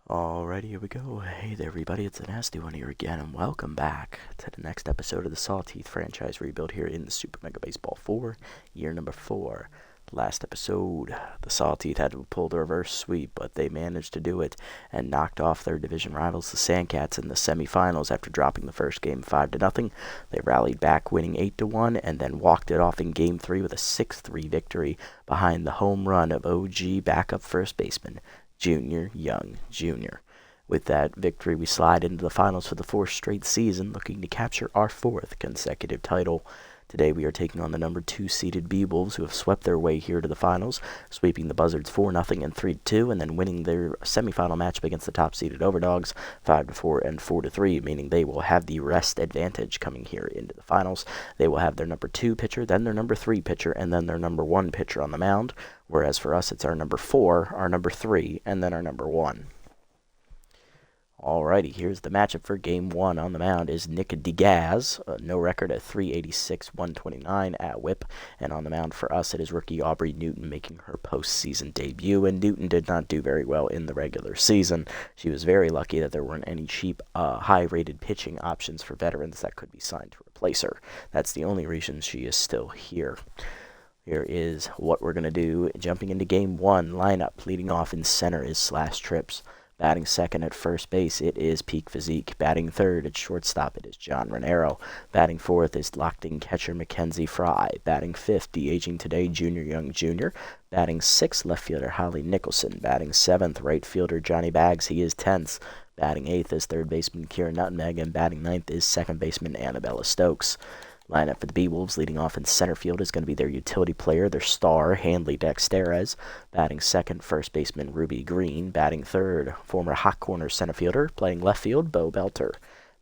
Alrighty, here we go. Hey there, everybody. It's a nasty one here again, and welcome back to the next episode of the Sawteeth franchise rebuild here in the Super Mega Baseball 4, year number 4. Last episode, the Sawteeth had to pull the reverse sweep, but they managed to do it and knocked off their division rivals, the Sandcats, in the semifinals after dropping the first game 5-0. They rallied back, winning 8-1, and then walked it off in Game 3 with a 6-3 victory behind the home run of OG backup first baseman Junior Young Jr. With that victory, we slide into the finals for the fourth straight season, looking to capture our fourth consecutive title. Today we are taking on the number 2 seeded Beewolves, who have swept their way here to the finals, sweeping the Buzzards 4-0 and 3-2, and then winning their semifinal matchup against the top seeded Overdogs 5-4 and 4-3, meaning they will have the rest advantage coming here into the finals. They will have their number 2 pitcher, then their number 3 pitcher, and then their number 1 pitcher on the mound, whereas for us it's our number 4, our number 3, and then our number 1. Alrighty, here's the matchup for Game 1. On the mound is Nick DeGaz, no record at 386, 129 at whip. And on the mound for us, it is rookie Aubrey Newton making her postseason debut. And Newton did not do very well in the regular season. She was very lucky that there weren't any cheap, high-rated pitching options for veterans that could be signed to replace her. That's the only reason she is still here. Here is what we're going to do. Jumping into Game 1, lineup leading off in center is Slash Trips. Batting second at first base, it is Peak Physique. Batting third at shortstop, it is John Renero. Batting fourth is locked-in catcher Mackenzie Fry. Batting fifth, de-aging today, Junior Young Jr. Batting sixth, left fielder Holly Nicholson. Batting seventh, right fielder Johnny Bags. He is tenth. Batting eighth is third baseman Kieran Nutmeg. And batting ninth is second baseman Annabella Stokes. Lineup for the Beewolves leading off in center field is going to be their utility player, their star, Handley Dexterez. Batting second, first baseman Ruby Green. Batting third, former hot corner center fielder. Playing left field, Bo Belter.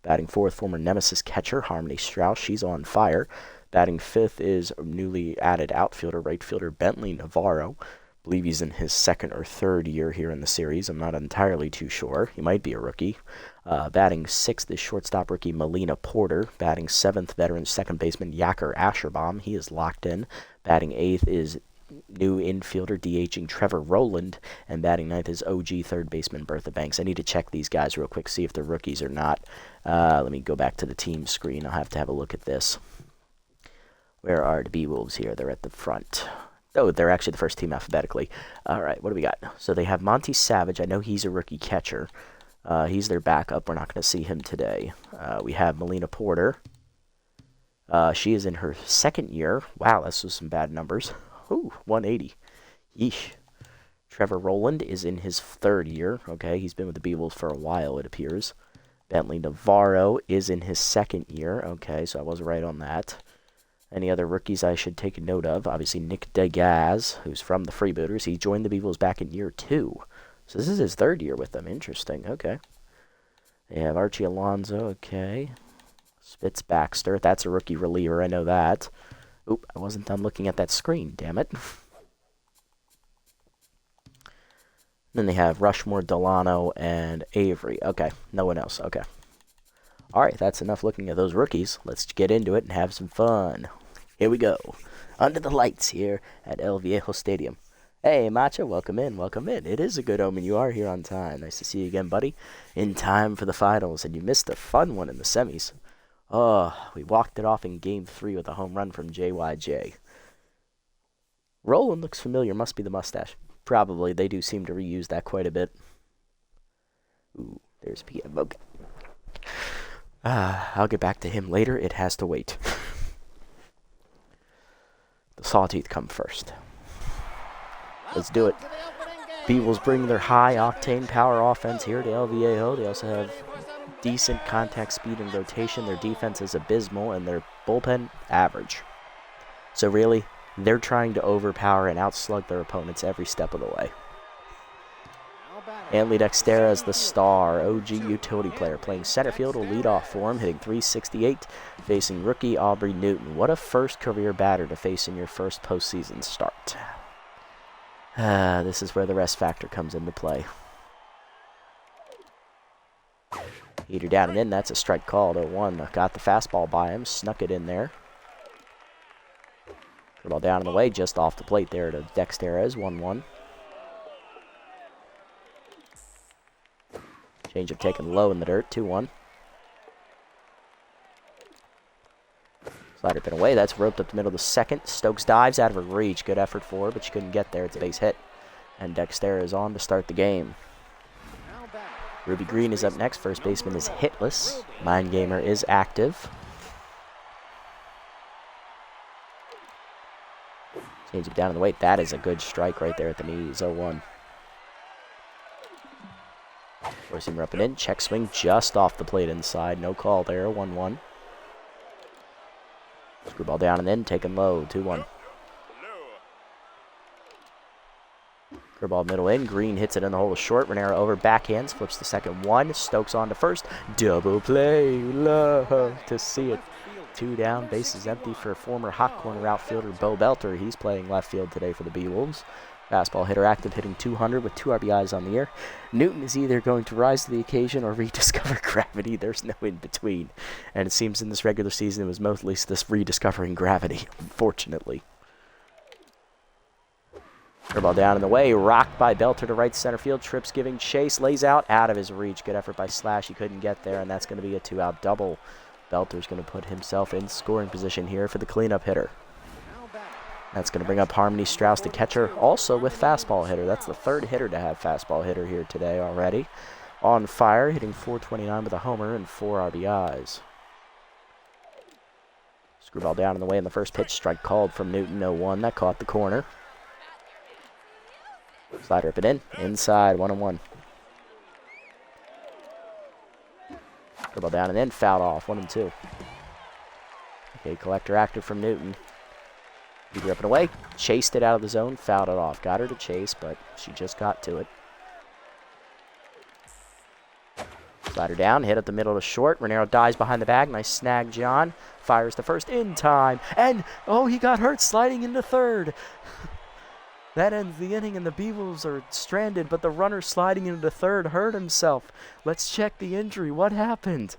Batting fourth, former nemesis catcher Harmony Strauss. She's on fire. Batting fifth is newly added outfielder, right fielder Bentley Navarro. I believe he's in his second or third year here in the series. I'm not entirely too sure. He might be a rookie. Batting sixth is shortstop rookie Melina Porter. Batting seventh, veteran second baseman Yacker Asherbaum. He is locked in. Batting eighth is new infielder de-aging Trevor Rowland. And batting ninth is OG third baseman Bertha Banks. I need to check these guys real quick, see if they're rookies or not. Let me go back to the team screen. I'll have to have a look at this. Where are the Beewolves here? They're at the front. Oh, they're actually the first team alphabetically. All right, what do we got? So they have Monty Savage. I know he's a rookie catcher. He's their backup. We're not going to see him today. We have Melina Porter. She is in her second year. Wow, that's just some bad numbers. Ooh, 180. Yeesh. Trevor Rowland is in his third year. Okay, he's been with the Beewolves for a while, it appears. Bentley Navarro is in his second year. Okay, so I was right on that. Any other rookies I should take a note of? Obviously, Nick DeGaz, who's from the Freebooters. He joined the Beewolves back in year 2. So this is his third year with them. Interesting. Okay. They have Archie Alonso. Okay. Spitz Baxter. That's a rookie reliever. I know that. Oop, I wasn't done looking at that screen. Damn it. Then they have Rushmore, Delano, and Avery. Okay. No one else. Okay. Alright, that's enough looking at those rookies. Let's get into it and have some fun. Here we go. Under the lights here at El Viejo Stadium. Hey, Macho, welcome in, welcome in. It is a good omen you are here on time. Nice to see you again, buddy. In time for the finals, and you missed a fun one in the semis. Oh, we walked it off in Game 3 with a home run from JYJ. Roland looks familiar, must be the mustache. Probably, they do seem to reuse that quite a bit. Ooh, there's PM, okay. I'll get back to him later. It has to wait. The Sawteeth come first. Let's do it. Beewolves bring their high-octane power offense here to El Viejo. They also have decent contact speed and rotation. Their defense is abysmal, and their bullpen, average. So really, they're trying to overpower and outslug their opponents every step of the way. Handley Dexterez is the star, OG utility player, playing center field, will lead off for him, hitting .368, facing rookie Aubrey Newton. What a first career batter to face in your first postseason start. This is where the rest factor comes into play. Heater down and in, that's a strike called. 0-1, got the fastball by him, snuck it in there. Ball down in the way, just off the plate there to Dexterez, 1-1. Change of taken low in the dirt, 2-1. Slider pin away, that's roped up the middle of the second. Stokes dives out of her reach. Good effort for her, but she couldn't get there. It's a base hit. And Dexter is on to start the game. Ruby Green is up next. First baseman is hitless. Mind Gamer is active. Change it down in the weight. That is a good strike right there at the knees. 0-1. Four-seamer up and in. Check swing just off the plate inside. No call there. 1-1. Screwball down and in. Taken low. 2-1. Curveball middle in. Green hits it in the hole short. Renera over. Backhands. Flips the second one. Stokes on to first. Double play. Love to see it. 2 down. Bases empty for former hot corner outfielder Bo Belter. He's playing left field today for the Beewolves. Fastball hitter active, hitting 200 with 2 RBIs on the year. Newton is either going to rise to the occasion or rediscover gravity. There's no in between. And it seems in this regular season it was mostly this rediscovering gravity, unfortunately. Curveball down in the way, rocked by Belter to right center field. Trips giving chase, lays out of his reach. Good effort by Slash. He couldn't get there, and that's going to be a 2-out double. Belter's going to put himself in scoring position here for the cleanup hitter. That's going to bring up Harmony Strauss, the catcher, also with fastball hitter. That's the 3rd hitter to have fastball hitter here today already. On fire, hitting .429 with a homer and 4 RBIs. Screwball down in the way in the first pitch. Strike called from Newton, 0-1. That caught the corner. Slider up and in. Inside, 1-1. Curveball down and in. Fouled off, 1-2. Okay, collector active from Newton. Beater up and away. Chased it out of the zone. Fouled it off. Got her to chase, but she just got to it. Slider down. Hit up the middle to short. Renero dives behind the bag. Nice snag, John. Fires the first in time. And, oh, he got hurt sliding into third. That ends the inning, and the Beewolves are stranded, but the runner sliding into third hurt himself. Let's check the injury. What happened?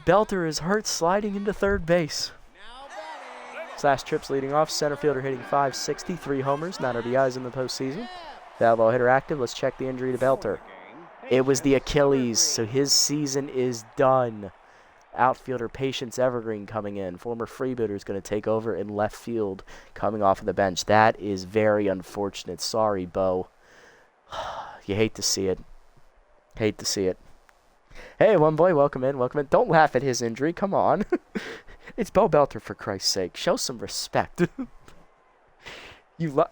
Belter is hurt sliding into third base. Slash trips leading off. Center fielder hitting .560. 3 homers, 9 RBIs in the postseason. Foul ball hitter active. Let's check the injury to Belter. It was the Achilles, so his season is done. Outfielder Patience Evergreen coming in. Former freebooter is going to take over in left field coming off of the bench. That is very unfortunate. Sorry, Bo. You hate to see it. Hate to see it. Hey, one boy, welcome in, welcome in. Don't laugh at his injury. Come on. It's Bo Belter, for Christ's sake. Show some respect.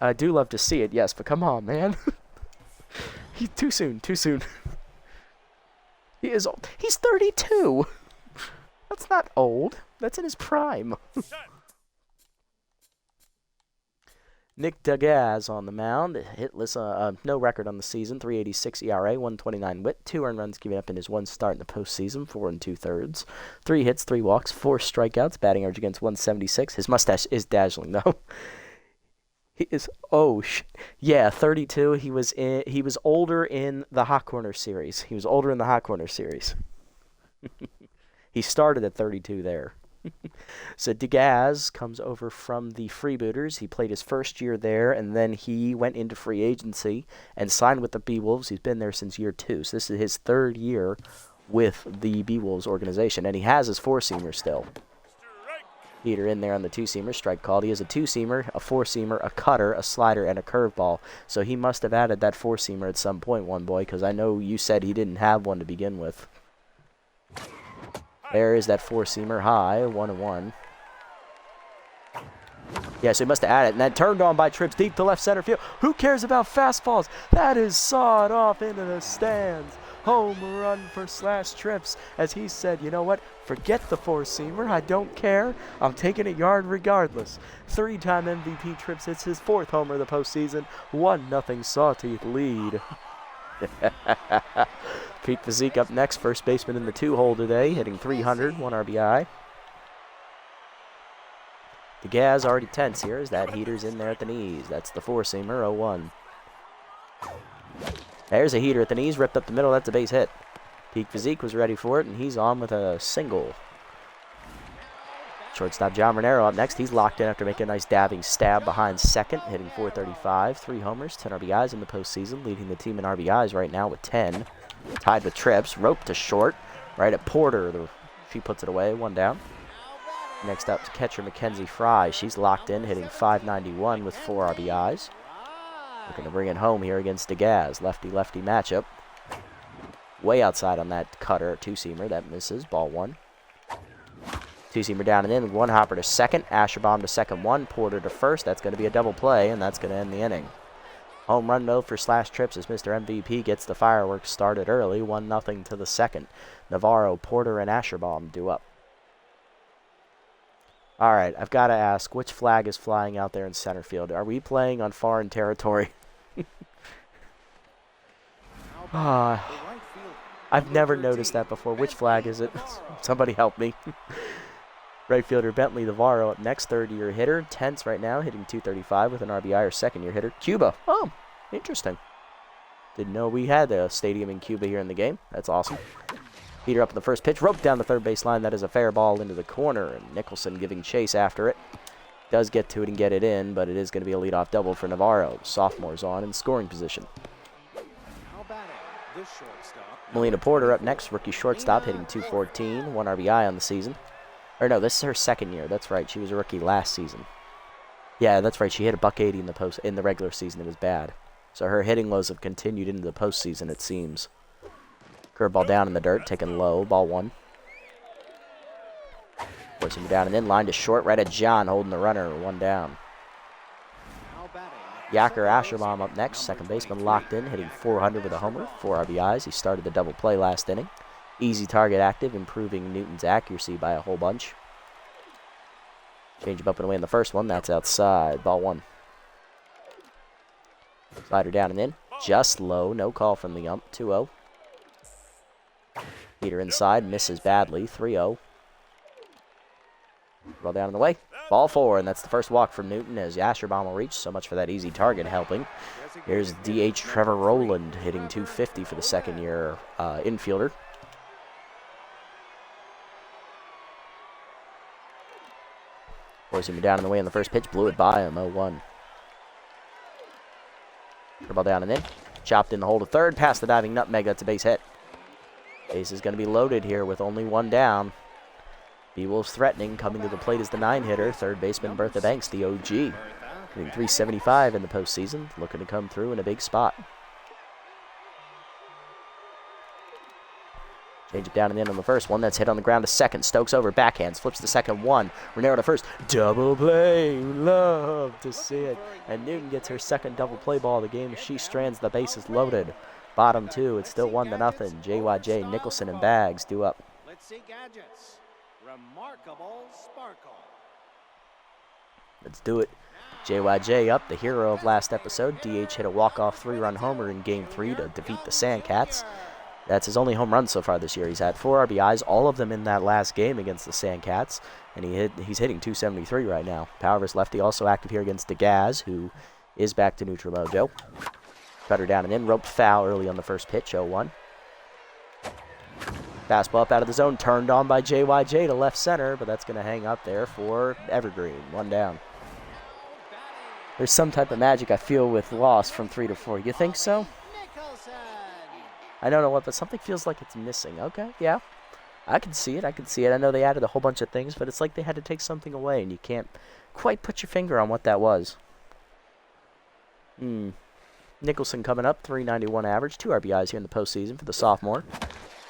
I do love to see it, yes, but come on, man. Too soon, too soon. He is old. He's 32. That's not old. That's in his prime. Nick Degaz on the mound. Hitless, no record on the season. 3.86 ERA, 1.29 WHIP. 2 earned runs given up in his 1 start in the postseason. 4 2/3. 3 hits, 3 walks, 4 strikeouts. Batting average against 176. His mustache is dazzling, though. He is, oh shit. Yeah, 32. He was older in the Hot Corner series. He started at 32 there. So Degaz comes over from the Freebooters. He played his first year there, and then he went into free agency and signed with the Beewolves. He's been there since year 2. So this is his 3rd year with the Beewolves organization, and he has his 4-seamer still. Heater in there on the 2-seamer. Strike called. He has a 2-seamer, a 4-seamer, a cutter, a slider, and a curveball. So he must have added that 4-seamer at some point, one boy, because I know you said he didn't have one to begin with. There is that 4-seamer high, 1-1. Yeah, so he must have added it. And that turned on by Trips deep to left center field. Who cares about fastballs? That is sawed off into the stands. Home run for Slash Trips. As he said, you know what? Forget the 4-seamer. I don't care. I'm taking a yard regardless. 3-time MVP Trips hits his 4th homer of the postseason. 1-0 Sawteeth lead. Pete Physique up next, first baseman in the 2-hole today, hitting 300, 1 RBI. Degaz already tense here as that heater's in there at the knees. That's the 4-seamer, 0-1. There's a heater at the knees, ripped up the middle. That's a base hit. Pete Physique was ready for it, and he's on with a single. Shortstop John Renero up next. He's locked in after making a nice dabbing stab behind second, hitting .435. 3 homers, 10 RBIs in the postseason, leading the team in RBIs right now with 10. Tied with trips. Rope to short. Right at Porter. She puts it away. 1 down. Next up to catcher Mackenzie Fry. She's locked in, hitting .591 with 4 RBIs. Looking to bring it home here against DeGaz. Lefty-lefty matchup. Way outside on that cutter, 2-seamer. That misses. Ball 1. 2-seamer down and in. 1 hopper to second. Asherbaum to second 1. Porter to first. That's going to be a double play, and that's going to end the inning. Home run, though, for Slash Trips as Mr. MVP gets the fireworks started early. 1-0 to the second. Navarro, Porter, and Asherbaum due up. All right, I've got to ask, which flag is flying out there in center field? Are we playing on foreign territory? I've never noticed that before. Which flag is it? Somebody help me. Right fielder Bentley Navarro up next, third-year hitter. Tense right now, hitting .235 with an RBI, or second-year hitter. Cuba. Oh, interesting. Didn't know we had a stadium in Cuba here in the game. That's awesome. Peter up in the first pitch, roped down the third baseline. That is a fair ball into the corner, and Nicholson giving chase after it. Does get to it and get it in, but it is going to be a leadoff double for Navarro. Sophomore's on in scoring position. Melina Porter up next, rookie shortstop, hitting .214, 1 RBI on the season. Or no, this is her second year. That's right. She was a rookie last season. Yeah, that's right. She hit a .180 in the regular season. It was bad. So her hitting lows have continued into the postseason, it seems. Curveball down in the dirt, taken low. Ball 1. Forcing him down and in. Line to short, right at John, holding the runner. 1 down. Yacker Asherbaum up next. Second baseman locked in, hitting .400 with a homer. 4 RBIs. He started the double play last inning. Easy target active, improving Newton's accuracy by a whole bunch. Change him up and away in the first one. That's outside. Ball 1. Slider down and in. Just low. No call from the ump. 2-0. Peter inside. Misses badly. 3-0. Ball down and away. Ball 4, and that's the first walk from Newton as Asherbaum will reach. So much for that easy target helping. Here's DH Trevor Rowland hitting .250 for the second-year infielder. Forcing him down and away in the first pitch. Blew it by him. 0-1. Ball down and in. Chopped in the hole to third. Past the diving nutmeg. That's a base hit. Base is going to be loaded here with only 1 down. Beewolves threatening. Coming to the plate is the 9-hitter. Third baseman Bertha Banks, the OG. Hitting .375 in the postseason. Looking to come through in a big spot. Change it down and in on the first one. That's hit on the ground to second. Stokes over. Backhands. Flips the second 1. Renero to first. Double play. Love to see it. And Newton gets her second double play ball of the game. She strands the bases loaded. Bottom 2. It's still 1-0. JYJ, Nicholson, and Baggs due up. Let's see gadgets. Remarkable sparkle. Let's do it. JYJ up, the hero of last episode. DH hit a walk-off 3-run homer in Game 3 to defeat the Sandcats. That's his only home run so far this year. He's had 4 RBIs, all of them in that last game against the Sandcats, and he's hitting .273 right now. Power versus lefty also active here against DeGaz, who is back to neutral mojo. Cutter down and in, roped foul early on the first pitch, 0-1. Fastball up out of the zone, turned on by JYJ to left center, but that's going to hang up there for Evergreen. 1 down. There's some type of magic I feel with loss from 3 to 4. You think so? I don't know what, but something feels like it's missing. Okay, yeah. I can see it. I know they added a whole bunch of things, but it's like they had to take something away, and you can't quite put your finger on what that was. Nicholson coming up, .391 average, 2 RBIs here in the postseason for the sophomore.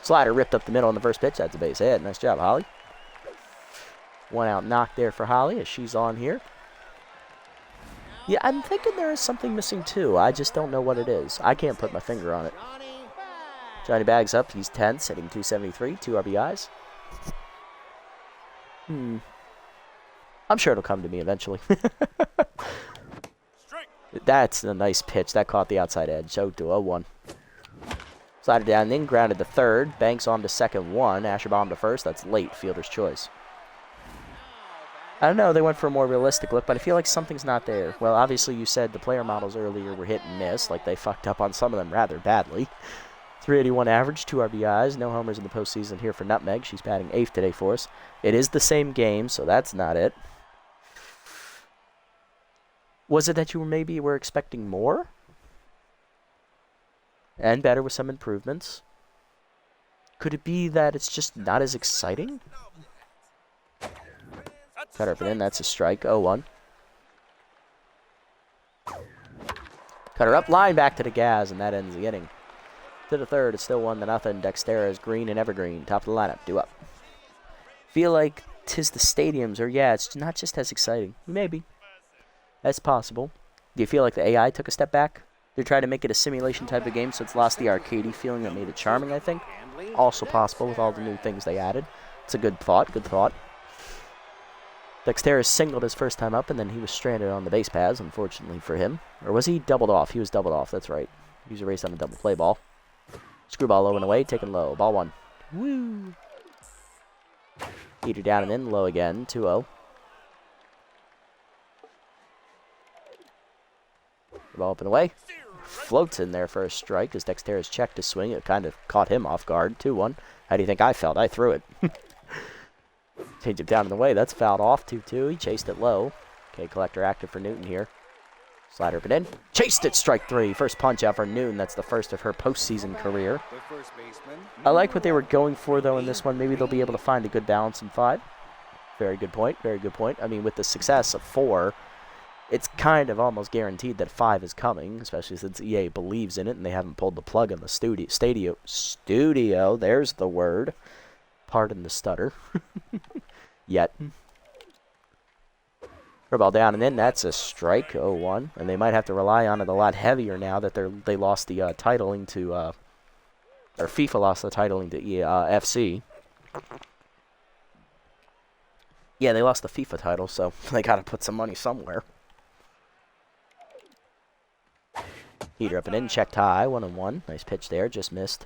Slider ripped up the middle on the first pitch. That's a base hit. Nice job, Holly. 1 out knock there for Holly as she's on here. Yeah, I'm thinking there is something missing too. I just don't know what it is. I can't put my finger on it. Johnny Baggs up. He's tense, hitting .273, 2 RBIs. I'm sure it'll come to me eventually. That's a nice pitch. That caught the outside edge. So to 0-1. Slider down, then grounded to third. Banks on to second 1. Asherbaum to first. That's late. Fielder's choice. I don't know. They went for a more realistic look, but I feel like something's not there. Well, obviously you said the player models earlier were hit and miss. Like they fucked up on some of them rather badly. .381 average, 2 RBIs, no homers in the postseason here for Nutmeg. She's batting 8th today for us. It is the same game, so that's not it. Was it that you maybe were expecting more? And better with some improvements? Could it be that it's just not as exciting? Cut her up and in, that's a strike, 0-1. Cut her up, line back to the Gaz, and that ends the inning. To the third, it's still 1-0. Dextera's Green and Evergreen, top of the lineup, due up. Feel like 'tis the stadiums, or yeah, it's not just as exciting. Maybe. That's possible. Do you feel like the AI took a step back? They're trying to make it a simulation type of game, so it's lost the arcadey feeling that made it charming, I think. Also possible with all the new things they added. It's a good thought, good thought. Dexter singled his first time up, and then he was stranded on the base paths, unfortunately for him. Or was he doubled off? He was doubled off, that's right. He was erased on a double play ball. Screwball low and away, taken low. Ball 1. Woo! Heater down and in, low again, 2-0. Ball up and away. Floats in there for a strike as Dexter's checked his swing. It kind of caught him off guard, 2-1. How do you think I felt? I threw it. Change it down and away. That's fouled off, 2-2. He chased it low. Okay, collector active for Newton here. Slider up and in. Chased it, strike 3. First punch out for Newton. That's the first of her postseason career. I like what they were going for, though, in this one. Maybe they'll be able to find a good balance in 5. Very good point. Very good point. I mean, with the success of 4, it's kind of almost guaranteed that 5 is coming, especially since EA believes in it and they haven't pulled the plug on the studio. There's the word. Pardon the stutter. Yet. Ball down and in. That's a strike. 0-1. And they might have to rely on it a lot heavier now that they lost the titling to, or FIFA lost the titling to FC. Yeah, they lost the FIFA title, so they got to put some money somewhere. Heater up and in, checked high, 1-1. Nice pitch there, just missed.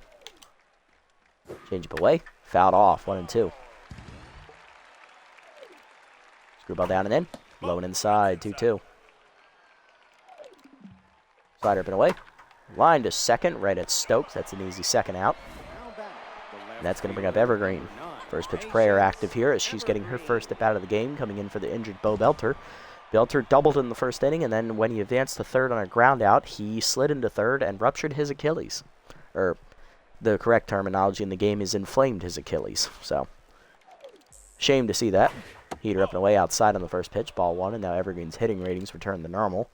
Change up away, fouled off, 1-2. Screwball down and in, low and inside, 2-2. Slider up and away. Line to second, right at Stokes. That's an easy second out. And that's going to bring up Evergreen. First pitch prayer active here as she's getting her first at bat of the game, coming in for the injured Bo Belter. Belter doubled in the first inning, and then when he advanced to third on a ground out, he slid into third and ruptured his Achilles. Or the correct terminology in the game is inflamed his Achilles. So, shame to see that. Heater up and away outside on the first pitch, ball 1, and now Evergreen's hitting ratings return to normal.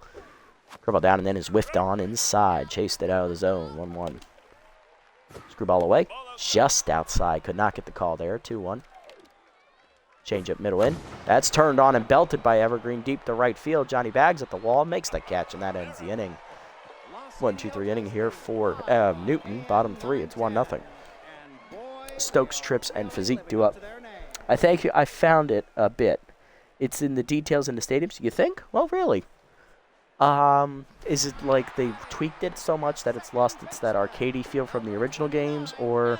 Curveball down and then is whiffed on inside. Chased it out of the zone, 1-1. Screwball away, just outside. Could not get the call there, 2-1. Change up middle in. That's turned on and belted by Evergreen deep to right field. Johnny Bags at the wall, makes the catch, and that ends the inning. 1-2-3 inning here for Newton. Bottom 3, it's 1-0. Stokes, Trips, and Physique do up. I think I found it a bit. It's in the details in the stadiums. You think? Well, really. Is it like they tweaked it so much that it's lost its that arcadey feel from the original games, or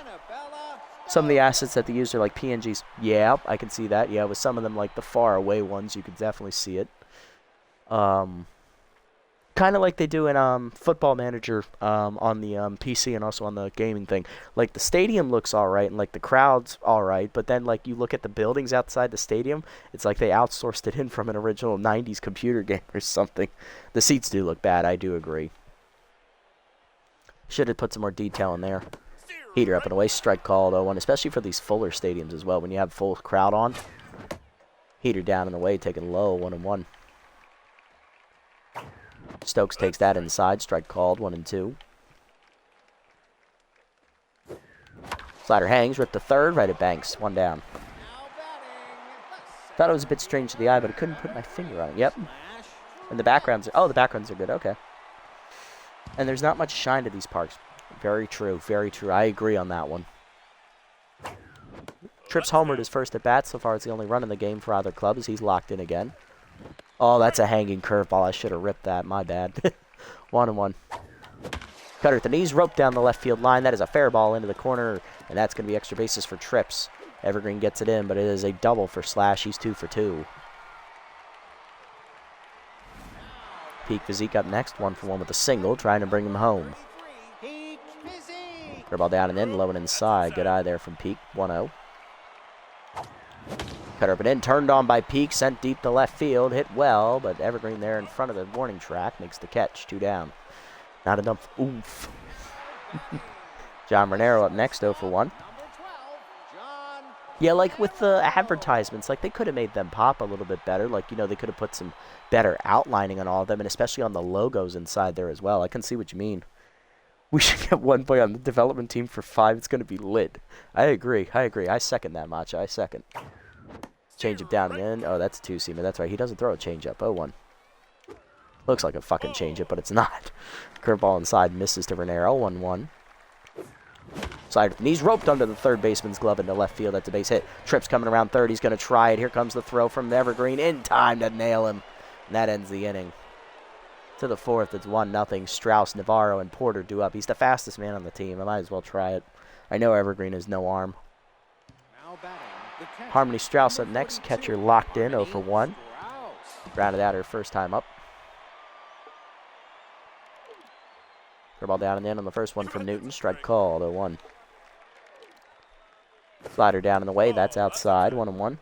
some of the assets that they used are like PNGs? Yeah, I can see that. Yeah, with some of them, like the far away ones, you could definitely see it. Kind of like they do in Football Manager on the PC and also on the gaming thing. Like the stadium looks all right and like the crowd's all right, but then like you look at the buildings outside the stadium, it's like they outsourced it in from an original 90s computer game or something. The seats do look bad, I do agree. Should have put some more detail in there. Heater up and away, strike called 0-1, especially for these fuller stadiums as well when you have full crowd on. Heater down and away, taken low, 1-1. Stokes takes that inside, strike called, 1-2. Slider hangs, ripped to third, right at Banks, 1 down. Thought it was a bit strange to the eye, but I couldn't put my finger on it. Yep. And the backgrounds are, the backgrounds are good, okay. And there's not much shine to these parks. Very true, very true. I agree on that one. Trips homered his first at bat. So far, it's the only run in the game for either club as he's locked in again. Oh, that's a hanging curveball. I should have ripped that. My bad. 1-1. Cutter at the knees, rope down the left field line. That is a fair ball into the corner, and that's going to be extra bases for Trips. Evergreen gets it in, but it is a double for Slash. He's 2 for 2. Peak Physique up next, 1 for 1 with a single, trying to bring him home. Ball down and in, low and inside. Good eye there from Peak. 1-0. Cut up and in, turned on by Peak, sent deep to left field, hit well, but Evergreen there in front of the warning track makes the catch. 2 down. Not enough oomph. John Renero up next, 0 for 1. Yeah, like with the advertisements, like they could have made them pop a little bit better. Like, you know, they could have put some better outlining on all of them, and especially on the logos inside there as well. I can see what you mean. We should get 1 point on the development team for 5. It's going to be lit. I agree. I second that, Macha. I second. Change it down and in. Oh, that's a 2-seamer. That's right. He doesn't throw a changeup. 0-1. Looks like a fucking changeup, but it's not. Curveball inside misses to Renero. 1-1. Slider. And he's roped under the third baseman's glove into left field. That's a base hit. Tripp's coming around third. He's going to try it. Here comes the throw from Evergreen in time to nail him. And that ends the inning. To the 4th, it's 1-0. Strauss, Navarro, and Porter do up. He's the fastest man on the team. I might as well try it. I know Evergreen has no arm. Harmony Strauss up next. Catcher locked in, 0 for 1. Grounded out her first time up. Ball down and in on the first one from Newton. Strike called, 0-1. Slider down in the way. That's outside, 1-1.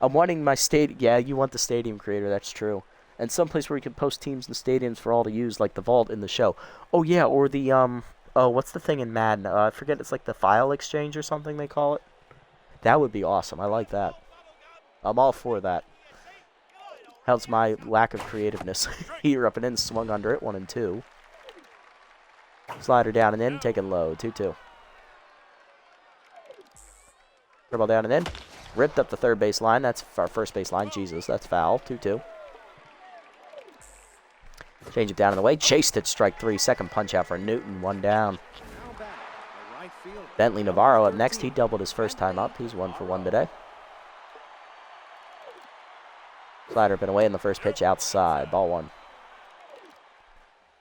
I'm wanting my stadium. Yeah, you want the stadium creator. That's true. And someplace where you can post teams and stadiums for all to use, like the vault in the show. Oh, yeah, or the, oh, what's the thing in Madden? I forget, it's like the file exchange or something they call it. That would be awesome. I like that. I'm all for that. Helps my lack of creativeness. Heater up and in, swung under it, 1-2. Slider down and in, taken low, 2-2. Ball down and in. Ripped up the third base line. That's our first base line. Jesus, that's foul. 2-2. Change it down in the way. Chased it, strike 3. Second punch out for Newton. 1 down. Bentley Navarro up next. He doubled his first time up. He's 1 for 1 today. Slider up and away in the first pitch outside. Ball 1.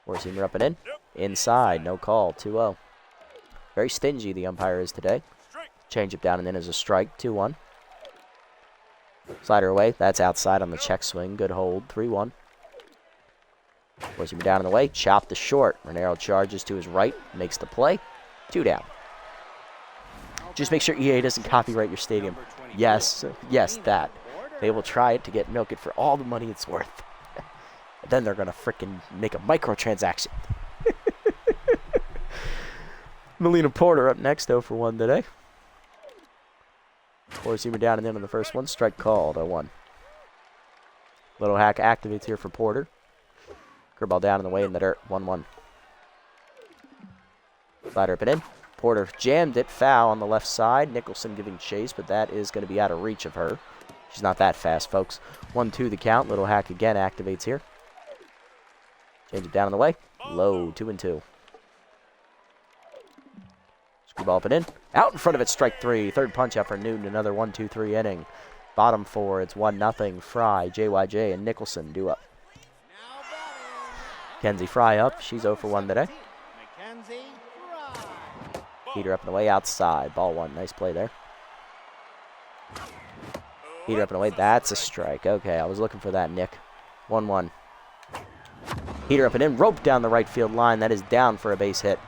Four-seamer up and in. Inside. No call. 2-0. Very stingy the umpire is today. Change it down and in as a strike. 2-1. Slider away. That's outside on the check swing. Good hold. 3-1. Four-seamer down in the way. Chopped to short. Renero charges to his right. Makes the play. 2 down. Just make sure EA doesn't copyright your stadium. Yes. Yes, that. They will try it to milk it for all the money it's worth. Then they're going to frickin' make a microtransaction. Melina Porter up next, 0 for 1 today. Four-seamer down and in on the first one. Strike called, 0-1. Little hack activates here for Porter. Curveball down in the way in the dirt, 1-1. Slider up and in. Porter jammed it, foul on the left side. Nicholson giving chase, but that is going to be out of reach of her. She's not that fast, folks. 1-2 the count. Little hack again activates here. Change it down in the way. Low, 2-2. Screwball up and in. Out in front of it, strike 3. Third punch out for Newton. Another 1-2-3 inning. Bottom 4, it's 1-0. Fry, JYJ, and Nicholson do up. Kenzie Fry up. She's 0 for 1 today. Heater up and away outside. Ball 1. Nice play there. Heater up and away. That's a strike. Okay, I was looking for that, Nick. 1-1. Heater up and in. Rope down the right field line. That is down for a base hit.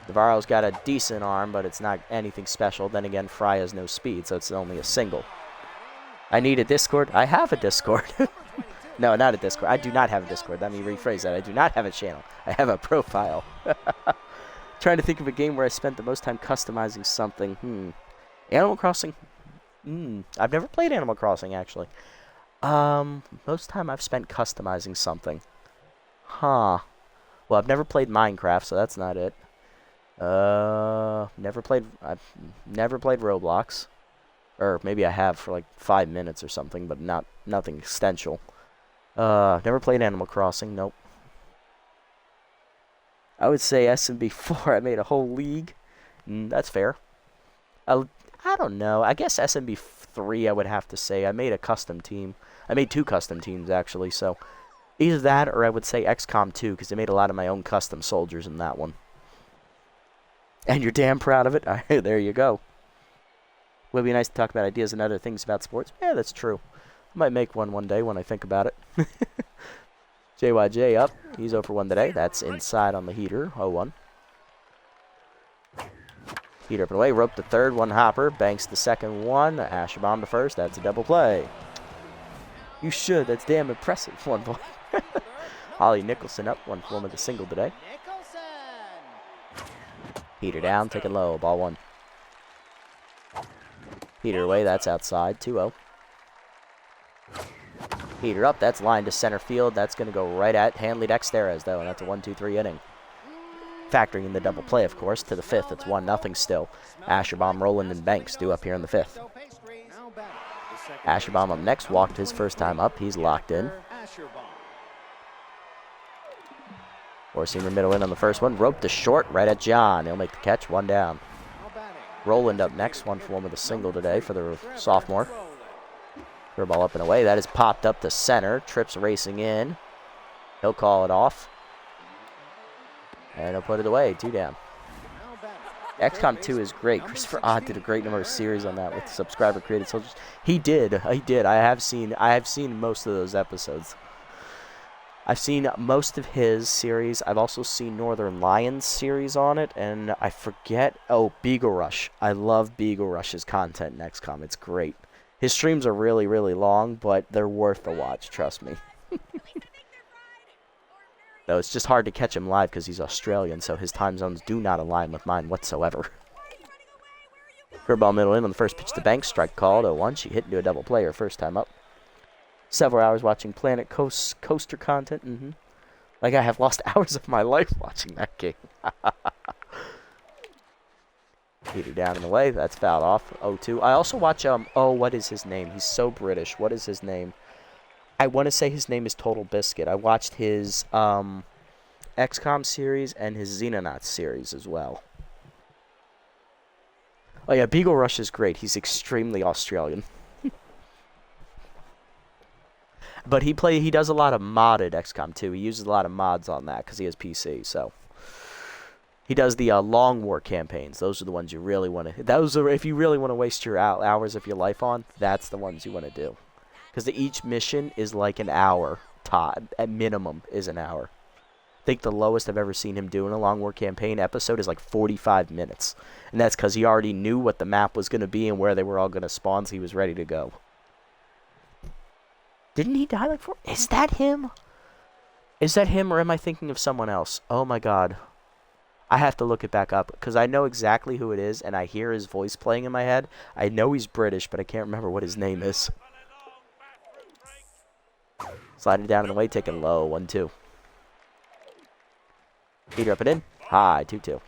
Navarro's got a decent arm, but it's not anything special. Then again, Fry has no speed, so it's only a single. I need a Discord. I have a Discord. No, not a Discord. I do not have a Discord. Let me rephrase that. I do not have a channel. I have a profile. Trying to think of a game where I spent the most time customizing something. Animal Crossing? I've never played Animal Crossing, actually. Most time I've spent customizing something. Well, I've never played Minecraft, so that's not it. I've never played Roblox. Or maybe I have for like 5 minutes or something, but nothing essential. Never played Animal Crossing, nope. I would say SMB 4, I made a whole league. That's fair. I don't know. I guess SMB 3, I would have to say. I made a custom team. I made 2 custom teams, actually, so either that or I would say XCOM 2, because I made a lot of my own custom soldiers in that one. And you're damn proud of it? There you go. Would be nice to talk about ideas and other things about sports. Yeah, that's true. I might make one day when I think about it. JYJ up. He's 0 for 1 today. That's inside on the heater. 0-1. Heater up and away, rope the third, one hopper, banks the second one, Asher bomb the first, that's a double play. You should, that's damn impressive, 1 point. Holly Nicholson up, 1 for 1 with a single today. Heater down, taken low, ball 1. Heater away, that's outside, 2-0. Heater up, that's lined to center field, that's going to go right at Hanley Dexteres, though, and that's a 1-2-3 inning. Factoring in the double play, of course, to the 5th. It's 1-0 still. Asherbaum, Roland, and Banks due up here in the 5th. Asherbaum up next, walked his first time up. He's locked in. Four-seamer middle in on the first one. Roped to short, right at John. He'll make the catch, 1 down. Roland up next, 1 for 1 with a single today for the sophomore. Curveball up and away. That is popped up to center. Trips racing in. He'll call it off. And he'll put it away, 2 down. XCOM 2 is great. Christopher Ott did a great number of series on that with subscriber created soldiers. He did. I have seen most of those episodes. I've seen most of his series. I've also seen Northern Lions series on it, and I forget. Oh, Beagle Rush. I love Beagle Rush's content in XCOM. It's great. His streams are really, really long, but they're worth a watch. Trust me. Though it's just hard to catch him live because he's Australian, so his time zones do not align with mine whatsoever. Curveball middle in on the first pitch to Banks. Strike called 0-1. She hit into a double play her first time up. Several hours watching Planet Coaster content. Like I have lost hours of my life watching that game. Heater down in the way. That's fouled off. 0-2. I also watch, what is his name? He's so British. What is his name? I want to say his name is Total Biscuit. I watched his XCOM series and his Xenonauts series as well. Oh yeah, Beagle Rush is great. He's extremely Australian. But he does a lot of modded XCOM too. He uses a lot of mods on that because he has PC. So he does the Long War campaigns. Those are the ones you really want to. Those are if you really want to waste your hours of your life on. That's the ones you want to do. Because each mission is like an hour. At minimum is an hour. I think the lowest I've ever seen him do in a Long War campaign episode is like 45 minutes. And that's because he already knew what the map was going to be and where they were all going to spawn, so he was ready to go. Didn't he die like 4? Is that him? Is that him or am I thinking of someone else? Oh my god. I have to look it back up because I know exactly who it is and I hear his voice playing in my head. I know he's British, but I can't remember what his name is. Sliding down in the way, taking low, 1-2. Heater up and in, high, 2-2.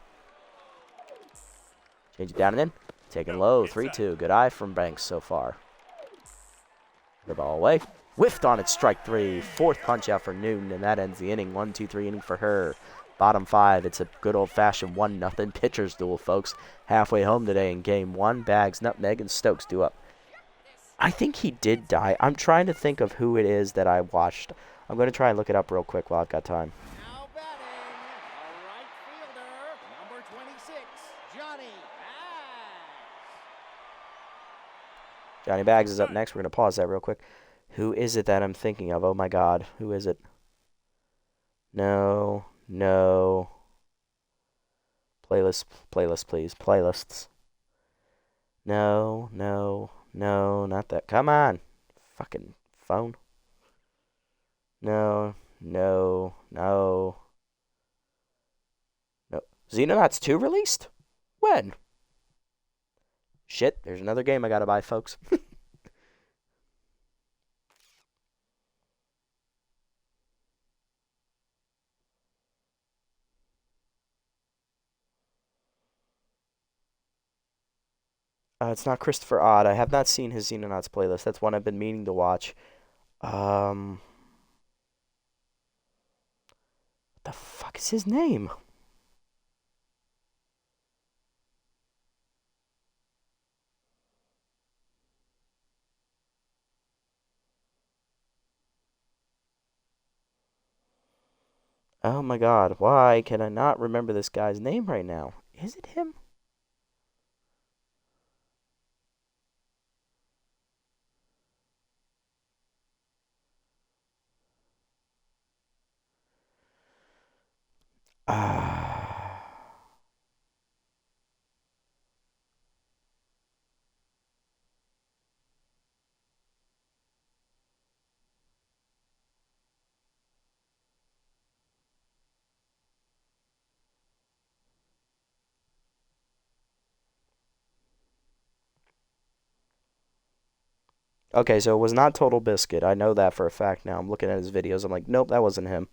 Change it down and in, taking low, 3-2. Good eye from Banks so far. The ball away, whiffed on it, strike 3. 4th punch out for Newton, and that ends the inning. 1-2-3 inning for her. Bottom 5, it's a good old-fashioned 1-0 pitcher's duel, folks. Halfway home today in Game 1, Bags, Nutmeg, and Stokes due up. I think he did die. I'm trying to think of who it is that I watched. I'm going to try and look it up real quick while I've got time. Now batting, a right fielder, number 26, Johnny Bags. Johnny Bags is up next. We're going to pause that real quick. Who is it that I'm thinking of? Oh, my God. Who is it? No. Playlist, please. Playlists. No, not that. Come on. Fucking phone. No. Xenonauts 2 released? When? Shit, there's another game I gotta buy, folks. It's not Christopher Odd. I have not seen his Xenonauts playlist. That's one I've been meaning to watch. What the fuck is his name? Oh my god, why can I not remember this guy's name right now? Is it him? Okay, so it was not Total Biscuit. I know that for a fact now. I'm looking at his videos. I'm like, nope, that wasn't him.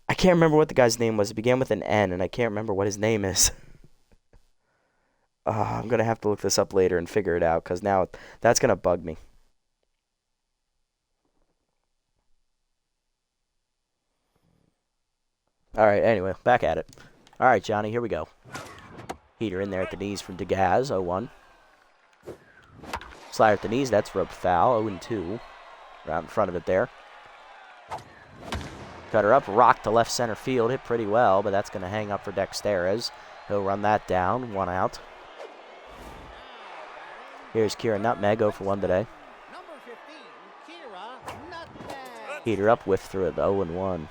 I can't remember what the guy's name was. It began with an N, and I can't remember what his name is. I'm going to have to look this up later and figure it out, because now that's going to bug me. All right, anyway, back at it. All right, Johnny, here we go. Heater in there at the knees from Degaz, 0-1. Slider at the knees, that's roped foul, 0-2. Right in front of it there. Cutter up, rock to left center field, hit pretty well, but that's going to hang up for Dexteres. He'll run that down, 1 out. Here's Kira Nutmeg, 0-for-1 today. Number 15, Kira Nutmeg. Heater up, whiff through it, 0-1.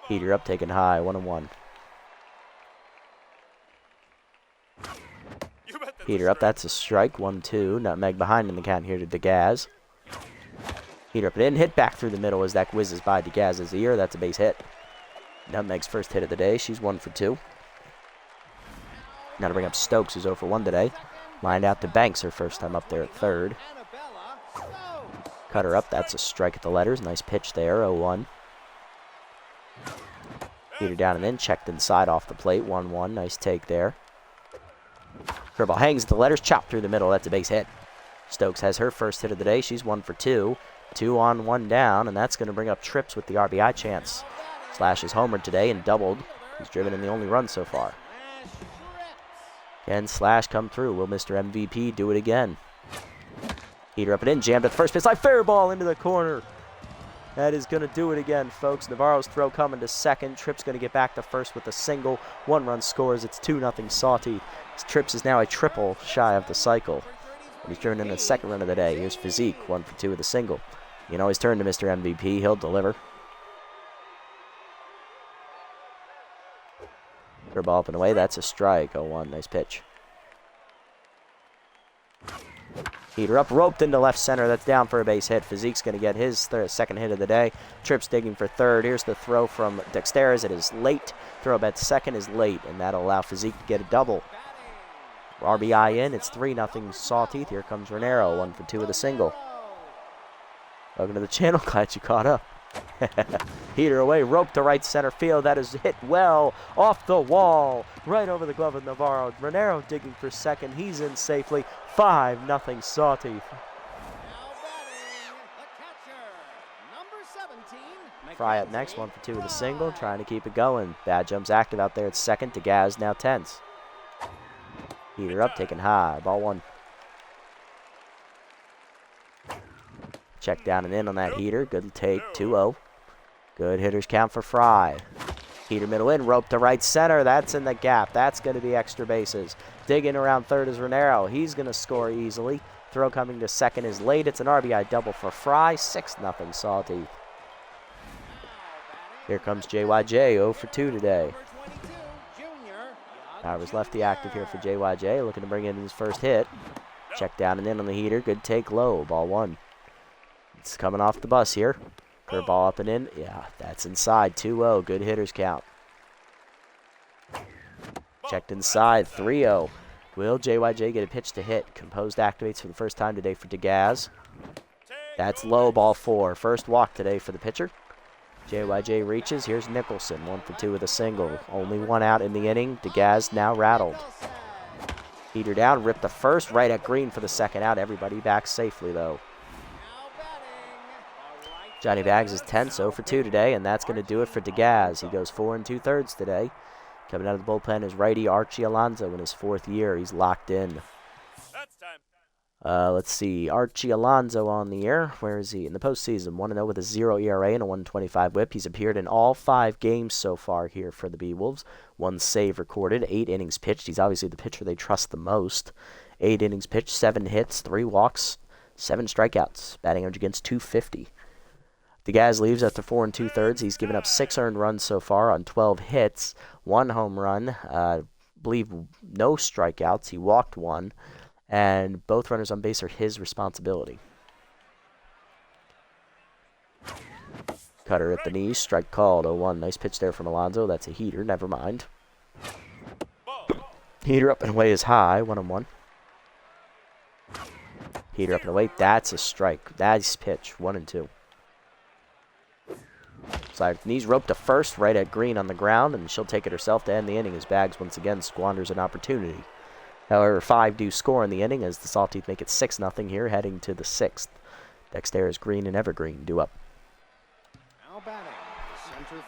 Heater up, taken high, 1-1. Heater up, that's a strike, 1-2. Nutmeg behind in the count here to Degaz. Heater up and in, hit back through the middle as that whizzes by Degaz's ear. That's a base hit. Nutmeg's first hit of the day. She's 1-for-2. Now to bring up Stokes, who's 0-for-1 today. Lined out to Banks, her first time up there at third. Cutter up, that's a strike at the letters. Nice pitch there, 0-1. Heater down and in, checked inside off the plate, 1-1. Nice take there. Curveball hangs at the letters, chopped through the middle. That's a base hit. Stokes has her first hit of the day. She's 1-for-2. 2 on, 1 down, and that's going to bring up Trips with the RBI chance. Slash is homered today and doubled. He's driven in the only run so far. Can Slash come through? Will Mr. MVP do it again? Heater up and in, jammed at the first base line. Fair ball into the corner. That is going to do it again, folks. Navarro's throw coming to second. Trips going to get back to first with a single. 1 run scores. It's 2-0 Sawteeth. Trips is now a triple shy of the cycle. And he's driven in the second run of the day. Here's Physique, 1-for-2 with a single. You can always turn to Mr. MVP. He'll deliver. Curveball up and away. That's a strike. 0-1. Nice pitch. Heater up, roped into left center. That's down for a base hit. Physique's going to get his second hit of the day. Trips digging for third. Here's the throw from Dexteres. It is late. Throw at second is late, and that'll allow Physique to get a double. RBI in. It's 3-0 Sawteeth. Here comes Renero, 1-for-2 with a single. Welcome to the channel. Glad you caught up. Heater away, rope to right center field. That is hit well off the wall, right over the glove of Navarro. Renero digging for second. He's in safely. 5-0 Sawteeth. Fry up next, 1-for-2 with a single, trying to keep it going. Bad jumps active out there at second. Degaz now tense. Heater up, taken high. Ball 1. Check down and in on that heater. Good take, 2-0. Good hitters count for Fry. Heater middle in, rope to right center. That's in the gap. That's going to be extra bases. Digging around third is Renero. He's going to score easily. Throw coming to second is late. It's an RBI double for Fry. 6-0 Sawteeth. Here comes JYJ, 0-for-2 today. Powers lefty active here for JYJ, looking to bring in his first hit. Check down and in on the heater. Good take low. Ball 1. It's coming off the bus here. Curveball up and in. Yeah, that's inside. 2-0. Good hitters count. Checked inside. 3-0. Will JYJ get a pitch to hit? Composed activates for the first time today for Degaz. That's low. Ball 4. First walk today for the pitcher. JYJ reaches. Here's Nicholson. 1-for-2 with a single. Only 1 out in the inning. Degaz now rattled. Heater down. Ripped the first. Right at green for the second out. Everybody back safely, though. Johnny Bags is tense, 0-for-2 today, and that's going to do it for Degaz. He goes 4 2/3 today. Coming out of the bullpen is righty Archie Alonso in his 4th year. He's locked in. That's time. Let's see. Archie Alonso on the air. Where is he? In the postseason, 1-0 with a 0 ERA and a 1.25 whip. He's appeared in all 5 games so far here for the Beewolves. 1 save recorded, 8 innings pitched. He's obviously the pitcher they trust the most. 8 innings pitched, 7 hits, 3 walks, 7 strikeouts. Batting average against .250. Degaz leaves after 4 2/3. He's given up 6 earned runs so far on 12 hits, 1 home run, believe no strikeouts. He walked 1, and both runners on base are his responsibility. Cutter at the knees, strike called, 0-1. Nice pitch there from Alonso. That's a heater, never mind. Heater up and away is high, 1-1. Heater up and away. That's a strike. Nice pitch. 1-2. Slider knees roped to first, right at Green on the ground, and she'll take it herself to end the inning as Bags once again squanders an opportunity. However, 5 do score in the inning as the Sawteeth make it 6-0 here, heading to the 6th. Dexter's Green and Evergreen due up.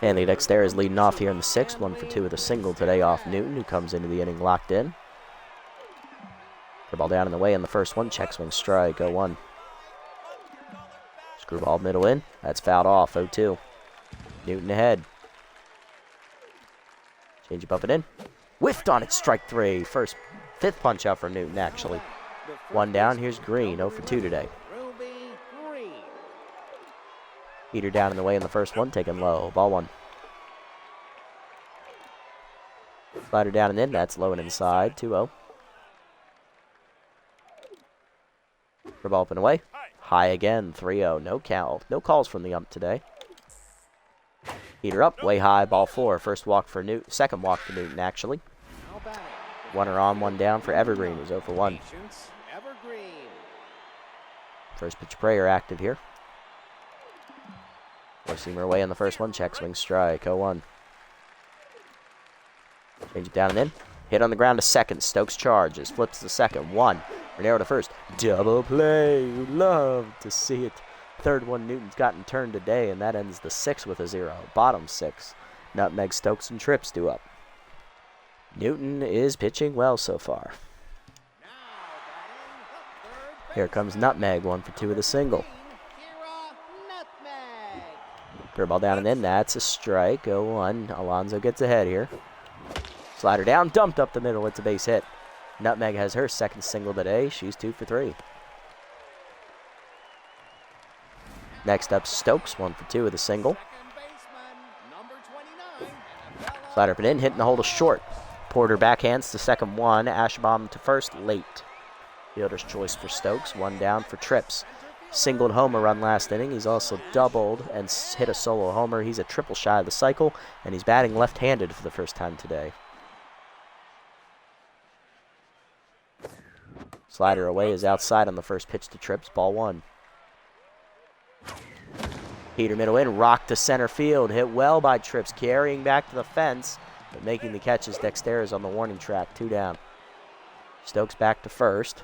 Hanley Dexter is leading off here in the 6th, 1 for 2 with a single today off Newton, who comes into the inning locked in. Curveball down in the way in the first one, check swing strike, 0-1. Screwball middle in, that's fouled off, 0-2. Newton ahead. Change up and in. Whiffed on it, strike 3. Fifth punch out for Newton, actually. 1 down, here's Green, 0 for 2 today. Heater down in the way in the first one, taken low, ball 1. Slider down and in, that's low and inside, 2-0. Ball up and away. High again, 3-0, no count. No calls from the ump today. Heater up, way high, ball 4. Second walk for Newton, actually. Runner on, 1 down for Evergreen, who's 0 for 1. First pitch prayer active here. Four-seamer away in the first one, check swing strike, 0-1. Change it down and in. Hit on the ground to second, Stokes charges, flips to second, 1. Renero to first, double play, love to see it. Third one Newton's gotten turned today, and that ends the 6th with a 0. Bottom 6. Nutmeg, Stokes, and Trips due up. Newton is pitching well so far. Here comes Nutmeg, 1 for 2 with a single. Curveball down and in, that's a strike, 0-1. Alonso gets ahead here. Slider down, dumped up the middle, it's a base hit. Nutmeg has her second single today, she's 2 for 3. Next up, Stokes, 1 for 2 with a single. Slider up and in, hitting the hole to short. Porter backhands to second 1, Ashbaum to first, late. Fielder's choice for Stokes, 1 down for Trips. Singled homer run last inning. He's also doubled and hit a solo homer. He's a triple shy of the cycle, and he's batting left-handed for the first time today. Slider away is outside on the first pitch to Trips, ball 1. Heater middle in, rock to center field, hit well by Trips, carrying back to the fence, but making the catch as Dexter is on the warning track, 2 down. Stokes back to first.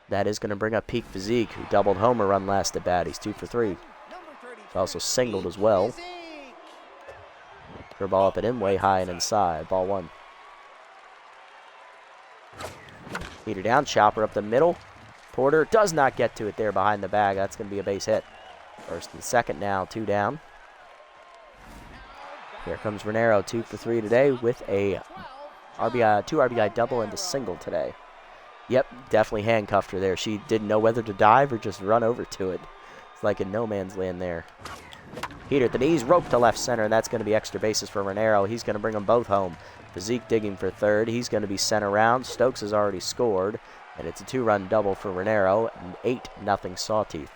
That is going to bring up Peak Physique, who doubled homer run last at bat. He's 2 for 3. He's also singled as well. Curveball up and in, way high and inside, ball 1. Heater down, chopper up the middle. Porter does not get to it there behind the bag. That's going to be a base hit. First and second now, 2 down. Here comes Renero, 2 for 3 today with a 2 RBI double and a single today. Yep, definitely handcuffed her there. She didn't know whether to dive or just run over to it. It's like in no man's land there. Heater at the knees, rope to left center, and that's going to be extra bases for Renero. He's going to bring them both home. Physique digging for third. He's going to be sent around. Stokes has already scored, and it's a 2-run double for Renero, and 8-0 Sawteeth.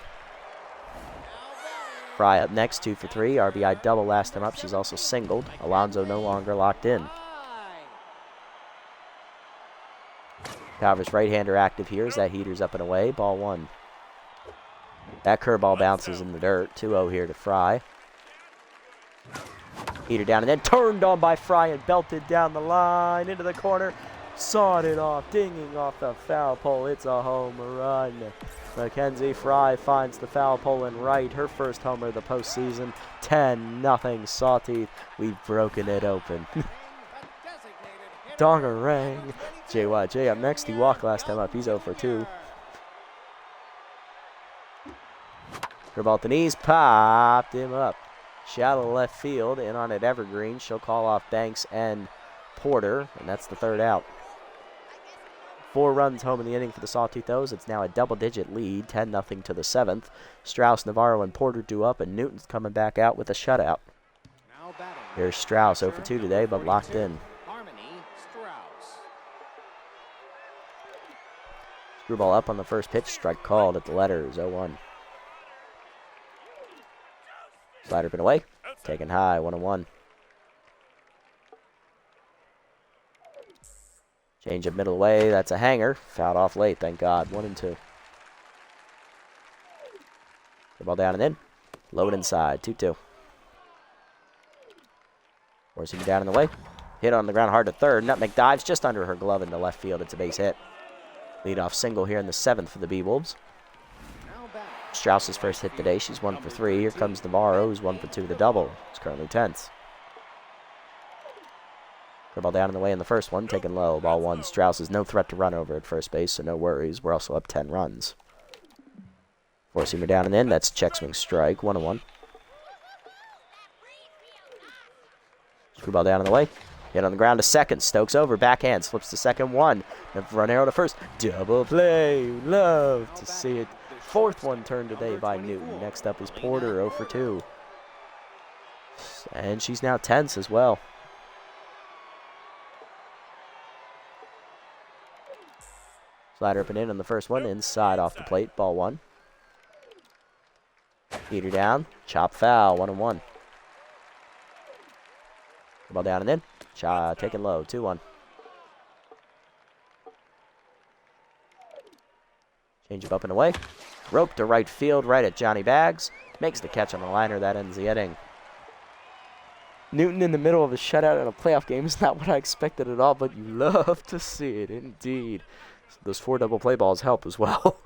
Fry up next, 2 for 3. RBI double last time up. She's also singled. Alonso no longer locked in. Calver's right-hander active here as that Heater's up and away. Ball 1. That curveball bounces in the dirt. 2-0 here to Fry. Heater down and then turned on by Fry and belted down the line into the corner. Sawed it off, dinging off the foul pole. It's a home run. Mackenzie Fry finds the foul pole and right. Her first homer of the postseason. 10-0 Sawteeth. We've broken it open. Donger rang. JYJ up next. He walked last time up. He's 0 for 2. Curveball at the knees. Popped him up. Shallow left field. In on it Evergreen. She'll call off Banks and Porter. And that's the 3rd out. 4 runs home in the inning for the Sawtooth O's. It's now a double-digit lead. 10-0 to the 7th. Strauss, Navarro, and Porter due up. And Newton's coming back out with a shutout. Here's Strauss 0 for 2 today, but locked in. Screwball up on the first pitch. Strike called at the letters. 0-1. Slider been away. Taken high. 1-1. Change up middle away. That's a hanger. Fouled off late, thank God. 1 and 2. The ball down and in. Low and inside. 2-2. Forcing down in the way. Hit on the ground hard to third. Nutmeg dives just under her glove into left field. It's a base hit. Leadoff single here in the 7th for the Beewolves. Strauss's first hit today. She's 1 for 3. Here comes Navarro, who's 1 for 2 with a double. It's currently tense. Ball down in the way in the first one, taken low. Ball 1. Strauss is no threat to run over at first base, so no worries. We're also up 10 runs. Forcing her down and in. That's check swing strike. 1-1. Screwball down in the way. Hit on the ground to second. Stokes over. Backhand. Slips to second. 1. Run arrow to first. Double play. Love to see it. 4th one turned today by Newton. Next up is Porter. 0 for 2. And she's now tense as well. Slider up and in on the first one. Inside off the plate. Ball 1. Heater down. Chop foul. 1-1. Ball down and in. Taken low. 2-1. Change up and away. Rope to right field. Right at Johnny Bags. Makes the catch on the liner. That ends the inning. Newton in the middle of a shutout in a playoff game is not what I expected at all, but you love to see it indeed. Those 4 double play balls help as well.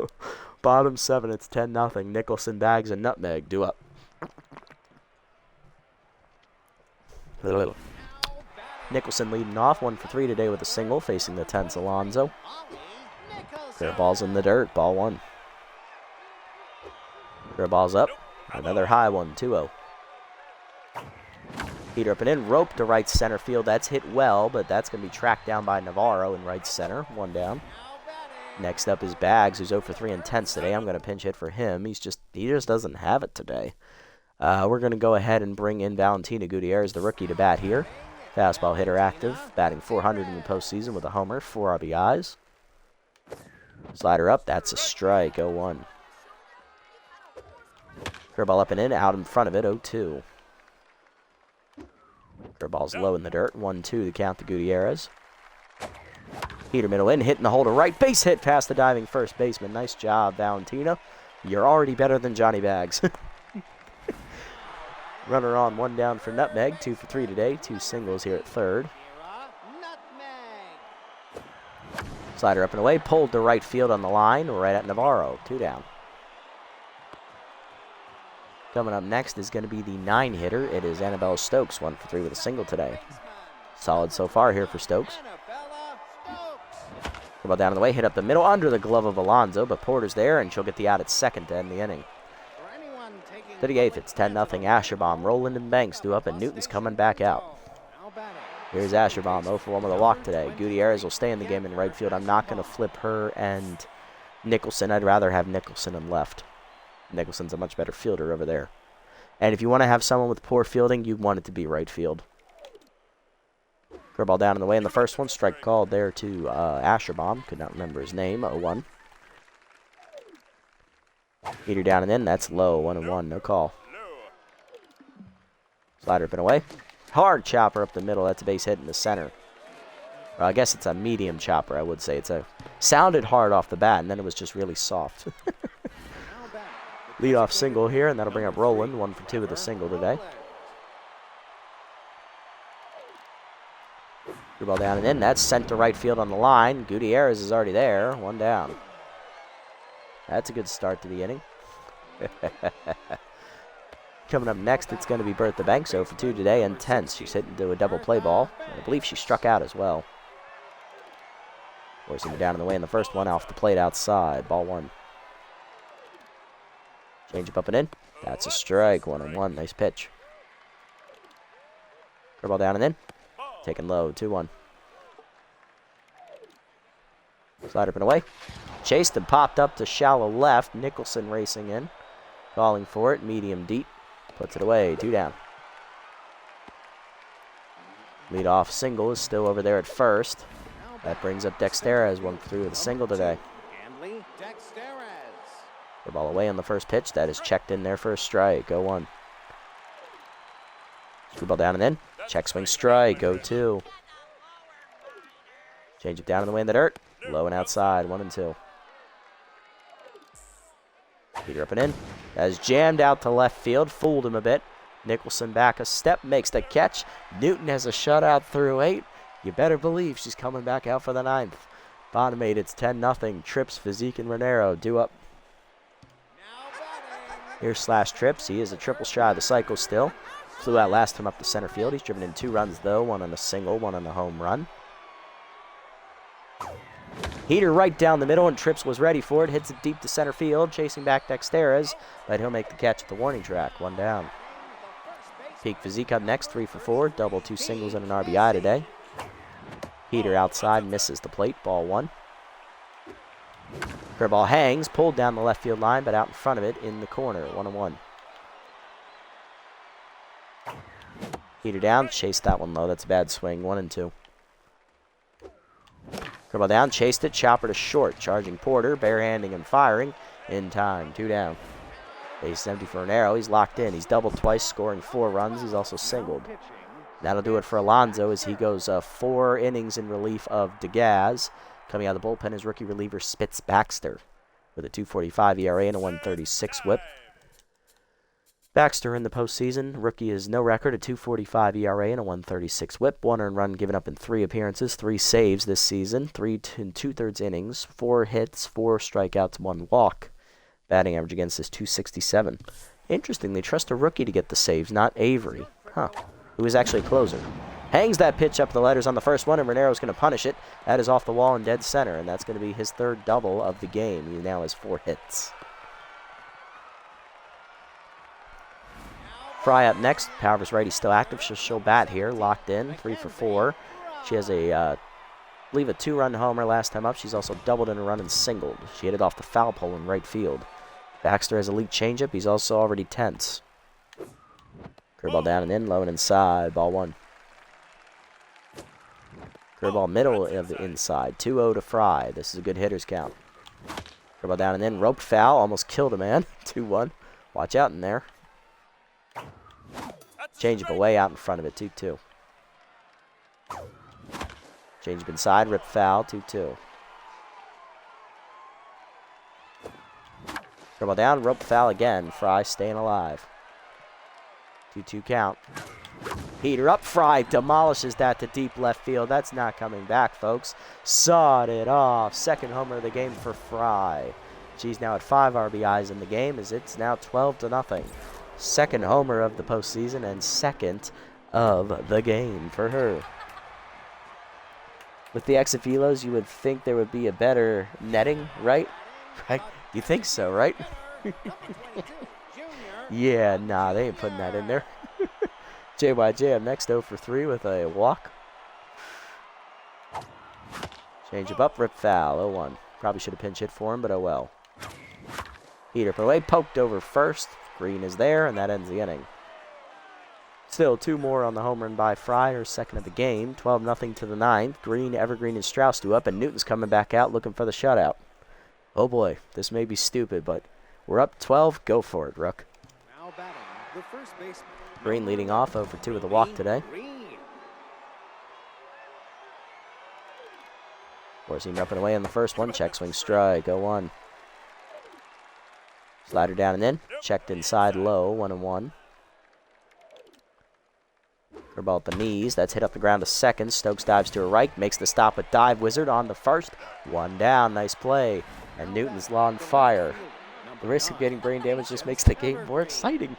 Bottom 7, it's 10-0. Nicholson, Bags, and Nutmeg due up. Nicholson leading off, 1 for 3 today with a single, facing the tense Alonzo. Fair ball's in the dirt, ball 1. Fair ball's up, another high one, 2-0. Heater up and in, rope to right center field. That's hit well, but that's going to be tracked down by Navarro in right center. 1 down. Next up is Bags, who's 0 for 3 and tense today. I'm going to pinch hit for him. He just doesn't have it today. We're going to go ahead and bring in Valentina Gutierrez, the rookie, to bat here. Fastball hitter active, batting .400 in the postseason with a homer, 4 RBIs. Slider up, that's a strike, 0-1. Curveball up and in, out in front of it, 0-2. Curveball's low in the dirt, 1-2 to count to Gutierrez. Heater middle in, hitting the hole to right, base hit past the diving first baseman. Nice job, Valentina. You're already better than Johnny Bags. Runner on, 1 down for Nutmeg, 2 for 3 today, 2 singles here at third. Slider up and away, pulled to right field on the line, right at Navarro, 2 down. Coming up next is going to be the 9-hitter. It is Annabella Stokes, 1 for 3 with a single today. Solid so far here for Stokes. Ball down in the way, hit up the middle, under the glove of Alonzo, but Porter's there, and she'll get the out at second to end the inning. To the 8th, it's 10-0. Asherbaum, Roland, and Banks due up, and Newton's coming back out. Here's Asherbaum, 0 for 1 with a walk today. Gutierrez will stay in the game in right field. I'm not going to flip her and Nicholson. I'd rather have Nicholson in left. Nicholson's a much better fielder over there. And if you want to have someone with poor fielding, you want it to be right field. Curveball down in the way in the first one. Strike called there to Asherbaum. Could not remember his name. 0-1. Heater down and in. That's low. 1-1. No call. Slider up and away. Hard chopper up the middle. That's a base hit in the center. Well, I guess it's a medium chopper, I would say. It's a sounded hard off the bat, and then it was just really soft. Leadoff single here, and that'll bring up Roland. 1 for 2 with a single today. Ball down and in. That's sent to right field on the line. Gutierrez is already there. 1 down. That's a good start to the inning. Coming up next, it's going to be Bertha Banks, 0 for 2 today, and tense. She's hitting to a double play ball. I believe she struck out as well. Forcing her down in the way in the first one, off the plate outside. Ball 1. Change up and in. That's a strike. 1-1. Nice pitch. Curveball down and in. Taken low. 2-1. Slide up and away. Chased and popped up to shallow left. Nicholson racing in. Calling for it. Medium deep. Puts it away. 2 down. Leadoff single is still over there at first. That brings up Dexterez, 1 for 3 with a single today. The ball away on the first pitch. That is checked in there for a strike. 0-1. Screwball down and in. Check swing strike. 0-2. Change it down in the way in the dirt. Low and outside, 1-2. Heater up and in. Has jammed out to left field, fooled him a bit. Nicholson back a step, makes the catch. Newton has a shutout through 8. You better believe she's coming back out for the 9th. Bottom 8, it's 10-0. Trips, Physique, and Renero due up. Here's Slash Trips. He is a triple shy of the cycle still. Flew out last time up the center field. He's driven in 2 runs, though. 1 on a single, 1 on a home run. Heater right down the middle, and Trips was ready for it. Hits it deep to center field, chasing back Dexteras, but he'll make the catch at the warning track. 1 down. Peak Physique up next, 3 for 4. Double, 2 singles, and an RBI today. Heater outside, misses the plate. Ball 1. Curveball hangs, pulled down the left field line, but out in front of it in the corner. 1-1. Heater down, chased that one low. That's a bad swing. 1-2. Curveball down, chased it, chopper to short, charging Porter, barehanding and firing, in time, 2 down. Base empty for an arrow, he's locked in, he's doubled twice, scoring 4 runs, he's also singled. That'll do it for Alonso as he goes 4 innings in relief of DeGaz. Coming out of the bullpen is rookie reliever Spitz Baxter with a 2.45 ERA and a 1.36 whip. Baxter in the postseason. Rookie is no record, a 2.45 ERA and a 1.36 whip. 1 earned run given up in 3 appearances, 3 saves this season, 3 2/3 innings, 4 hits, 4 strikeouts, 1 walk. Batting average against is .267. Interesting, they trust a rookie to get the saves, not Avery. Who is actually a closer. Hangs that pitch up the letters on the first one, and Renero's going to punish it. That is off the wall in dead center, and that's going to be his 3rd double of the game. He now has 4 hits. Fry up next. Power's righty still active. She'll bat here. Locked in. 3 for 4. She has I believe a 2-run homer last time up. She's also doubled in a run and singled. She hit it off the foul pole in right field. Baxter has a elite changeup. He's also already tense. Curveball down and in. Low and inside. Ball 1. Curveball middle of the inside. 2-0 to Fry. This is a good hitter's count. Curveball down and in. Roped foul. Almost killed a man. 2-1. Watch out in there. Change up away out in front of it, 2-2. Change up inside, rip foul, 2-2. Curveball down, rope foul again. Fry staying alive. 2-2 count. Heater up, Fry demolishes that to deep left field. That's not coming back, folks. Sawed it off. 2nd homer of the game for Fry. She's now at 5 RBIs in the game as it's now 12-0. 2nd homer of the postseason and 2nd of the game for her. With the exit velos, you would think there would be a better netting, right? Right? You think so, right? Yeah, nah, they ain't putting that in there. JYJ up next, 0 for 3 with a walk. Change up, rip foul, 0-1. Probably should have pinch hit for him, but oh well. Heater per away, poked over first. Green is there, and that ends the inning. Still 2 more on the home run by Fry, her 2nd of the game. 12-0 to the 9th. Green, Evergreen, and Strauss due up, and Newton's coming back out looking for the shutout. Oh boy, this may be stupid, but we're up 12. Go for it, Rook. Now batting, the first baseman. Green leading off, 0 for 2 with a walk today. Forcing up and away on the first one. Check swing strike, 0-1. Slider down and in. Checked inside low, 1-1. Curveball at the knees. That's hit up the ground to 2nd. Stokes dives to her right. Makes the stop with Dive Wizard on the first. 1 down. Nice play. And Newton's on fire. The risk of getting brain damage just makes the game more exciting.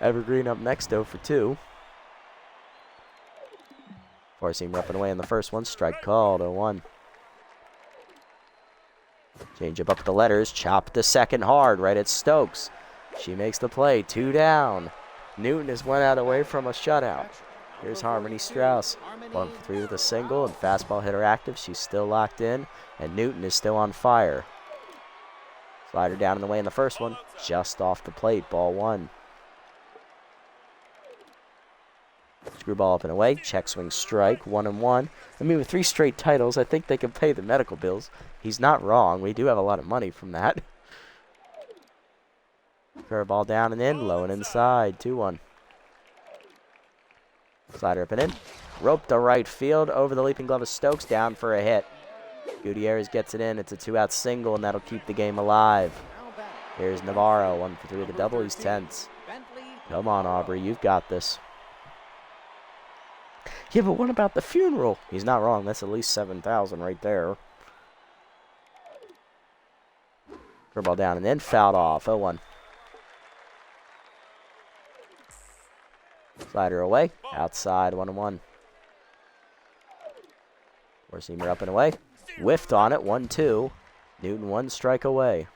Evergreen up next, 0 for 2. Four-seam up and away in the first one. Strike called, 0-1. Change up the letters. Chop to 2nd hard right at Stokes. She makes the play. 2 down. Newton is 1 out away from a shutout. Here's Harmony Strauss. 1 for 3 with a single and fastball hitter active. She's still locked in, and Newton is still on fire. Slider down in the way in the first one. Just off the plate. Ball 1. Screwball up and away. Check swing strike. 1-1. I mean, with 3 straight titles, I think they can pay the medical bills. He's not wrong. We do have a lot of money from that. Curveball down and in. Low and inside. 2-1. Slider up and in. Rope to right field. Over the leaping glove of Stokes. Down for a hit. Gutierrez gets it in. It's a 2-out single, and that'll keep the game alive. Here's Navarro. 1 for 3 with a double. He's tense. Come on, Aubrey. You've got this. Yeah, but what about the funeral? He's not wrong. That's at least 7,000 right there. Curveball down and then fouled off. 0-1. Slider away. Outside. 1-1. Four-seamer up and away. Whiffed on it. 1-2. Newton 1 strike away.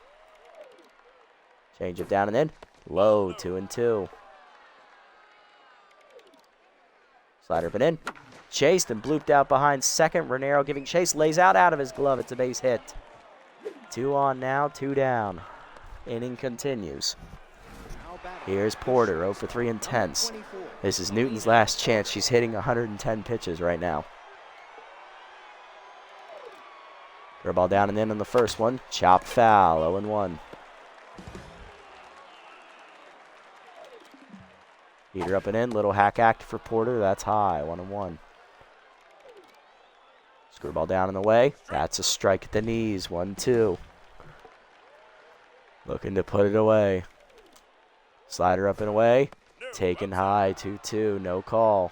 Change it down and in. Low. 2-2. Slider up and in. Chased and blooped out behind second. Renero giving chase. Lays out of his glove. It's a base hit. 2 on now. 2 down. Inning continues. Here's Porter. 0 for 3 intense. This is Newton's last chance. She's hitting 110 pitches right now. Curveball down and in on the first one. Chopped foul. 0-1. Heater up and in. Little hack act for Porter. That's high. 1-1. Screwball down in the way. That's a strike at the knees. 1-2. Looking to put it away. Slider up and away. Taken high. 2-2. No call.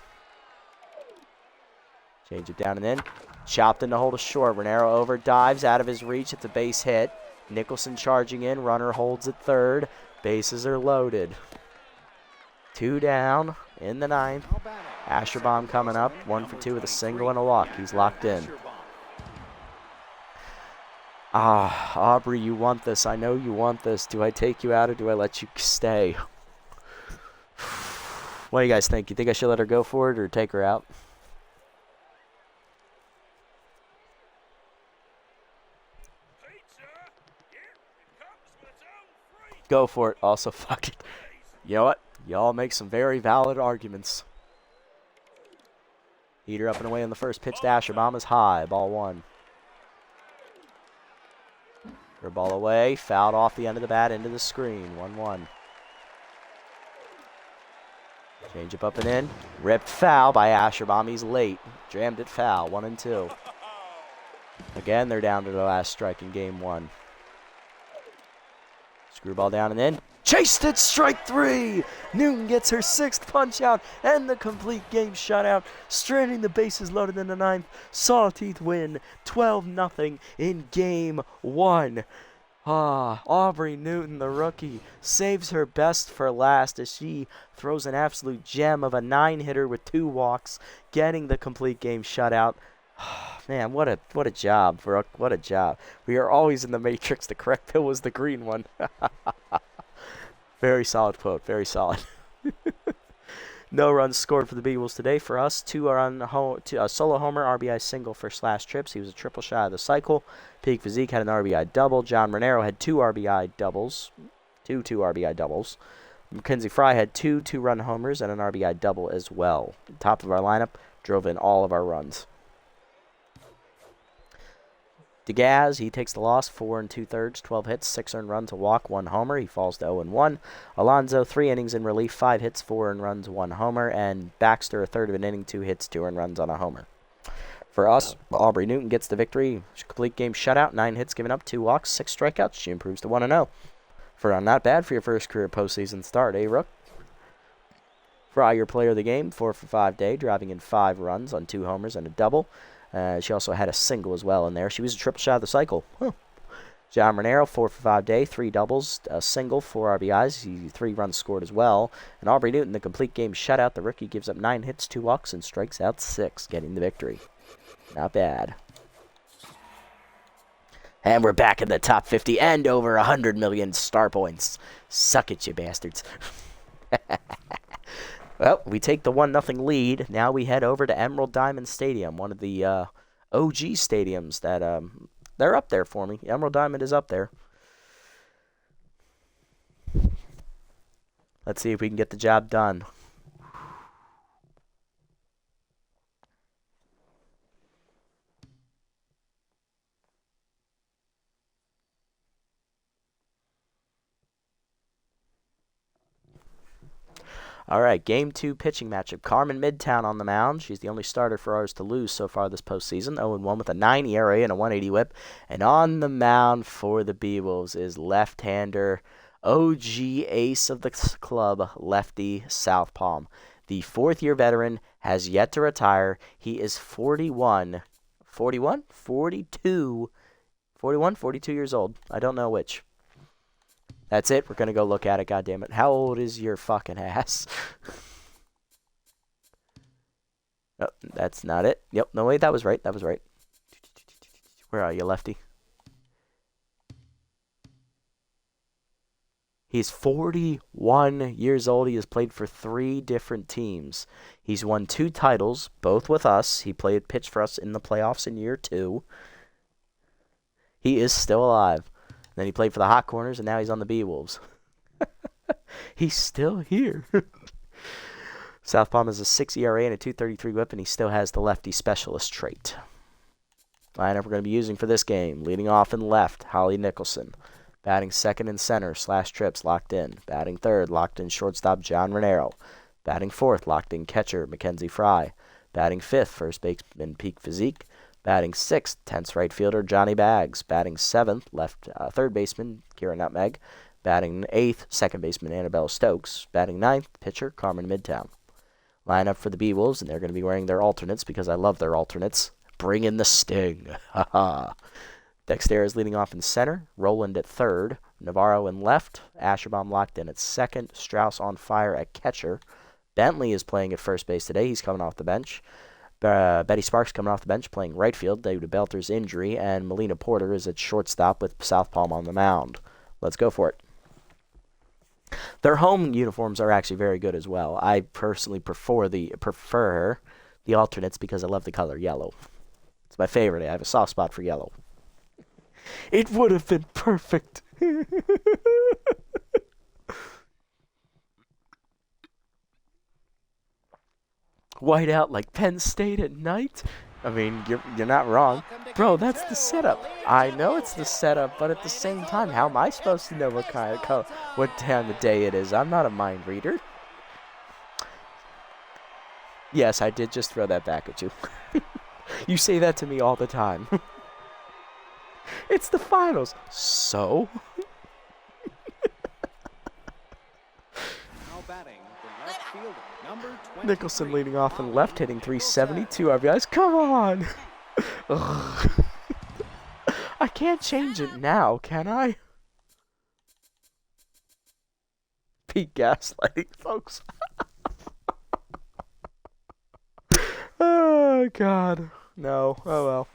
Change it down and in. Chopped in to hold a short. Renero over. Dives out of his reach. It's a base hit. Nicholson charging in. Runner holds at third. Bases are loaded. 2 down in the ninth. Asherbaum coming up. 1 for 2 with a single and a walk. He's locked in. Aubrey, you want this. I know you want this. Do I take you out or do I let you stay? What do you guys think? You think I should let her go for it or take her out? Go for it. Also, fuck it. You know what? Y'all make some very valid arguments. Heater up and away on the first pitch to Asherbaum is high. Ball 1. Her ball away. Fouled off the end of the bat into the screen. 1-1. Change up and in. Ripped foul by Asherbaum. He's late. Jammed it foul. 1-2. Again, they're down to the last strike in game 1. Screwball down and in. Chased it, strike 3. Newton gets her 6th punch out and the complete game shutout. Stranding the bases loaded in the 9th. Sawteeth win 12-0 in game 1. Aubrey Newton, the rookie, saves her best for last as she throws an absolute gem of a 9-hitter with 2 walks, getting the complete game shutout. Man, what a job, Brooke. What a job. We are always in the matrix. The correct pill was the green one. Very solid quote. Very solid. No runs scored for the Beewolves today. For us, 2 are on solo homer, RBI single for Slash Trips. He was a triple shy of the cycle. Peak Physique had an RBI double. John Renero had 2 RBI doubles. 2 RBI doubles. Mackenzie Fry had 2 2-run homers and an RBI double as well. Top of our lineup, drove in all of our runs. DeGaz, he takes the loss, 4 2/3, 12 hits, 6 earned runs, a walk, 1 homer. He falls to 0-1. Alonso, 3 innings in relief, 5 hits, 4 earned runs, 1 homer. And Baxter, a third of an inning, 2 hits, 2 earned runs on a homer. For us, Aubrey Newton gets the victory. Complete game shutout, 9 hits given up, 2 walks, 6 strikeouts. She improves to 1-0. Not bad for your first career postseason start, eh, Rook? Fry, your player of the game, 4 for 5 day, driving in 5 runs on 2 homers and a double. She also had a single as well in there. She was a triple shot of the cycle. John Renero, 4 for 5 day, 3 doubles, a single, 4 RBIs, 3 runs scored as well. And Aubrey Newton, the complete game shutout. The rookie gives up 9 hits, 2 walks, and strikes out 6, getting the victory. Not bad. And we're back in the top 50 and over 100 million star points. Suck it, you bastards. Well, we take the 1-0 lead. Now we head over to Emerald Diamond Stadium, one of the OG stadiums that they're up there for me. Emerald Diamond is up there. Let's see if we can get the job done. All right, Game 2 pitching matchup. Carmen Midtown on the mound. She's the only starter for ours to lose so far this postseason. 0-1 with a 9 ERA and a 180 whip. And on the mound for the Beewolves is left-hander, OG ace of the club, lefty Southpaw. The fourth-year veteran has yet to retire. He is 41, 42 years old. I don't know which. That's it. We're going to go look at it, goddammit. How old is your fucking ass? Oh, that's not it. Yep. No, wait. That was right. That was right. Where are you, lefty? He's 41 years old. He has played for 3 different teams. He's won 2 titles, both with us. He pitched for us in the playoffs in year 2. He is still alive. Then he played for the Hot Corners, and now he's on the Beewolves. He's still here. Southpaw has a 6 ERA and a 2.33 whip, and he still has the lefty specialist trait. Lineup we're going to be using for this game. Leading off in left, Holly Nicholson. Batting second and center, /trips, locked in. Batting third, locked in shortstop, John Renero. Batting fourth, locked in catcher, Mackenzie Fry. Batting fifth, first baseman, Peak Physique. Batting sixth, tense right fielder, Johnny Baggs. Batting seventh, third baseman, Kira Nutmeg. Batting eighth, second baseman, Annabelle Stokes. Batting ninth, pitcher, Carmen Midtown. Lineup for the Beewolves, and they're going to be wearing their alternates because I love their alternates. Bring in the sting. Haha. Dexter is leading off in center, Roland at third, Navarro in left, Asherbaum locked in at second, Strauss on fire at catcher. Bentley is playing at first base today. He's coming off the bench. Betty Sparks coming off the bench playing right field due to Belter's injury, and Melina Porter is at shortstop with Southpaw on the mound. Let's go for it. Their home uniforms are actually very good as well. I personally prefer the alternates because I love the color yellow. It's my favorite. I have a soft spot for yellow. It would have been perfect. White out like Penn State at night? I mean, you're not wrong. Bro, that's the setup. I know it's the setup, but at the same time, how am I supposed to know what time of day it is? I'm not a mind reader. Yes, I did just throw that back at you. You say that to me all the time. It's the finals. So? Now batting, the left fielder, number 23. Nicholson leading off in left, hitting 372 RBIs. Come on! I can't change it now, can I? Peak gaslighting, folks. Oh, God. No. Oh, well.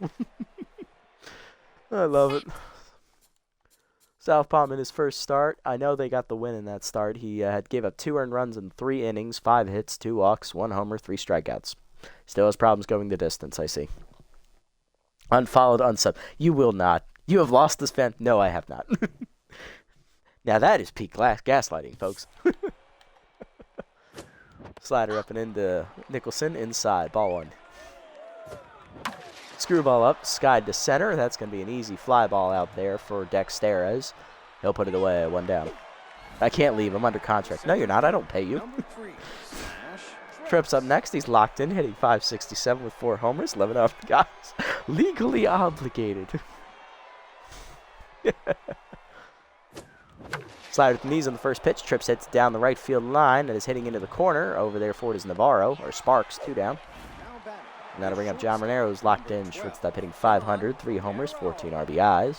I love it. Southpaw in his first start. I know they got the win in that start. He gave up 2 earned runs in 3 innings, 5 hits, 2 walks, 1 homer, 3 strikeouts. Still has problems going the distance, I see. Unfollowed, unsub. You will not. You have lost this fan. No, I have not. Now that is peak gaslighting, folks. Slider up and into Nicholson. Inside. Ball 1. Screwball up, skied to center. That's going to be an easy fly ball out there for Dexteras. He'll put it away, 1 down. I can't leave. I'm under contract. No, you're not. I don't pay you. Trips up next. He's locked in, hitting .567 with 4 homers. 11 off the guys. Legally obligated. Slider with the knees on the first pitch. Trips hits down the right field line. That is hitting into the corner. Over there for it is Navarro, or Sparks, 2 down. Now to bring up John Renero, who's locked in. Shortstop hitting .500, 3 homers, 14 RBIs.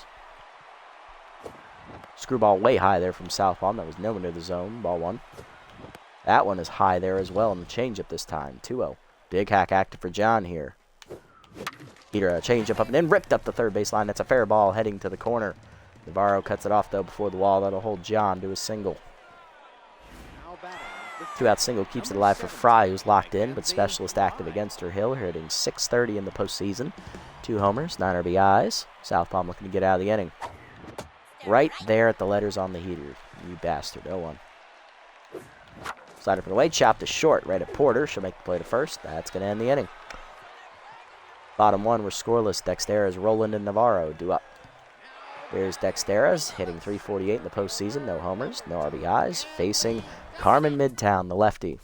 Screwball way high there from Southpaw. That was nowhere near the zone. Ball 1. That one is high there as well, and the changeup this time. 2-0. Big hack active for John here. Heater a changeup up and in, ripped up the third base line. That's a fair ball heading to the corner. Navarro cuts it off though before the wall. That'll hold John to a single. 2-out single keeps it alive for Fry, who's locked in, but specialist active against her. Hill hitting .630 in the postseason. 2 homers, 9 RBIs. Southpaw looking to get out of the inning. Right there at the letters on the heater. You bastard. 0-1. Slider for the way, chopped to short. Right at Porter. She'll make the play to first. That's going to end the inning. Bottom 1 were scoreless. Dexteras, Roland, and Navarro due up. Here's Dexteras hitting .348 in the postseason. No homers, no RBIs. Facing Carmen Midtown, the lefty.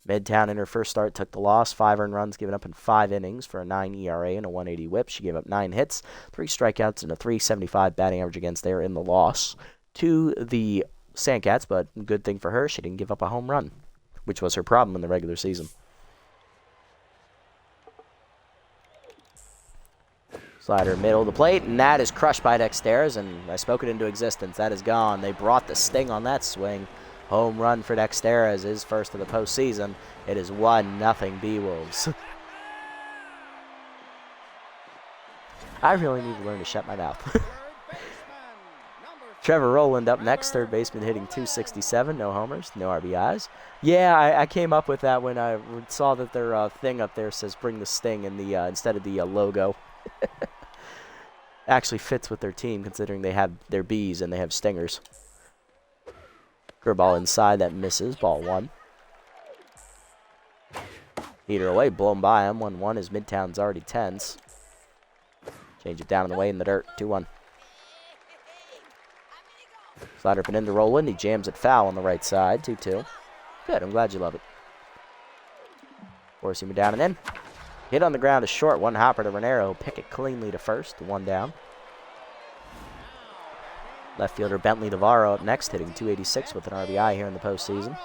Midtown in her first start took the loss. 5 earned runs given up in 5 innings for a 9 ERA and a 180 whip. She gave up 9 hits, 3 strikeouts, and a 375 batting average against there in the loss to the Sandcats, but good thing for her, she didn't give up a home run, which was her problem in the regular season. Slider middle of the plate, and that is crushed by Dexteras, and I spoke it into existence. That is gone. They brought the sting on that swing. Home run for Dexteras, his first of the postseason. It is 1-0 Beewolves. I really need to learn to shut my mouth. Trevor Rowland up next, third baseman hitting .267, no homers, no RBIs. Yeah, I came up with that when I saw that their thing up there says "Bring the Sting" in the instead of the logo. Actually fits with their team considering they have their bees and they have stingers. Curveball inside, that misses. Ball 1. Heater away, blown by him. 1-1 as Midtown's already tense. Change it down in the way in the dirt. 2-1. Slider up and into Rowland. He jams it foul on the right side. 2-2. Good, I'm glad you love it. Four-seamer down and in. Hit on the ground is short. One hopper to Renero. Pick it cleanly to first. 1 down. Left fielder Bentley Navarro up next, hitting .286 with an RBI here in the postseason.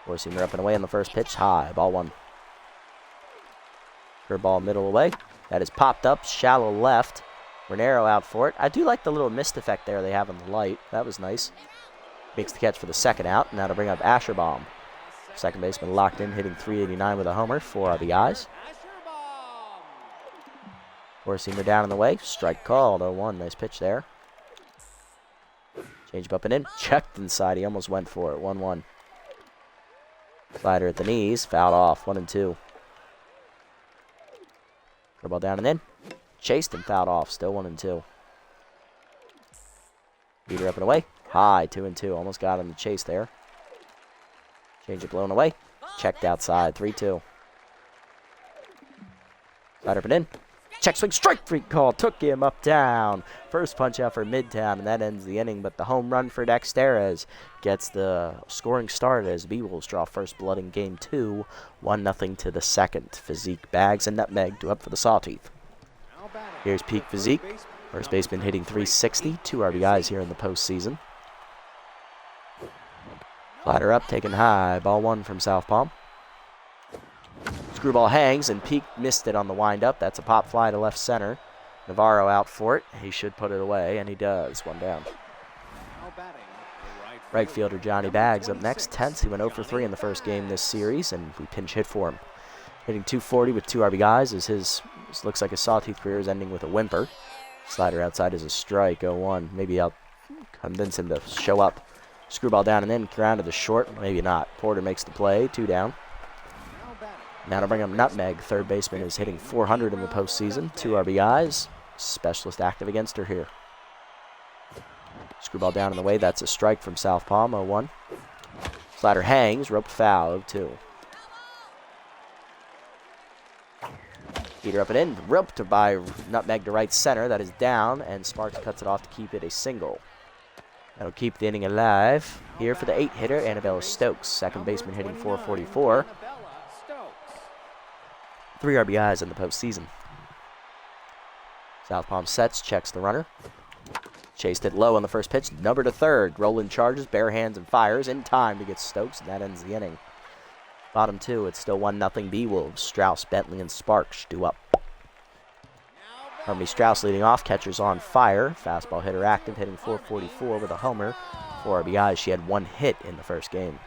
Four-seamer up and away on the first pitch. High. Ball 1. Curveball middle away. That is popped up. Shallow left. Renero out for it. I do like the little mist effect there they have on the light. That was nice. Makes the catch for the second out. Now to bring up Asherbaum. Second baseman locked in, hitting .389 with a homer. 4 RBIs. Four-seamer down in the way. Strike called. 0-1. Nice pitch there. Change up and in. Checked inside. He almost went for it. 1-1. Slider at the knees. Fouled off. 1-2. Curveball down and in. Chased and fouled off. Still 1-2. Beater up and away. High. 2-2. Almost got him the chase there. Change it blown away. Checked outside. 3-2. Slider up and in. Check swing, strike freak call, took him up down. First punch out for Midtown, and that ends the inning. But the home run for Dexteras gets the scoring start as Beewolves draw first blood in game 2. 1-0 to the second. Physique, Bags, and Nutmeg do up for the Sawteeth. Here's peak Physique. First baseman hitting .360, 2 RBIs here in the postseason. Slider up, taken high. Ball 1 from South Palm. Screwball hangs, and Peak missed it on the windup. That's a pop fly to left center. Navarro out for it. He should put it away, and he does. 1 down. Right fielder Johnny Bags up next. Tense. He went 0 for 3 in the first game this series, and we pinch hit for him. Hitting .240 with 2 RBIs as his looks like his Sawteeth career is ending with a whimper. Slider outside is a strike. 0-1. Maybe I'll convince him to show up. Screwball down and in. Ground to the short. Maybe not. Porter makes the play. 2 down. Now to bring up Nutmeg. Third baseman is hitting .400 in the postseason. 2 RBIs. Specialist active against her here. Screwball down in the way. That's a strike from South Palm. 0-1. Slider hangs. Roped foul. 0-2. Heater up and in. Roped by Nutmeg to right center. That is down. And Sparks cuts it off to keep it a single. That'll keep the inning alive. Here for the 8-hitter, Annabella Stokes. Second baseman hitting .444. 3 RBIs in the postseason. South Palm sets, checks the runner. Chased it low on the first pitch. Number to third. Rowland charges, bare hands, and fires in time to get Stokes, and that ends the inning. Bottom 2, it's still 1-0 Beewolves. Strauss, Bentley, and Sparks do up. Harmony Strauss leading off. Catcher's on fire. Fastball hitter active, hitting .444 with a homer. 4 RBIs. She had 1 hit in the first game.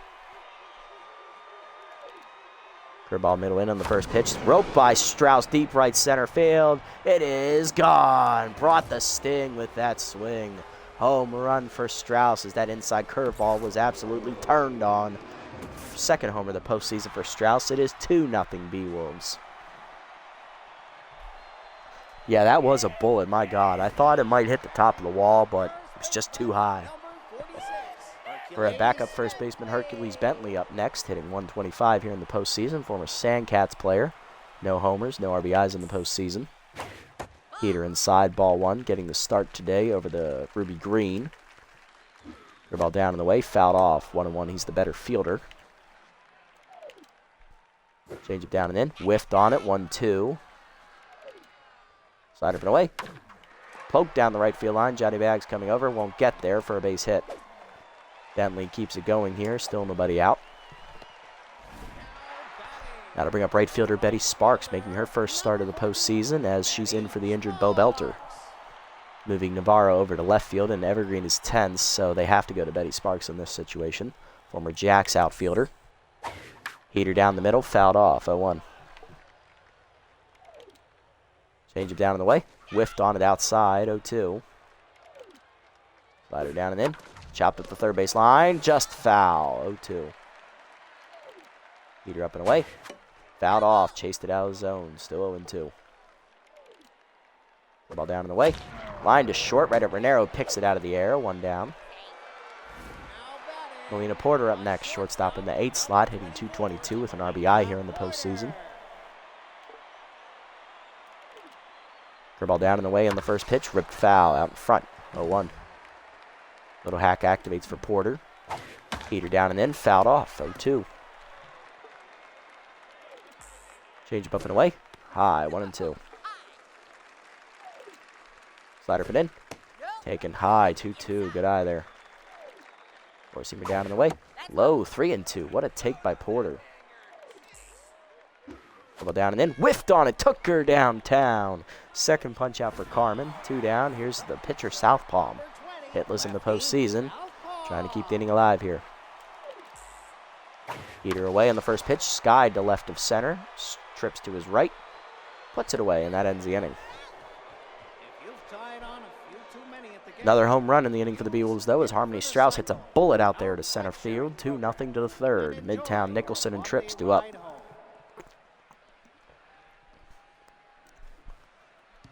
Curveball middle in on the first pitch. Roped by Strauss, deep right center field. It is gone. Brought the sting with that swing. Home run for Strauss as that inside curveball was absolutely turned on. Second homer of the postseason for Strauss. It is 2-0 Beewolves. Yeah, that was a bullet. My God. I thought it might hit the top of the wall, but it was just too high. For a backup first baseman, Hercules Bentley up next, hitting .125 here in the postseason. Former Sandcats player. No homers, no RBIs in the postseason. Heater inside, ball 1, getting the start today over the Ruby Green. Good ball down in the way, fouled off. 1-1, he's the better fielder. Change it down and in. Whiffed on it, 1-2. Slide up and away. Poked down the right field line. Johnny Bags coming over. Won't get there for a base hit. Bentley keeps it going here. Still nobody out. Now to bring up right fielder Betty Sparks, making her first start of the postseason as she's in for the injured Bo Belter. Moving Navarro over to left field, and Evergreen is tense, so they have to go to Betty Sparks in this situation. Former Jacks outfielder. Heater down the middle, fouled off, 0-1. Change it down in the way. Whiffed on it outside, 0-2. Slider down and in. Chopped up the third base line, just foul, 0-2. Heater up and away. Fouled off, chased it out of the zone, still 0-2. The ball down in the way. Line to short, right at Renero, picks it out of the air, 1 down. Melina Porter up next, shortstop in the 8th slot, hitting .222 with an RBI here in the postseason. Ball down in the way on the first pitch, ripped foul out in front, 0-1. Little hack activates for Porter. Heater down and in, fouled off, 0-2. Change up and away, high, 1-2. Slider put in, taken high, 2-2, good eye there. Four-seamer down in the way, low, 3-2. What a take by Porter. Ball down and in, whiffed on it, took her downtown. Second punch out for Carmen, 2 down. Here's the pitcher Southpaw, hitless in the postseason, trying to keep the inning alive here. Heater away on the first pitch, skied to left of center, trips to his right, puts it away, and that ends the inning. Another home run in the inning for the Beewolves, though, as Harmony Strauss hits a bullet out there to center field. 2-0 to the third. Midtown, Nicholson, and Trips do up.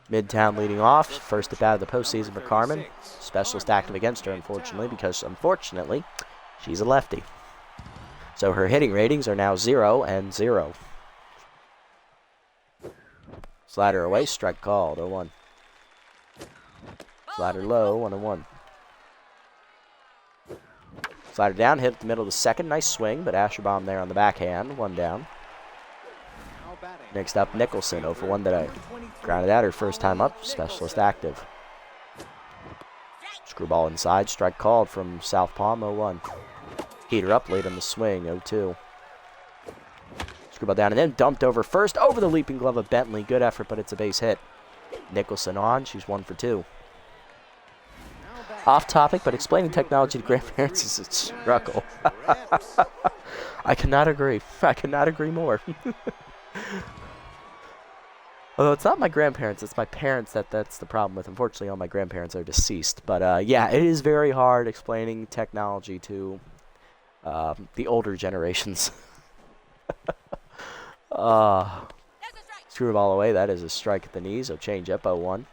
Midtown leading off. First at bat of the postseason for Carmen. Specialist active against her, unfortunately, because, unfortunately, she's a lefty. So her hitting ratings are now 0 and 0. Slider away, strike called, 0-1. Slider low, 1-1. Slider down, hit the middle of the second. Nice swing, but Asherbomb there on the backhand, 1 down. Next up, Nicholson, 0 for 1 today. Grounded out her first time up, specialist active. Screwball inside, strike called from Southpaw, 0-1. Heater up late on the swing, 0-2. Screwball down and in, dumped over first, over the leaping glove of Bentley. Good effort, but it's a base hit. Nicholson on, she's 1 for 2. Off topic, but explaining technology to grandparents is a struggle. I cannot agree. I cannot agree more. Although it's not my grandparents, it's my parents that's the problem with. Unfortunately, all my grandparents are deceased. But yeah, it is very hard explaining technology to the older generations. Screwball away, that is a strike at the knees. So change up, 0-1.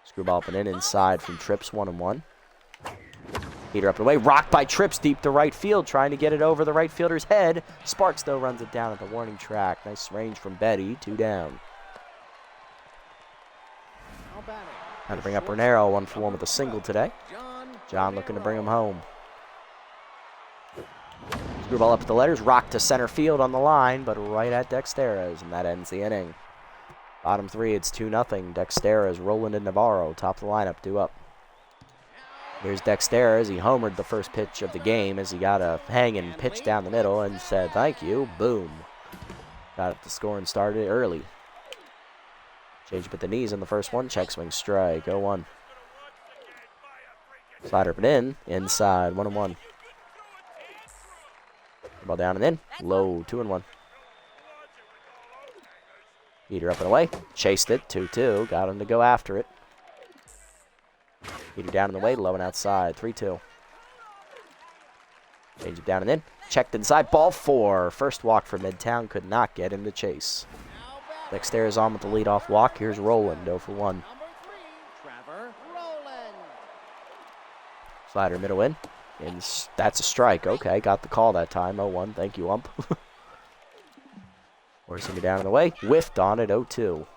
Screwball up and in inside from Trips, 1-1. Heater up and away, rocked by Trips deep to right field, trying to get it over the right fielder's head. Sparks, though, runs it down at the warning track. Nice range from Betty, 2 down. Now to bring up Renero, 1 for 1 with a single today. John looking to bring him home. Screwball up at the letters, rocked to center field on the line, but right at Dexteras, and that ends the inning. Bottom 3, it's 2-0. Dexteras, Roland, and Navarro, top of the lineup, due up. Here's Dexteras. He homered the first pitch of the game as he got a hanging pitch down the middle and said, "Thank you." Boom. Got up the score and started early. Change up at the knees on the first one. Check swing strike. 0-1. Slider up and in. Inside. 1-1. Ball down and in. Low. 2-1. Heater up and away. Chased it. 2-2. Got him to go after it. Heater down in the way. Low and outside. 3-2. Change it down and in. Checked inside. Ball 4. First walk for Midtown. Could not get him to chase. Dexter on with the leadoff walk. Here's Roland. 0 for 1. Slider middle in. And that's a strike. Okay, got the call that time. 0-1. Thank you, ump. Forcing it down in the way. Whiffed on it. 0-2.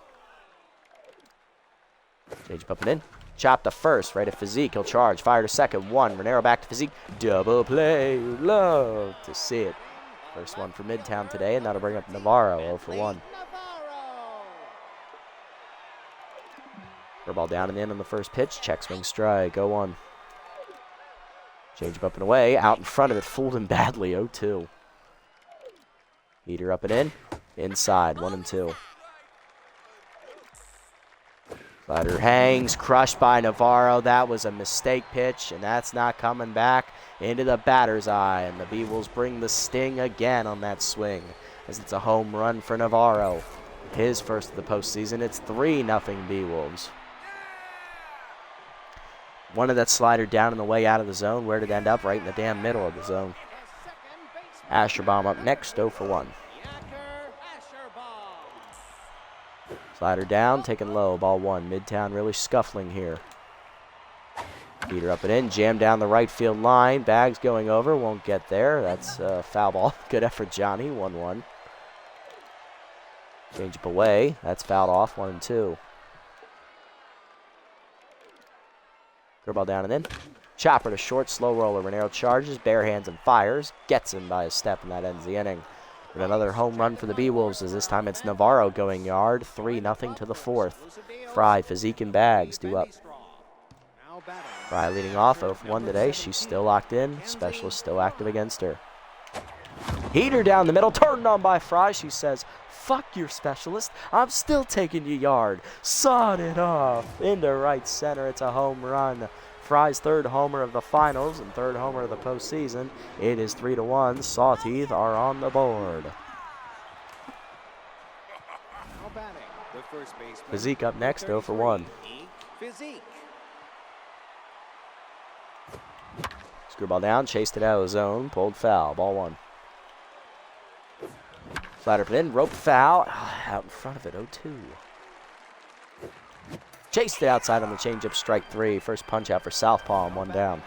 Change up and in. Chop to first, right at Physique. He'll charge. Fire to second. One. Renero back to Physique. Double play. Love to see it. First one for Midtown today, and that'll bring up Navarro 0 for 1. Ball down and in on the first pitch. Check swing strike. 0-1. Change him up and away. Out in front of it. Fooled him badly. 0-2. Heater up and in. Inside. 1-2. Slider hangs. Crushed by Navarro. That was a mistake pitch, and that's not coming back into the batter's eye. And the Beewolves bring the sting again on that swing, as it's a home run for Navarro. His first of the postseason. It's 3-0 Beewolves. One of that slider down in the way out of the zone. Where did it end up? Right in the damn middle of the zone. Asherbaum up next, 0 for 1. Slider down, taken low, ball 1. Midtown really scuffling here. Heater up and in, jam down the right field line. Bags going over, won't get there. That's foul ball. Good effort, Johnny, 1-1. Change up away, that's fouled off, 1-2. Ball down and in. Chopper to short, slow roller. Renero charges, bare hands and fires. Gets him by a step, and that ends the inning. But another home run for the Beewolves, as this time it's Navarro going yard. 3-0 to the 4th. Fry, Physique, and Bags due up. Fry leading off 0 for 1 today. She's still locked in. Specialist still active against her. Heater down the middle, turned on by Fry. She says, "Fuck your specialist. I'm still taking you yard." Sawed it off into right center. It's a home run. Fry's 3rd homer of the finals and 3rd homer of the postseason. It is 3-1. Sawteeth are on the board. Physique up next, 0 for 1. Screwball down, chased it out of the zone, pulled foul, ball 1. Slider put in, rope foul, out in front of it, 0-2. Chased it outside on the changeup, strike 3. First punch out for Southpaw, and 1 down.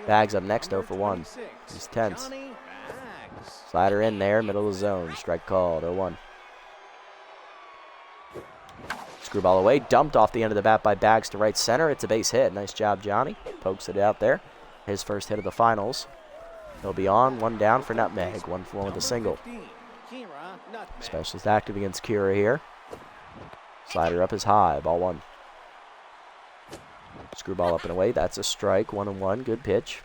Bags up next, 0 for 1. He's tense. Slider in there, middle of the zone, strike called, 0-1. Screwball away, dumped off the end of the bat by Bags to right center. It's a base hit. Nice job, Johnny. Pokes it out there. His first hit of the finals. He'll be on, 1 down for Nutmeg, 1 for 1 with a single. Specialist active against Kira here. Slider up is high, ball 1. Screwball up and away, that's a strike, 1-1, good pitch.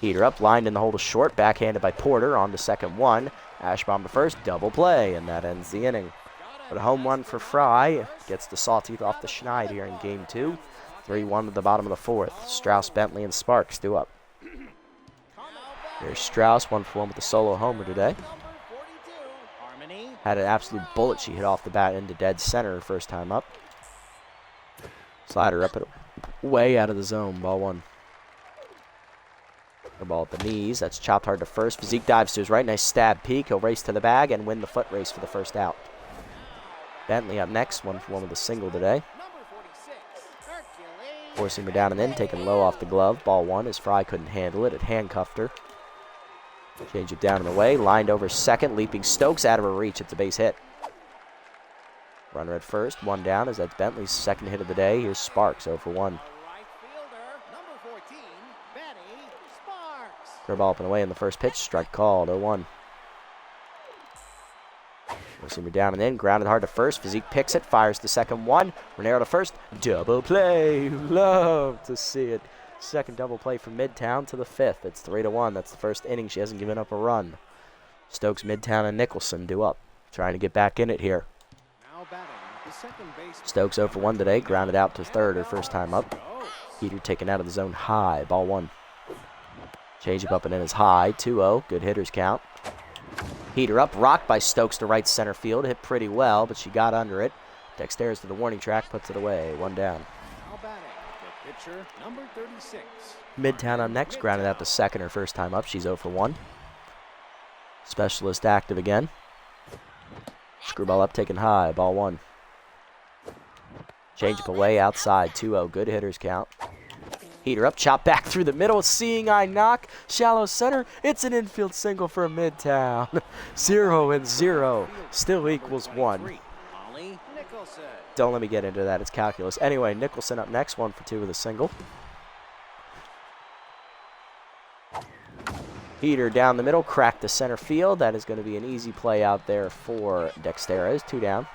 Heater up, lined in the hole to short, backhanded by Porter, on to second 1. Ashbaum to first, double play, and that ends the inning. But a home run for Fry, gets the Sawteeth off the schneid here in game 2. 3-1 to the bottom of the 4th. Strauss, Bentley, and Sparks due up. Here's Strauss, 1 for 1 with a solo homer today. Had an absolute bullet she hit off the bat into dead center her first time up. Slider up it way out of the zone, ball 1. The ball at the knees, that's chopped hard to first. Physique dives to his right, nice stab peek. He'll race to the bag and win the foot race for the first out. Bentley up next, 1 for 1 with a single today. Forcing her down and in, taking low off the glove. Ball 1 as Fry couldn't handle it. It handcuffed her. Change it down and away. Lined over second. Leaping Stokes out of her reach. It's a base hit. Runner at first. 1 down as that's Bentley's second hit of the day. Here's Sparks 0 for 1. Curveball up and away in the first pitch. Strike called 0-1. Forcing her down and in. Grounded hard to first. Physique picks it. Fires to second 1. Renero to first. Double play. Love to see it. Second double play from Midtown to the 5th. It's 3-1. That's the first inning. She hasn't given up a run. Stokes, Midtown, and Nicholson due up. Trying to get back in it here. Stokes 0 for 1 today. Grounded out to third her first time up. Heater taken out of the zone high. Ball 1. Change up and in is high. 2-0. Good hitters count. Heater up. Rocked by Stokes to right center field. Hit pretty well, but she got under it. Dexter's to the warning track. Puts it away. 1 down. Number 36. Midtown on next, grounded out to second her first time up. She's 0 for 1. Specialist active again. Screwball up, taken high, ball 1. Change up away, outside, 2-0. Good hitters count. Heater up, chop back through the middle, seeing eye knock, shallow center. It's an infield single for Midtown. 0-0, still equals 1. Don't let me get into that. It's calculus. Anyway, Nicholson up next, 1 for 2 with a single. Heater down the middle, cracked to center field. That is going to be an easy play out there for Dexteres. 2 down.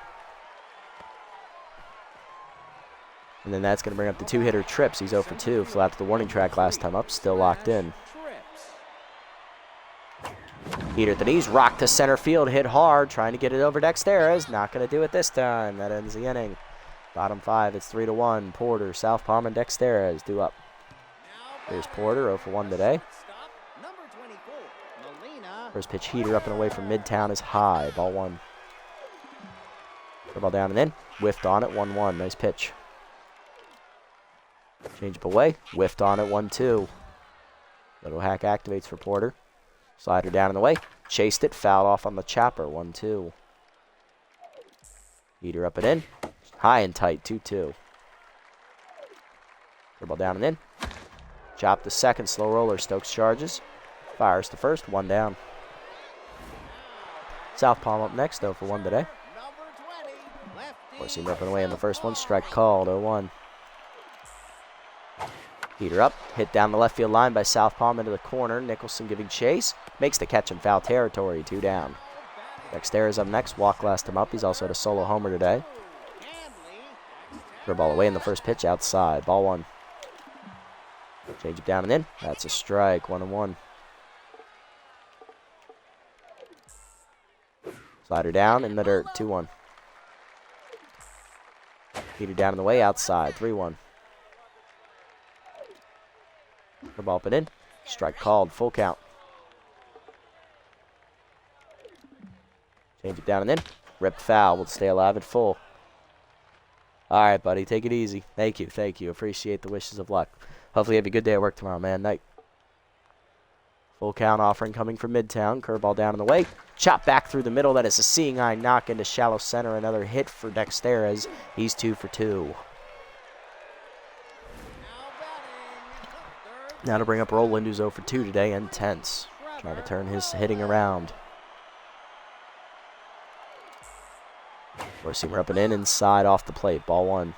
And then that's going to bring up the 2-hitter Trips. He's 0 for 2. Flew out to the warning track last time up. Still locked in. Heater at the knees, rock to center field, hit hard, trying to get it over Dexteres. Not going to do it this time. That ends the inning. Bottom 5, it's 3-1. Porter, Southpaw, and Dexteres due up. Here's Porter, 0 for 1 today. First pitch Heater up and away from Midtown is high. Ball 1. Ball down and in. Whiffed on it, 1-1. Nice pitch. Change up away. Whiffed on it, 1-2. Little hack activates for Porter. Slider down in the way. Chased it. Fouled off on the chopper. 1-2. Heater up and in. High and tight. 2-2. Ball down and in. Chop to second. Slow roller. Stokes charges. Fires to first. 1 down. Southpaw up next, 0 for 1 today. Four-seamer up and away in the first one. Strike called. 0-1. Heater up, hit down the left field line by Southpaw into the corner. Nicholson giving chase, makes the catch in foul territory, 2 down. Dexteres up next, walk last him up. He's also had a solo homer today. Throw ball away in the first pitch, outside, ball 1. Change it down and in. That's a strike, 1-1. Slider down in the dirt, 2-1. Heater down in the way, outside, 3-1. The ball up and in. Strike called. Full count. Change it down and in. Ripped foul. Will stay alive at full. All right, buddy. Take it easy. Thank you. Thank you. Appreciate the wishes of luck. Hopefully you have a good day at work tomorrow, man. Night. Full count offering coming from Midtown. Curveball down in the way. Chop back through the middle. That is a seeing eye knock into shallow center. Another hit for Dexteres. He's 2 for 2. Now to bring up Roland, who's 0 for 2 today, and tense. Trying to turn his hitting around. Four-seamer up and in, inside off the plate. Ball 1.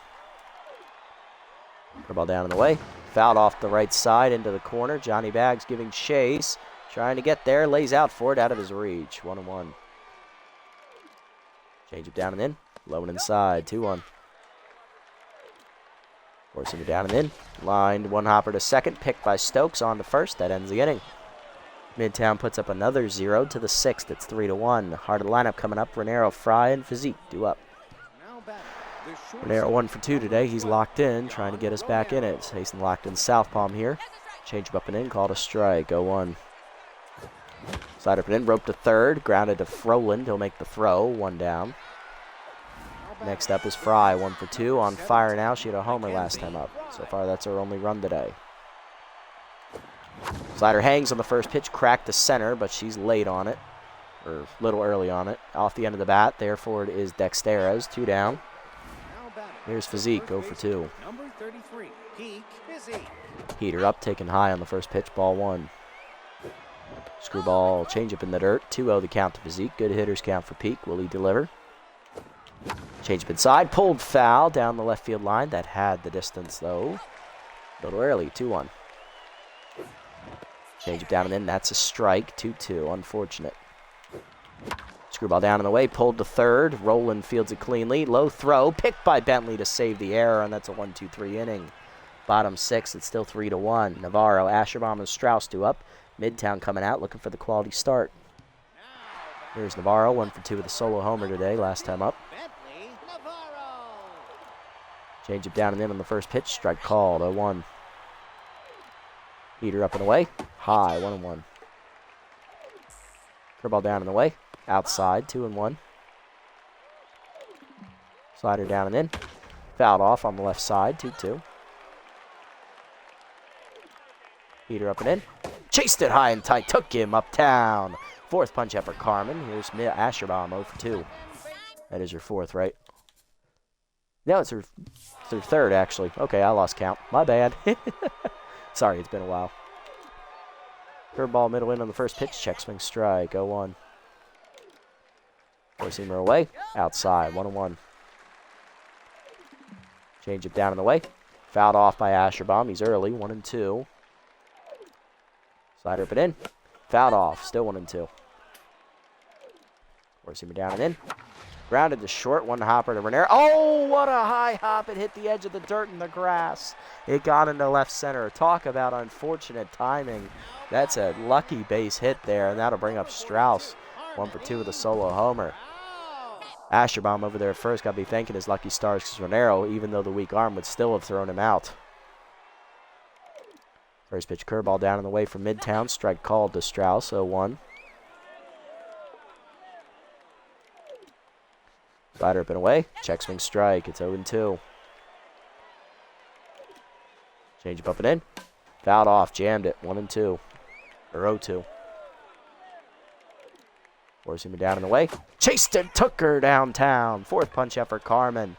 Ball down in the way. Fouled off the right side into the corner. Johnny Baggs giving chase. Trying to get there. Lays out for it out of his reach. 1-1. Change it down and in. Low and inside. 2-1. Forcing it down and in. Lined one hopper to second. Picked by Stokes on to first. That ends the inning. Midtown puts up another 0 to the 6th. It's 3-1. Heart of the lineup coming up. Renero, Fry, and Physique due up. Renero 1 for 2 today. He's locked in. Trying to get us back in it. Hasten locked in Southpaw here. Change him up and in. Called a strike. 0-1. Slide up and in. Rope to third. Grounded to Froland. He'll make the throw. 1 down. Next up is Fry, 1 for 2. On fire now. She had a homer last time up. So far, that's her only run today. Slider hangs on the first pitch. Cracked to center, but she's late on it. Or a little early on it. Off the end of the bat. Therefore, it is Dexteres. 2 down. Here's Physique, 0 for 2. Heater up, taken high on the first pitch. Ball 1. Screwball changeup in the dirt. 2-0 the count to Physique. Good hitters count for Peak. Will he deliver? Change up inside, pulled foul down the left field line. That had the distance, though. A little early, 2-1. Change it down and in, that's a strike, 2-2, unfortunate. Screwball down in the way, pulled to third. Roland fields it cleanly. Low throw, picked by Bentley to save the error, and that's a 1-2-3 inning. Bottom 6, it's still 3-1. Navarro, Asherbaum, and Strauss due up. Midtown coming out, looking for the quality start. Here's Navarro, 1 for 2 with a solo homer today, last time up. Change it down and in on the first pitch. Strike called. 0-1. Heater up and away. High. 1-1. Curveball down and away. Outside. 2-1. Slider down and in. Fouled off on the left side. 2-2. Heater up and in. Chased it high and tight. Took him uptown. Fourth punch up for Carmen. Here's Asherbaum. 0 for 2. That is your fourth, right? No, it's her third, actually. Okay, I lost count. My bad. Sorry, it's been a while. Curveball middle in on the first pitch. Check swing strike. 0-1. Four-seamer away. Outside. 1-1. Change it down in the way. Fouled off by Asherbaum. He's early, 1-2. Slider up and in. Fouled off, still 1-2. Four-seamer down and in. Grounded to short, one hopper to Raniero. Oh, what a high hop. It hit the edge of the dirt and the grass. It got into left center. Talk about unfortunate timing. That's a lucky base hit there, and that'll bring up Strauss. 1 for 2 with a solo homer. Asherbaum over there at first got to be thanking his lucky stars because Raniero, even though the weak arm, would still have thrown him out. First pitch curveball down in the way from Midtown. Strike called to Strauss, 0-1. Slider up and away. Check swing strike. It's 0-2. Change up and in. Fouled off. Jammed it. 1-2. Or 0-2. Forcing me down in the way. Chased and took her downtown. Fourth punch effort, Carmen.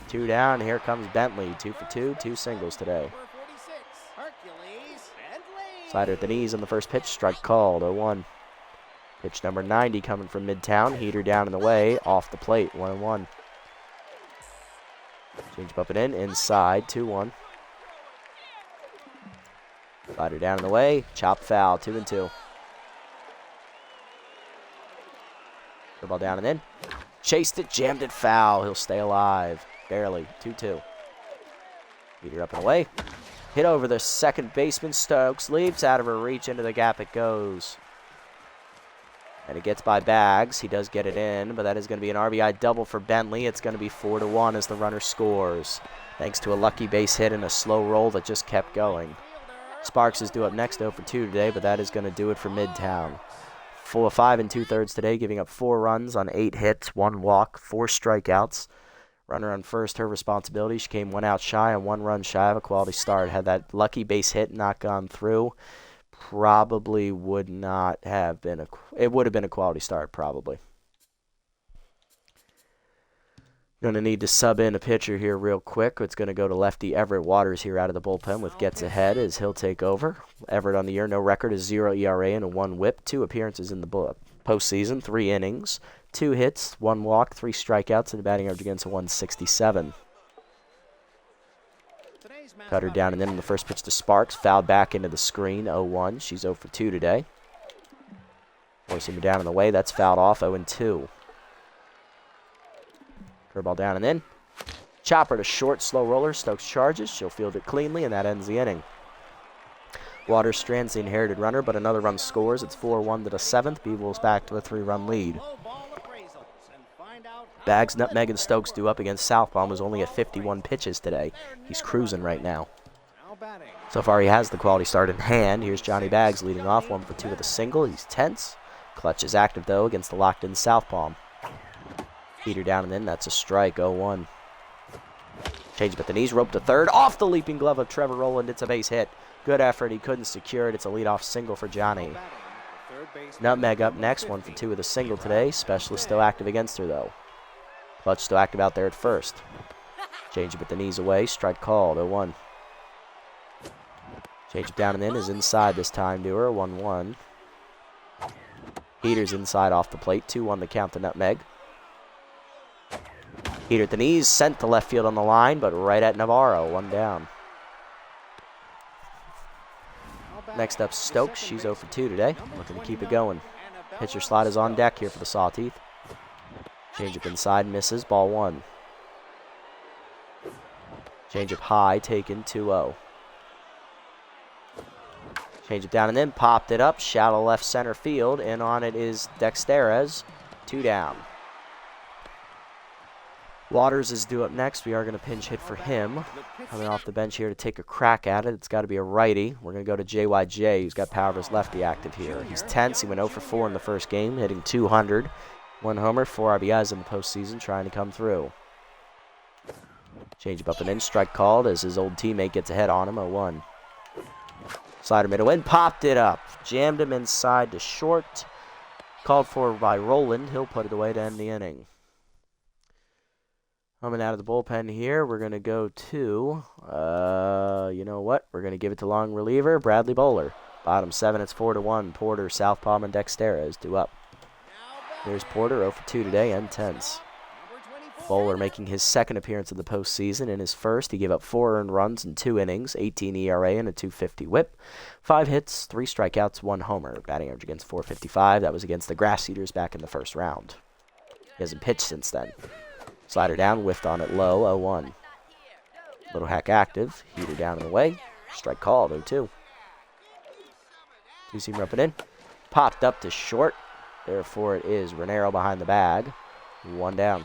2 down. Here comes Bentley. 2 for 2. 2 singles today. Slider at the knees on the first pitch. Strike called. 0-1. Pitch number 90 coming from Midtown. Heater down in the way. Off the plate. 1-1. Change up and in. Inside. 2-1. Slider down in the way. Chop foul. 2-2. Ball down and in. Chased it. Jammed it foul. He'll stay alive. Barely. 2-2. Heater up and away. Hit over the second baseman. Stokes leaps out of her reach. Into the gap it goes. And it gets by Bags. He does get it in, but that is going to be an RBI double for Bentley. It's going to be 4-1 as the runner scores, thanks to a lucky base hit and a slow roll that just kept going. Sparks is due up next 0 for 2 today, but that is going to do it for Midtown. 5 2/3 today, giving up 4 runs on 8 hits, 1 walk, 4 strikeouts. Runner on first, her responsibility. She came 1 out shy and 1 run shy of a quality start. Had that lucky base hit not gone through, probably would not have been it would have been a quality start, probably. Going to need to sub in a pitcher here real quick. It's going to go to lefty Everett Waters here out of the bullpen with gets ahead as he'll take over. Everett on the year, no record, is 0 ERA and a 1 whip. 2 appearances in the postseason, 3 innings, 2 hits, 1 walk, 3 strikeouts, and a batting average against a 167. Cutter down and in on the first pitch to Sparks. Fouled back into the screen, 0-1. She's 0 for 2 today. Forcing her down in the way. That's fouled off, 0-2. Curveball down and in. Chopper to short, slow roller. Stokes charges. She'll field it cleanly, and that ends the inning. Waters strands the inherited runner, but another run scores. It's 4-1 to the 7th. Beewolves back to a 3-run lead. Bags, Nutmeg, and Stokes due up against Southpaw, who's only at 51 pitches today. He's cruising right now. So far, he has the quality start in hand. Here's Johnny Bags leading off, 1 for 2 with a single. He's tense. Clutch is active, though, against the locked-in Southpaw. Heater down and in. That's a strike, 0-1. Change up at the knees, rope to third. Off the leaping glove of Trevor Rowland. It's a base hit. Good effort. He couldn't secure it. It's a leadoff single for Johnny. Nutmeg up next, 1 for 2 with a single today. Specialist still active against her, though. Clutch still active out there at first. Change up at the knees away. Strike called, 0-1. Change it down and in is inside this time to her, 1-1. Heater's inside off the plate, 2-1 the count to Nutmeg. Heater at the knees, sent to left field on the line, but right at Navarro, 1 down. Next up, Stokes. She's 0 for 2 today, looking to keep it going. Pitcher slide is on deck here for the Sawteeth. Change up inside, misses, ball 1. Change up high, taken, 2-0. Change it down and then, popped it up, shallow left center field, and on it is Dexterez, 2 down. Waters is due up next. We are going to pinch hit for him. Coming off the bench here to take a crack at it. It's got to be a righty. We're going to go to JYJ, who's got power of his lefty active here. He's tense. He went 0 for 4 in the first game, hitting 200. 1 homer, 4 RBIs in the postseason, trying to come through. Change up and in. Strike called as his old teammate gets ahead on him, 0-1. Slider middle in, popped it up. Jammed him inside to short. Called for by Rowland. He'll put it away to end the inning. Coming out of the bullpen here, we're going to go to, you know what? We're going to give it to long reliever, Bradley Bowler. Bottom 7, it's 4-1. Porter, Southpaw, and Dexterez due up. Here's Porter, 0 for 2 today, and tense. Bowler making his second appearance of the postseason. In his first, he gave up 4 earned runs in 2 innings, 18 ERA, and a .250 whip. 5 hits, 3 strikeouts, 1 homer. Batting average against .455. That was against the Grass Eaters back in the first round. He hasn't pitched since then. Slider down, whiffed on it low, 0-1. Little hack active, heater down and away. Strike called, 0-2. Two-seamer up and in. Popped up to short. Therefore, it is Raniero behind the bag. 1 down.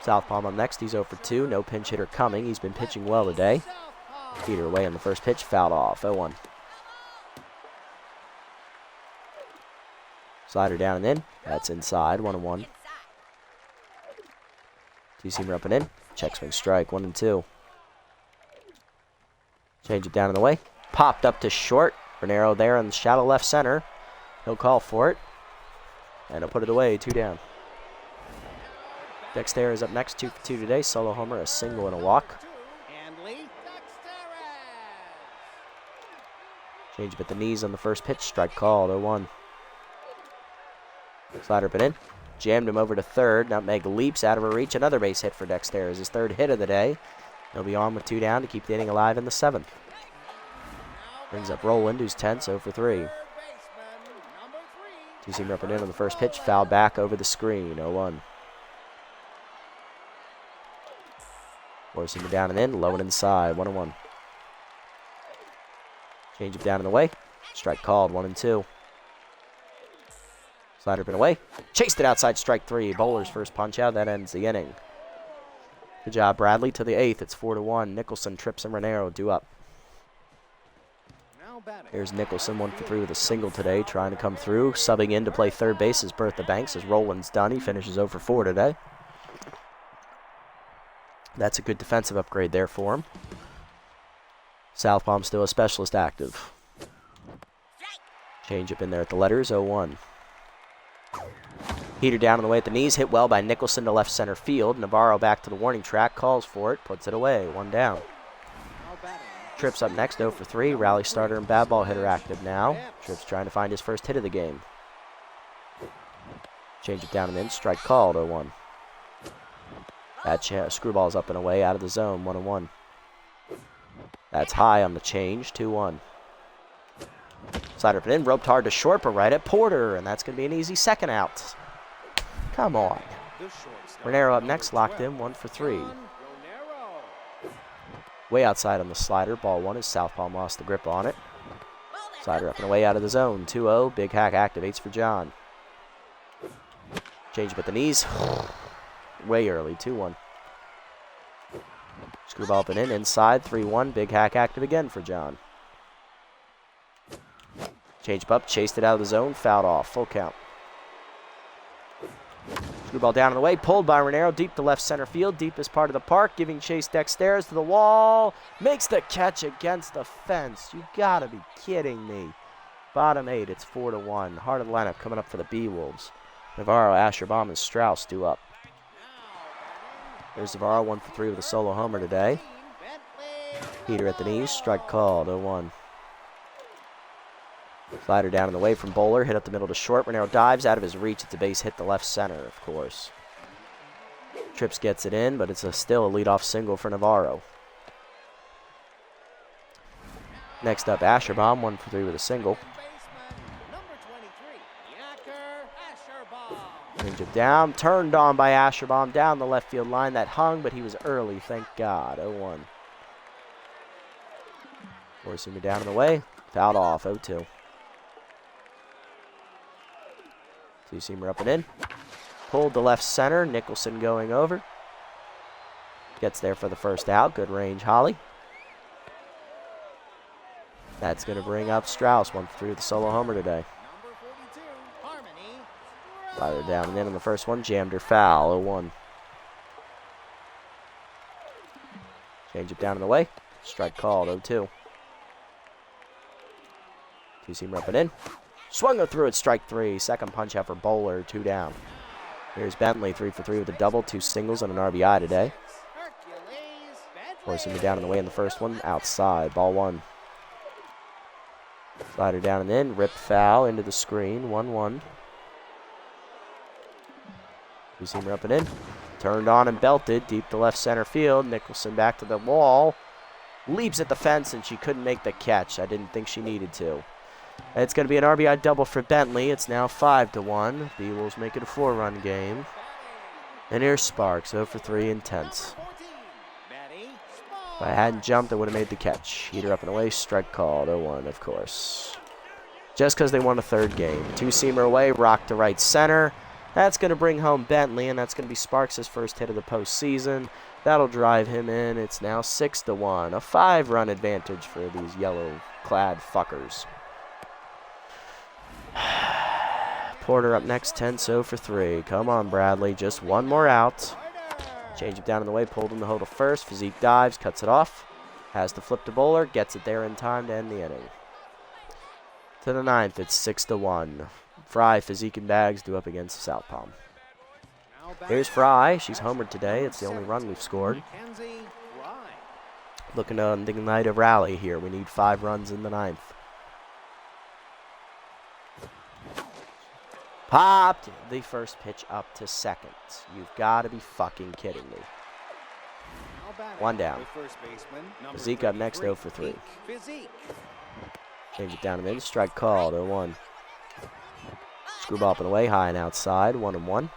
Southpaw up next. He's 0 for 2. No pinch hitter coming. He's been pitching well today. Heater away on the first pitch. Fouled off. 0-1. Slider down and in. That's inside. 1-1. Two-seamer up and in. Check swing strike. 1-2. Change it down in the way. Popped up to short. Raniero there in the shallow left center. He'll call for it. And he'll put it away. 2 down. Dexter is up next. 2 for 2 today. Solo homer, a single, and a walk. Change up at the knees on the first pitch. Strike called. 0-1. Slider up and in. Jammed him over to third. Nutmeg leaps out of her reach. Another base hit for Dexter is his 3rd hit of the day. He'll be on with 2 down to keep the inning alive in the 7th. Brings up Roland, who's tense, 0 for 3. Two-seamer up and in on the first pitch. Foul back over the screen. 0-1. Four-seamer down and in. Low and inside. 1-1. Change it down and away. Strike called. 1-2. Slider up and away. Chased it outside. Strike 3. Bowler's first punch out. That ends the inning. Good job, Bradley. To the 8th. It's 4-1. Nicholson, Trips, and Raniero due up. Here's Nicholson, 1 for 3 with a single today, trying to come through. Subbing in to play third base is Bertha Banks, as Roland's done. He finishes 0 for 4 today. That's a good defensive upgrade there for him. Southpaw still a specialist active. Change up in there at the letters, 0-1. Heater down on the way at the knees, hit well by Nicholson to left center field. Navarro back to the warning track, calls for it, puts it away, 1 down. Trips up next, 0 for 3. Rally starter and bad ball hitter active now. Trips trying to find his first hit of the game. Change it down and in. Strike called, 0-1. That screwball's up and away out of the zone, 1-1. That's high on the change, 2-1. Slider up and in, roped hard to short, but right at Porter, and that's going to be an easy second out. Come on. Raniero up next, locked in, 1 for 3. Way outside on the slider. Ball 1 as Southpaw lost the grip on it. Slider up and away out of the zone. 2-0. Big hack activates for John. Change up at the knees. Way early. 2-1. Screwball up and in. Inside. 3-1. Big hack active again for John. Change up. Chased it out of the zone. Fouled off. Full count. Screwball down and away, pulled by Raniero, deep to left center field, deepest part of the park, giving chase Dexter to the wall, makes the catch against the fence. You gotta be kidding me. Bottom 8, it's 4-1. Heart of the lineup coming up for the Beewolves. Navarro, Asherbaum, and Strauss due up. There's Navarro, 1 for 3 with a solo homer today. Heater at the knees, strike called, 0-1. Slider down and away from Bowler, hit up the middle to short. Raniero dives out of his reach. It's a base hit to left center, of course. Trips gets it in, but it's still a leadoff single for Navarro. Next up, Asherbaum, 1 for 3 with a single. Change it down, turned on by Asherbaum down the left field line. That hung, but he was early, thank God. 0-1. Forcing it down and away. Fouled off, 0-2. Two-seamer up and in. Pulled to left center. Nicholson going over. Gets there for the first out. Good range, Holly. That's going to bring up Strauss, 1 for 3 with a solo homer today. Slider down and in on the first one. Jammed her foul, 0-1. Change it down in the way. Strike called, 0-2. Two-seamer up and in. Swung her through it, strike 3. Second punch out for Bowler, 2 down. Here's Bentley, 3 for 3 with a double, 2 singles, and an RBI today. Forcing me down in the way in the first one, outside, ball 1. Slider down and in, rip foul into the screen, 1-1. Two-seamer up and in. Turned on and belted deep to left center field. Nicholson back to the wall. Leaps at the fence, and she couldn't make the catch. I didn't think she needed to. It's going to be an RBI double for Bentley. It's now 5-1. Beewolves make it a 4-run game. And here's Sparks, 0 for 3 in tenths. If I hadn't jumped, I would have made the catch. Heater up and away, strike called, 0-1, of course. Just because they won a third game. Two-seamer away, rock to right center. That's going to bring home Bentley, and that's going to be Sparks' first hit of the postseason. That'll drive him in. It's now 6-1. A 5-run advantage for these yellow-clad fuckers. Porter up next, 10, 0 for 3. Come on, Bradley. Just one more out. Change it down in the way, pulled him to hold to first. Physique dives, cuts it off. Has to flip to bowler, gets it there in time to end the inning. To the 9th, it's 6-1. Fry, Physique, and Bags due up against South Palm. Here's Fry. She's homered today. It's the only run we've scored. Looking to ignite a rally here. We need 5 runs in the 9th. Popped the first pitch up to second. You've got to be fucking kidding me. One down. Physique up next, 0 for 3. Change it down and in. Strike called, 0-1. Screwball up and away, high and outside, 1-1.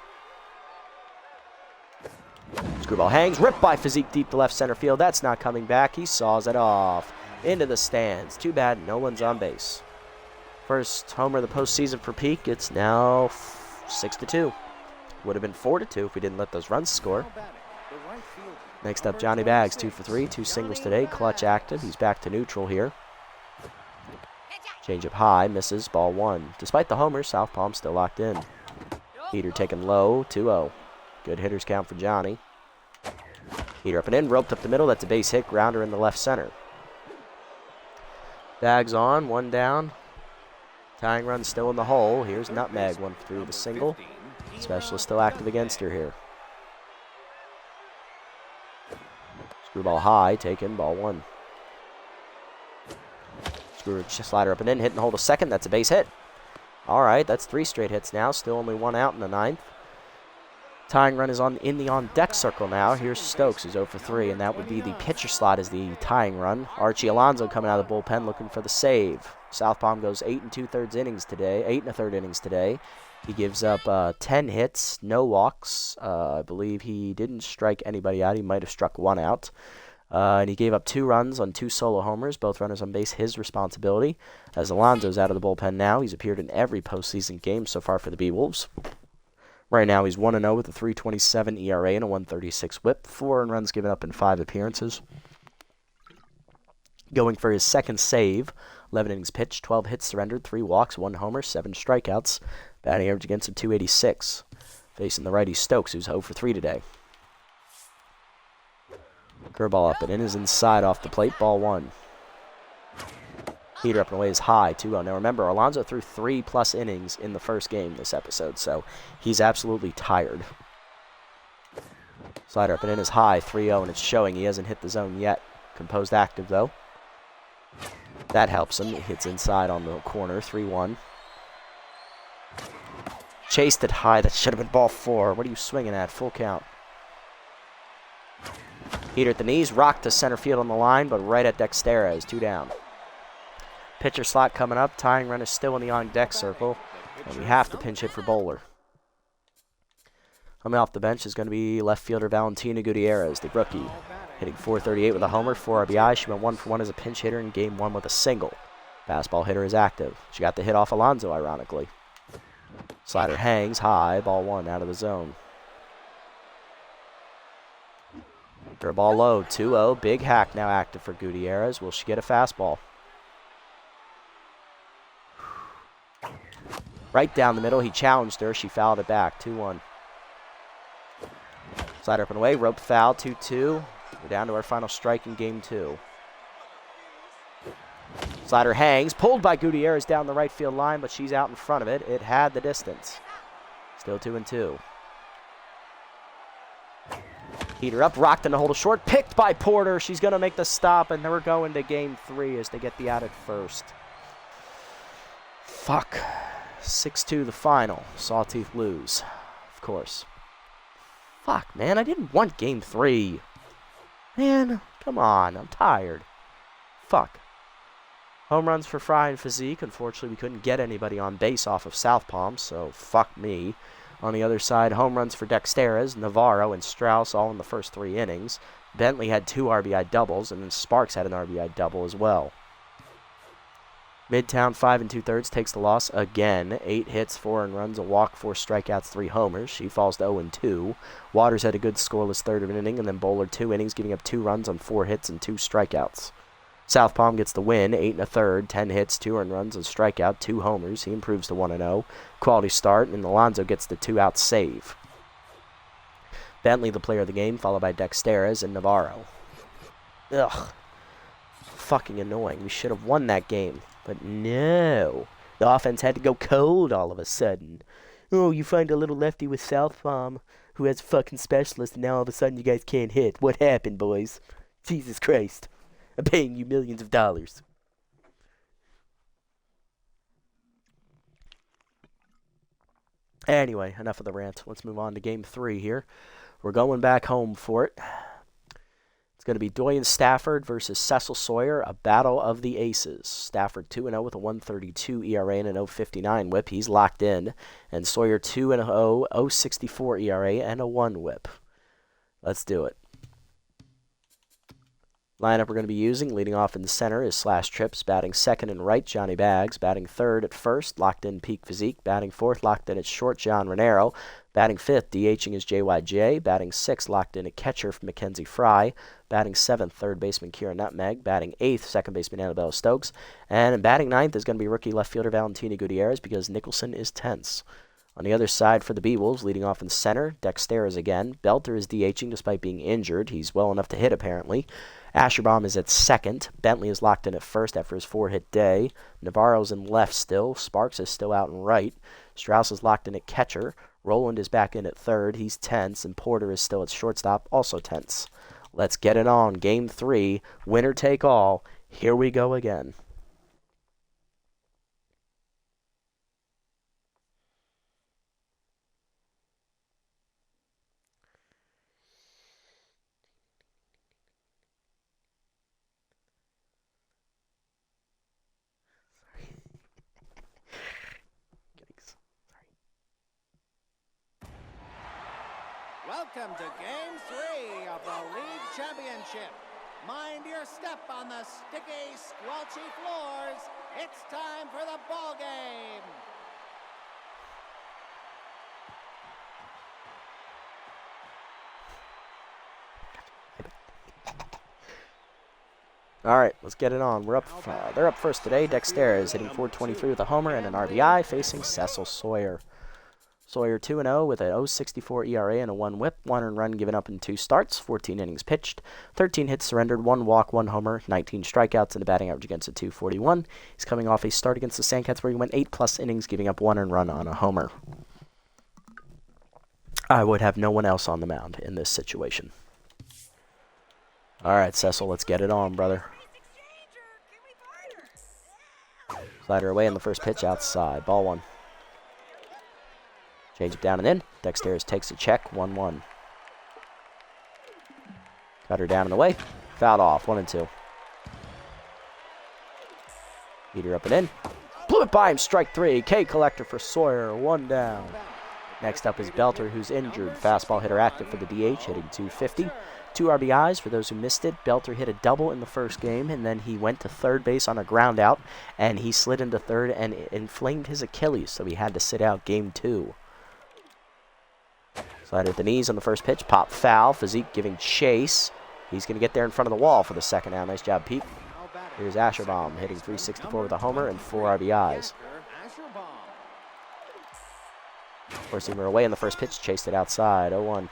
Screwball hangs, ripped by Physique deep to left center field. That's not coming back. He saws it off. Into the stands. Too bad no one's on base. First homer of the postseason for Peak. It's now 6-2. Would have been 4-2 if we didn't let those runs score. Next up, Johnny Bags, 2 for 3. 2 singles today. Clutch active. He's back to neutral here. Change up high. Misses. Ball 1. Despite the homer, South Palm still locked in. Heater taken low. 2-0. Good hitters count for Johnny. Heater up and in. Roped up the middle. That's a base hit. Grounder in the left center. Bags on. 1 down. Tying run still in the hole. Here's Nutmeg, 1 for 3 with a single. Specialist still active against her here. Screwball high, taken, ball 1. Screw slider up and in, hit and hold a second. That's a base hit. All right, that's 3 straight hits now. Still only 1 out in the 9th. Tying run is in the on-deck circle now. Here's Stokes, who's 0 for 3, and that would be the pitcher slot as the tying run. Archie Alonso coming out of the bullpen looking for the save. South Palm goes 8 2/3 innings today, 8 1/3 innings today. He gives up 10 hits, no walks. I believe he didn't strike anybody out. He might have struck 1 out. And he gave up 2 runs on 2 solo homers, both runners on base, his responsibility. As Alonso's out of the bullpen now, he's appeared in every postseason game so far for the Beewolves. Right now, he's 1-0 with a 3.27 ERA and a 1.36 WHIP. 4 earned runs given up in 5 appearances. Going for his second save, 11 innings pitched, 12 hits surrendered, 3 walks, 1 homer, 7 strikeouts. Batting average against him, 286. Facing the righty Stokes, who's 0 for 3 today. Curveball up and in is inside off the plate, ball 1. Heater up and away is high, 2-0. Now remember, Alonso threw 3+ innings in the first game this episode, so he's absolutely tired. Slider up and in is high, 3-0, and it's showing. He hasn't hit the zone yet. Composed active, though. That helps him. It hits inside on the corner, 3-1. Chased it high. That should have been ball 4. What are you swinging at? Full count. Heater at the knees, rocked to center field on the line, but right at Dexterez, 2 down. Pitcher slot coming up. Tying run is still in the on-deck circle, and we have to pinch hit for bowler. Coming off the bench is going to be left fielder Valentina Gutierrez, the rookie. Hitting .438 with a homer, 4 RBI. She went 1 for 1 as a pinch hitter in game 1 with a single. Fastball hitter is active. She got the hit off Alonso, ironically. Slider hangs high, ball 1 out of the zone. Ball low, 2-0. Big hack now active for Gutierrez. Will she get a fastball? Right down the middle. He challenged her. She fouled it back. 2-1. Slider up and away. Roped foul. 2-2. We're down to our final strike in game 2. Slider hangs. Pulled by Gutierrez down the right field line, but she's out in front of it. It had the distance. Still 2-2. Heater up. Rocked in to hold a short. Picked by Porter. She's going to make the stop, and we're going to game 3 as they get the out at first. Fuck. 6-2 the final. Sawteeth lose, of course. Fuck, man, I didn't want game 3. Man, come on, I'm tired. Fuck. Home runs for Fry and Physique. Unfortunately, we couldn't get anybody on base off of South Palm, so fuck me. On the other side, home runs for Dexteras, Navarro, and Strauss all in the first 3 innings. Bentley had 2 RBI doubles, and then Sparks had an RBI double as well. Midtown 5 2/3 takes the loss again. 8 hits, 4 earned runs, a walk, 4 strikeouts, 3 homers. She falls to 0-2. Waters had a good scoreless third of an inning, and then Bowler 2 innings, giving up 2 runs on 4 hits and 2 strikeouts. South Palm gets the win, 8 1/3, 10 hits, 2 earned runs, a strikeout, 2 homers. He improves to 1-0. Quality start, and Alonzo gets the 2-out save. Bentley, the player of the game, followed by Dexteras and Navarro. Ugh. Fucking annoying. We should have won that game. But no. The offense had to go cold all of a sudden. Oh, you find a little lefty with South Palm who has a fucking specialist, and now all of a sudden you guys can't hit. What happened, boys? Jesus Christ. I'm paying you millions of dollars. Anyway, enough of the rant. Let's move on to game 3 here. We're going back home for it. It's going to be Doyen Stafford versus Cecil Sawyer, a battle of the aces. Stafford 2-0 with a 1.32 ERA and an 0.59 whip. He's locked in. And Sawyer 2-0, 0.64 ERA and a 1 whip. Let's do it. Lineup we're going to be using, leading off in the center, is Slash Trips. Batting second and right, Johnny Bags. Batting third at first, locked in Peak Physique. Batting fourth, locked in at short, John Renero. Batting fifth, DHing is JYJ. Batting sixth, locked in at catcher for Mackenzie Fry. Batting seventh, third baseman Kira Nutmeg. Batting eighth, second baseman Annabella Stokes. And batting ninth is going to be rookie left fielder Valentina Gutierrez because Nicholson is tense. On the other side for the Beewolves, leading off in center, Dexteras again. Belter is DHing despite being injured. He's well enough to hit, apparently. Asherbaum is at second. Bentley is locked in at first after his 4-hit day. Navarro's in left still. Sparks is still out in right. Strauss is locked in at catcher. Roland is back in at third. He's tense. And Porter is still at shortstop, also tense. Let's get it on. Game 3. Winner take all. Here we go again. Welcome to Game 3 of the League Championship. Mind your step on the sticky, squelchy floors. It's time for the ball game. All right, let's get it on. They're up first today. Dexter is hitting .423 with a homer and an RBI, facing Cecil Sawyer. Sawyer 2-0 with an 0.64 ERA and a 1 whip, 1 earned run given up in 2 starts, 14 innings pitched, 13 hits surrendered, 1 walk, 1 homer, 19 strikeouts, and a batting average against a .241. He's coming off a start against the Sandcats where he went 8+ innings, giving up 1 earned run on a homer. I would have no one else on the mound in this situation. All right, Cecil, let's get it on, brother. Slider away in the first pitch outside. Ball 1. Change it down and in. Dexteras takes a check. 1-1. Cutter down and away. Fouled off. 1-2. Heater up and in. Blew it by him. Strike 3. K collector for Sawyer. 1 down. Next up is Belter, who's injured. Fastball hitter active for the DH, hitting .250. 2 RBIs for those who missed it. Belter hit a double in the first game, and then he went to third base on a ground out, and he slid into third and inflamed his Achilles, so he had to sit out game 2. Slider at the knees on the first pitch. Pop foul. Physique giving chase. He's going to get there in front of the wall for the second out. Nice job, Pete. Here's Asherbaum hitting .364 with a homer and 4 RBIs. Four-seamer away in the first pitch. Chased it outside. 0-1.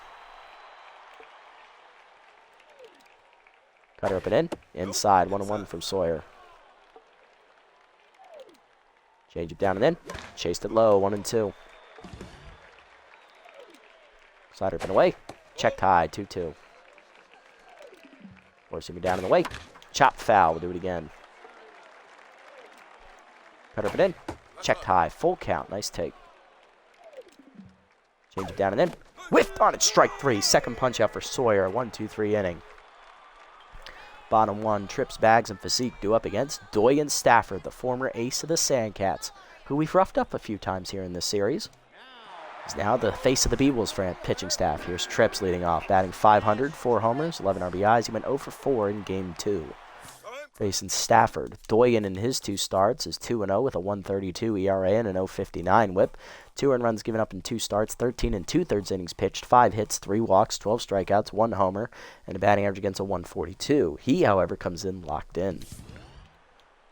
Cutter up and in. Inside. 1-1 from Sawyer. Change it down and in. Chased it low. 1-2. Slider up and away. Checked high. 2-2. Forcing me down in the way. Chop foul. We'll do it again. Cutter up and in. Checked high. Full count. Nice take. Change it down and in. Whiffed on it, strike 3. Second punch out for Sawyer. 1-2-3 inning. Bottom 1, Trips, Bags, and Physique due up against Doyen Stafford, the former ace of the Sandcats, who we've roughed up a few times here in this series. He's now the face of the Beewolves pitching staff. Here's Trips leading off, batting .500, 4 homers, 11 RBIs. He went 0 for 4 in Game 2. Facing Stafford. Doyen in his 2 starts is 2-0 with a 1.32 ERA and an 0.59 whip. 2 earned runs given up in 2 starts, 13 2/3 innings pitched, 5 hits, 3 walks, 12 strikeouts, 1 homer, and a batting average against a 142. He, however, comes in locked in.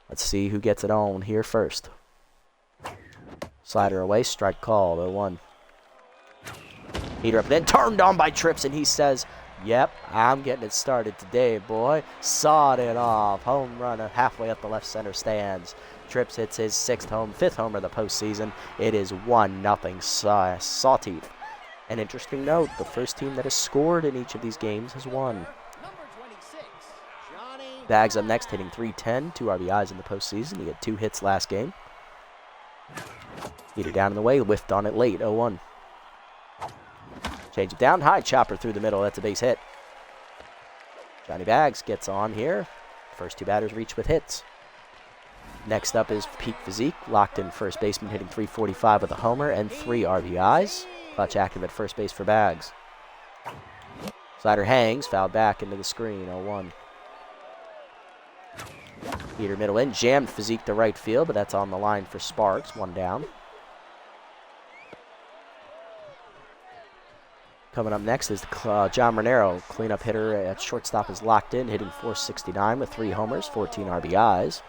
Let's see who gets it on here first. Slider away, strike called, 0-1. Heater up and then turned on by Trips, and he says, "Yep, I'm getting it started today, boy." Sawed it off. Home run halfway up the left center stands. Trips hits his 6th home, 5th homer of the postseason. It is 1-0 Sawteeth. An interesting note, the first team that has scored in each of these games has won. Bags up next, hitting .310, 2 RBIs in the postseason. He had 2 hits last game. Heater down in the way, whiffed on it late, 0-1. Change it down high, chopper through the middle. That's a base hit. Johnny Bags gets on here. First 2 batters reach with hits. Next up is Peak Physique, locked in first baseman, hitting .345 with a homer and 3 RBIs. Clutch active at first base for Bags. Slider hangs, fouled back into the screen, 0-1. Heater middle in, jammed Physique to right field, but that's on the line for Sparks, 1 down. Coming up next is John Renero. Cleanup hitter at shortstop is locked in, hitting .469 with 3 homers, 14 RBIs.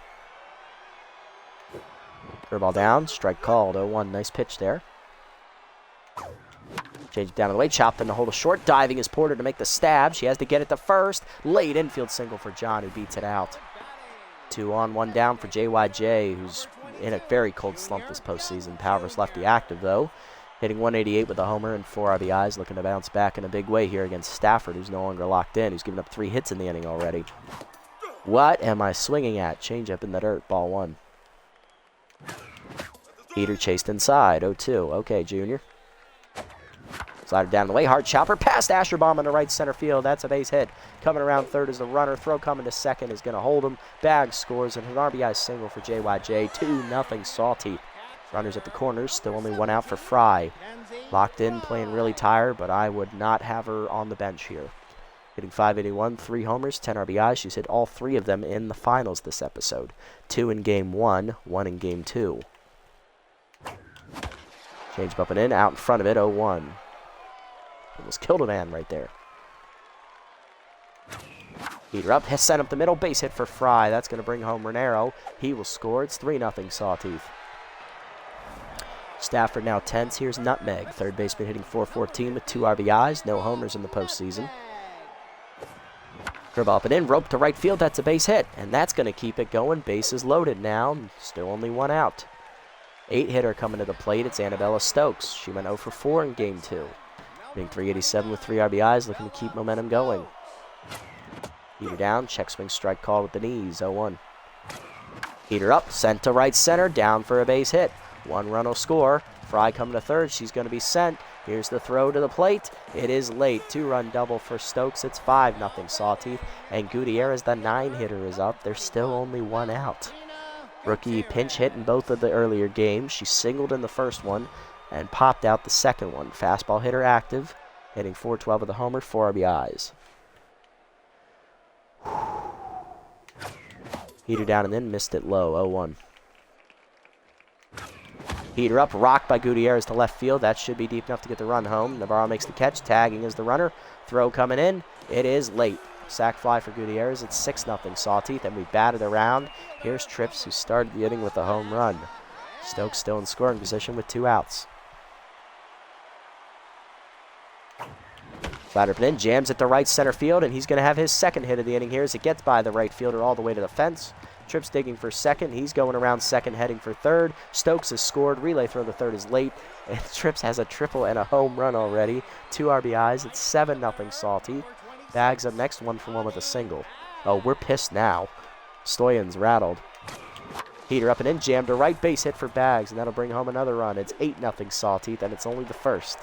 Curveball down, strike called, 0-1. Nice pitch there. Change it down to the way, chopped in to hold a short. Diving is Porter to make the stab. She has to get it to first. Late infield single for John, who beats it out. 2 on, 1 down for JYJ, who's in a very cold slump this postseason. Power's lefty active, though. Hitting .188 with a homer and 4 RBIs, looking to bounce back in a big way here against Stafford, who's no longer locked in, who's given up 3 hits in the inning already. What am I swinging at? Changeup in the dirt, ball 1. Heater chased inside, 0-2. Okay, Junior. Slider down the way, hard chopper, past Asherbaum in the right center field. That's a base hit. Coming around third is the runner. Throw coming to second is going to hold him. Bags scores, and an RBI single for JYJ. 2-0 Sawteeth. Runners at the corners, still only 1 out for Fry. Locked in, playing really tired, but I would not have her on the bench here. Hitting .581, 3 homers, 10 RBIs. She's hit all 3 of them in the finals this episode. 2 in Game 1, 1 in Game 2. Change up and in, out in front of it, 0-1. Almost killed a man right there. Heater up, sent up the middle, base hit for Fry. That's going to bring home Renero. He will score. It's 3-0 Sawteeth. Stafford now tense. Here's Nutmeg. Third baseman hitting .414 with 2 RBIs. No homers in the postseason. Curveball up and in. Rope to right field. That's a base hit. And that's going to keep it going. Bases loaded now. Still only 1 out. 8-hitter coming to the plate. It's Annabella Stokes. She went 0 for 4 in Game 2. Hitting .387 with 3 RBIs. Looking to keep momentum going. Heater down. Check swing strike call with the knees. 0-1. Heater up. Sent to right center. Down for a base hit. 1 run will score. Fry coming to third. She's going to be sent. Here's the throw to the plate. It is late. 2-run double for Stokes. It's 5-0 Sawteeth. And Gutierrez, the 9-hitter, is up. There's still only 1 out. Rookie pinch hit in both of the earlier games. She singled in the first one and popped out the second one. Fastball hitter active. Hitting .412 with a homer, 4 RBIs. Heater down and then missed it low, 0-1. Heater up, rocked by Gutierrez to left field. That should be deep enough to get the run home. Navarro makes the catch, tagging is the runner. Throw coming in. It is late. Sack fly for Gutierrez. It's 6-0 Sawteeth, and we batted around. Here's Trips, who started the inning with a home run. Stokes still in scoring position with 2 outs. Slider in, jams at the right center field, and he's going to have his second hit of the inning here as it gets by the right fielder all the way to the fence. Trips digging for second. He's going around second, heading for third. Stokes has scored. Relay throw to third is late. And Trips has a triple and a home run already. 2 RBIs. It's 7-0 Sawteeth. Bags up next, 1 for 1 with a single. Oh, we're pissed now. Stoyan's rattled. Heater up and in, jammed to right, base hit for Bags, and that'll bring home another run. It's 8-0 Sawteeth, and it's only the first.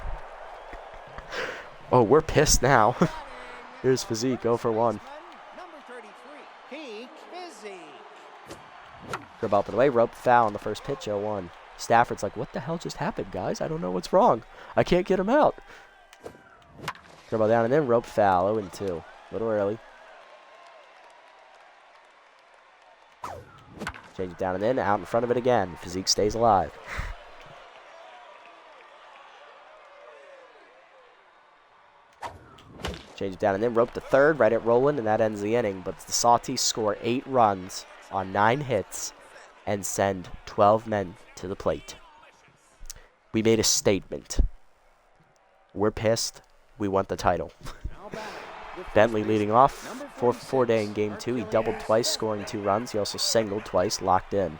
Oh, we're pissed now. Here's Physique, 0 for 1. Number 33, Peak Physique. Grab up and away, rope foul on the first pitch, 0-1. Stafford's like, what the hell just happened, guys? I don't know what's wrong. I can't get him out. Dribble down and in, rope foul, 0-2. A little early. Change it down and in, out in front of it again. Physique stays alive. Change it down and in, rope to third, right at Roland, and that ends the inning. But the Sawteeth score 8 runs on 9 hits and send 12 men to the plate. We made a statement. We're pissed. We want the title. Bentley leading off. 4-for-4 day in game 2. He doubled twice, scoring 2 runs. He also singled twice, locked in.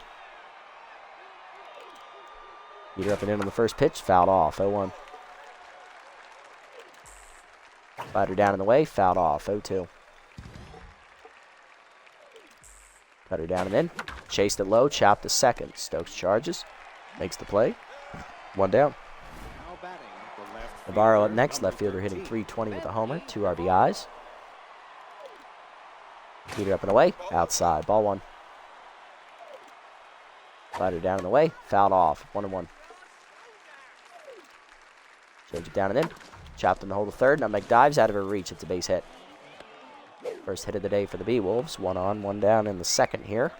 Heater up and in on the first pitch, fouled off, 0-1. Slider down in the way, fouled off, 0-2. Cutter down and in. Chased it low, chopped to second. Stokes charges, makes the play. 1 down. Navarro up next, left fielder hitting .320 with a homer, 2 RBIs. Heater up and away, outside, ball 1. Slider down and away, fouled off, 1-1. Change it down and in. Chopped in the hole to third. Nutmeg dives out of her reach. It's a base hit. First hit of the day for the Beewolves. 1 on, 1 down in the second here.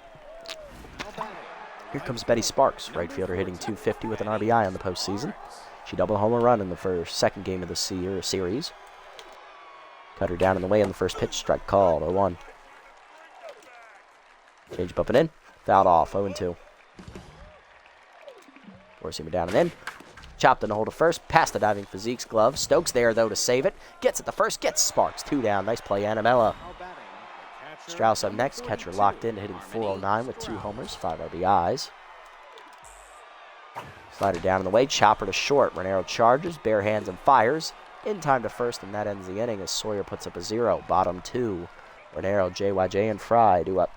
Here comes Betty Sparks, right fielder hitting .250 with an RBI on the postseason. She doubled a home run in the second game of the series. Cut her down in the way on the first pitch. Strike called, 0-1. Change up and in. Fouled off, 0-2. Four-seamer down and in. Chopped in the hole to first, past the diving Physique's glove. Stokes there, though, to save it. Gets it to first, gets Sparks. 2 down. Nice play, Annabella. Strauss up next. Catcher locked in, hitting .409 with 2 homers, 5 RBIs. Slider down in the way, chopper to short. Renero charges, bare hands and fires. In time to first, and that ends the inning as Sawyer puts up a 0. Bottom 2. Renero, JYJ, and Fry do up.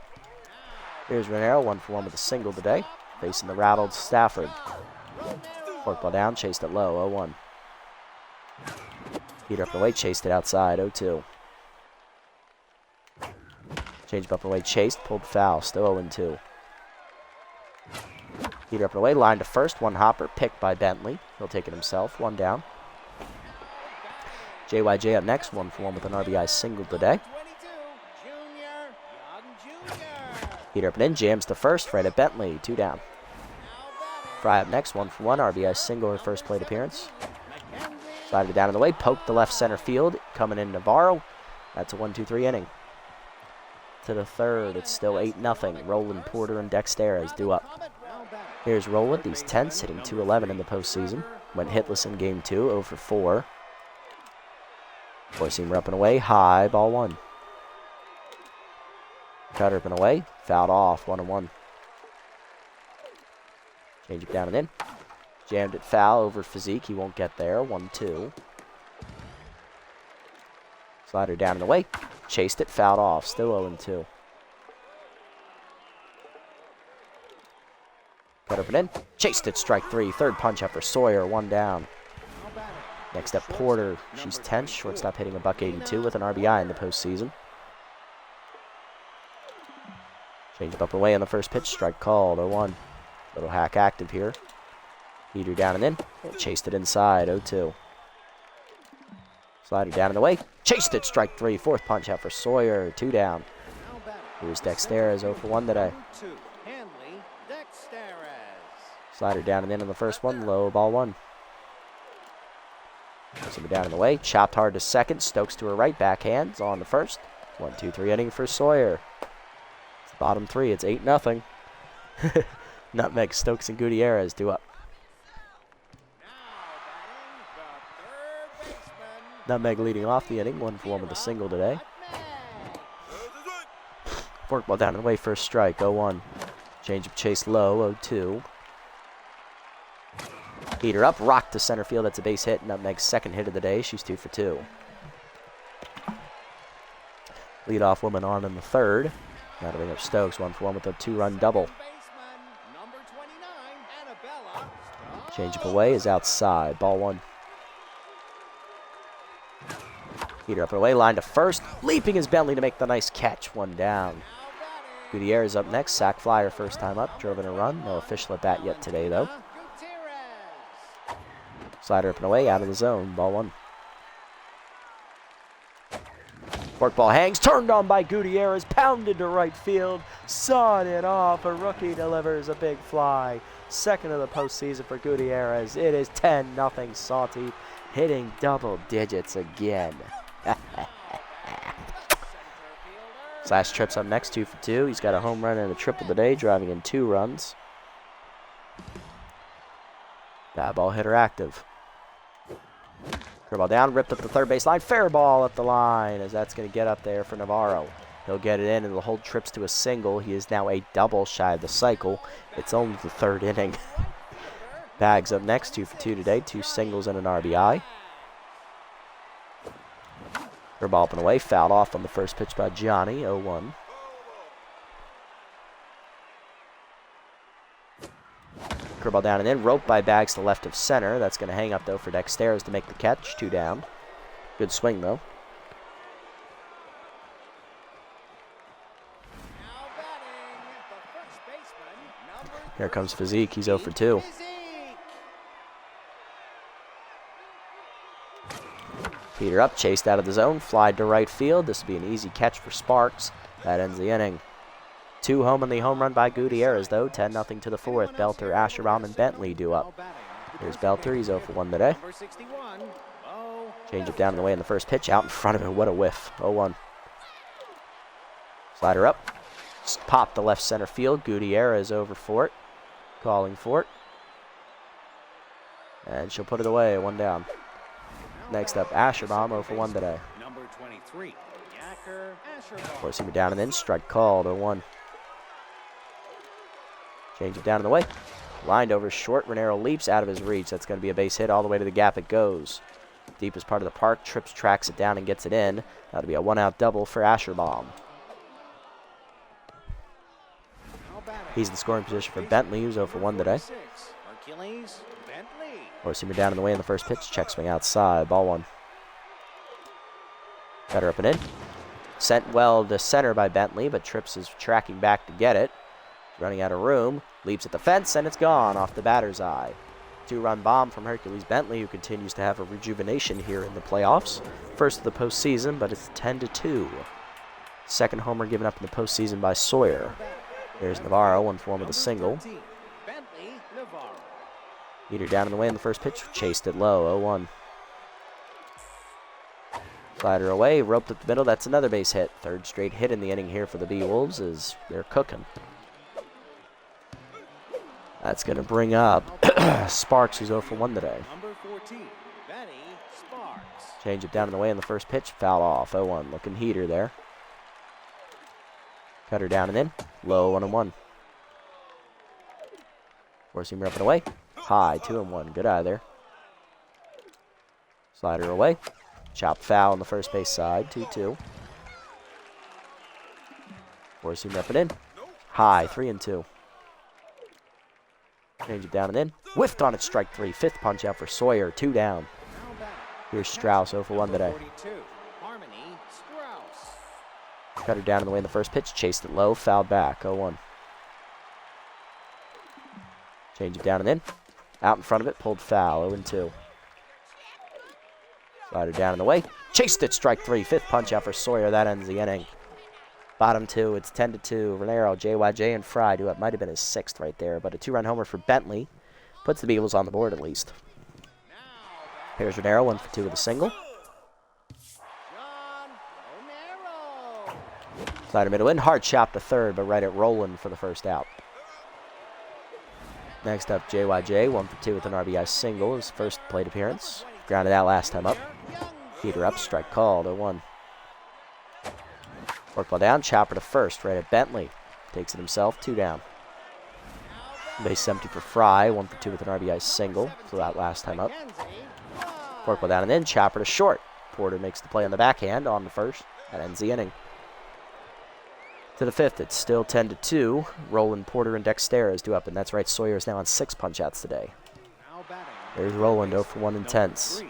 Here's Renero, 1 for 1 with a single today. Facing the rattled Stafford. Forkball down, chased it low, 0-1. Heater up and away, chased it outside, 0-2. Change up and away, chased, pulled foul, still 0-2. Heater up and away, line to first, 1 hopper, picked by Bentley. He'll take it himself, 1 down. JYJ up next, 1 for 1 with an RBI single today. Heater up and in, jams to first, right at Bentley, 2 down. Fry up next, 1 for 1, RBI single in first plate appearance. Slided it down in the way, poked the left center field, coming in Navarro. That's a 1-2-3 inning. To the third, it's still 8-0. Roland, Porter, and Dexteras do up. Here's Roland, he's tense, hitting .211 in the postseason. Went hitless in game 2, 0 for 4. Four-seamer up and away, high, ball 1. Cutter up and away, fouled off, 1-1. Change it down and in. Jammed it foul over Physique. He won't get there. 1-2. Slider down and away. Chased it. Fouled off. Still 0-2. Cut up and in. Chased it. Strike 3. Third punch up for Sawyer. 1 down. Next up, Porter. She's tense. Shortstop hitting a .182 with an RBI in the postseason. Change up and away on the first pitch. Strike called. 0-1. Little hack active here. Heater down and in. Chased it inside. 0-2. Slider down and away. Chased it. Strike 3. Fourth punch out for Sawyer. 2 down. Here's Dexteras. 0 for 1 today. Slider down and in on the first one. Low, ball 1. Somebody down in the way. Chopped hard to second. Stokes to her right. Backhands on the first. 1-2-3 inning for Sawyer. It's bottom 3. It's 8-0. Nutmeg, Stokes, and Gutierrez do up. Nutmeg leading off the inning, 1 for 1 with a single today. Forkball down and away, first strike, 0-1. Change of chase low, 0-2. Heater up, rock to center field, that's a base hit. Nutmeg's second hit of the day, she's 2 for 2. Leadoff woman on in the third. Now to bring up Stokes, 1 for 1 with a 2-run double. Change up away is outside. Ball 1. Heater up and away, line to first. Leaping is Bentley to make the nice catch. One down. Gutierrez up next. Sack flyer first time up. Drove in a run. No official at bat yet today, though. Slider up and away, out of the zone. Ball one. Forkball hangs, turned on by Gutierrez, pounded to right field, sawed it off. A rookie delivers a big fly. Second of the postseason for Gutierrez. It is 10-0 Sawteeth, hitting double digits again. Slash trips up next, 2 for 2. He's got a home run and a triple today, driving in 2 runs. Bad ball hitter active. Curveball down, ripped up the third base line. Fair ball at the line, as that's going to get up there for Navarro. He'll get it in, and the hold trips to a single. He is now a double shy of the cycle. It's only the 3rd inning. Bags up next, 2 for 2 today. 2 singles and an RBI. Curveball up and away, fouled off on the first pitch by Gianni, 0-1. Curveball down and in, roped by Bags to left of center. That's going to hang up, though, for Dexteros to make the catch. 2 down. Good swing, though. Here comes Physique. He's 0 for 2. Peter up, chased out of the zone, flied to right field. This will be an easy catch for Sparks. That ends the inning. 2 home on the home run by Gutierrez, though. 10-0 to the 4th. Belter, Asherom, and Bentley due up. Here's Belter. He's 0 for 1 today. Change up down in the way in the first pitch. Out in front of him. What a whiff. 0-1. Slider up. Pop to left center field. Gutierrez over for it. Calling for it. And she'll put it away. 1 down. Next up, Asherom, 0 for 1 today. Forcing it down and in. Strike called. 0-1. Change it down in the way. Lined over short. Renero leaps out of his reach. That's going to be a base hit. All the way to the gap it goes. Deepest part of the park. Trips, tracks it down, and gets it in. That'll be a 1-out double for Asherom. He's in scoring position for Bentley, who's 0 for 1 today. Forcing him down in the way in the first pitch. Check swing outside. Ball 1. Cutter up and in. Sent well to center by Bentley, but Trips is tracking back to get it. Running out of room, leaps at the fence, and it's gone off the batter's eye. 2-run bomb from Hercules Bentley, who continues to have a rejuvenation here in the playoffs. First of the postseason, but it's 10-2. Second homer given up in the postseason by Sawyer. There's Navarro, 1 for 1 with a single. Heater down in the way in the first pitch, chased it low, 0-1. Slider away, roped up the middle. That's another base hit. 3rd straight hit in the inning here for the Beewolves as they're cooking. That's going to bring up Sparks, who's 0 for 1 today. Change it down in the way in the first pitch. Foul off. 0-1. Looking heater there. Cutter down and in. Low 1-1. Forcing him up and away. High 2-1. Good eye there. Slider away. Chop foul on the first base side. 2-2. Forcing him up and in. High 3-2. Change it down and in. Whiffed on it, strike 3. 5th punch out for Sawyer. 2 down. Here's Strauss, 0 for 1 today. Cutter down in the way in the first pitch. Chased it low. Fouled back. 0-1. Change it down and in. Out in front of it. Pulled foul. 0-2. Slider down in the way. Chased it. Strike 3. 5th punch out for Sawyer. That ends the inning. Bottom 2. It's 10-2. Renero, JYJ, and Fry do it. Might have been his 6th right there, but a 2-run homer for Bentley puts the Beewolves on the board at least. Here's Renero, 1 for 2 with a single. Slider middle in. Hard chop to 3rd, but right at Roland for the 1st out. Next up, JYJ, 1 for 2 with an RBI single. His 1st plate appearance. Grounded out last time up. Heater up, strike called, 0-1. Forkball down, chopper to 1st, right at Bentley. Takes it himself, 2 down. Base empty for Fry, 1 for 2 with an RBI single. Flew out last time up. Forkball down and in, chopper to short. Porter makes the play on the backhand on the 1st. That ends the inning. To the 5th, it's still 10-2. Roland, Porter, and Dexteros do up, and that's right, Sawyer is now on 6 punch-outs today. There's Roland, 0 for 1 intense.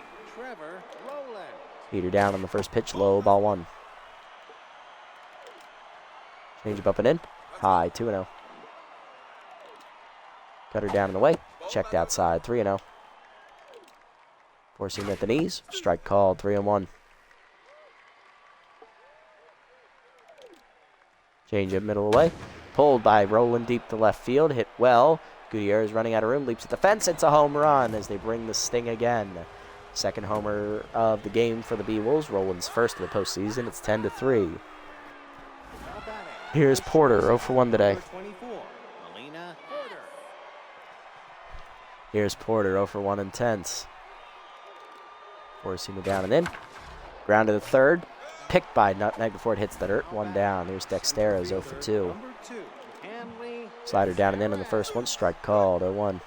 Heater down on the first pitch, low, ball 1. Change up and in. High, 2-0. Cutter down in the way. Checked outside, 3-0. Forcing at the knees. Strike called, 3-1. Change up middle away. Pulled by Roland deep to left field. Hit well. Gutierrez running out of room. Leaps at the fence. It's a home run as they bring the sting again. Second homer of the game for the Beewolves. Roland's first of the postseason. It's 10-3. Here's Porter, 0 for 1 today. Here's Porter, 0 for 1 and 10s. Forcing it down and in. Ground to the third. Picked by Nutmeg before it hits the dirt. 1 down. Here's Dexterra, 0 for 2. Slider down and in on the first one. Strike called, 0-1.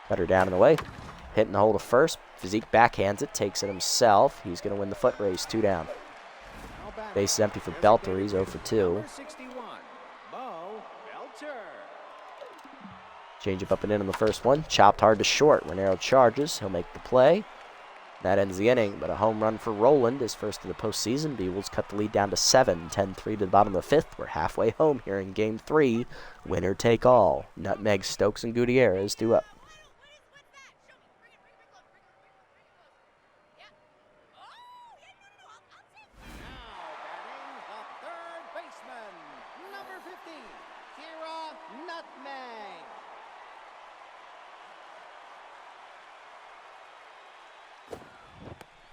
Cutter down and away. Hitting the hole to first. Physique backhands it. Takes it himself. He's going to win the foot race. 2 down. Base is empty for Belter. He's 0 for 2. Change up and in on the first one. Chopped hard to short. Renero charges. He'll make the play. That ends the inning, but a home run for Roland, his first of the postseason. Beewolves cut the lead down to 7, 10-3 to the bottom of the 5th. We're halfway home here in Game 3. Winner take all. Nutmeg, Stokes, and Gutierrez due up.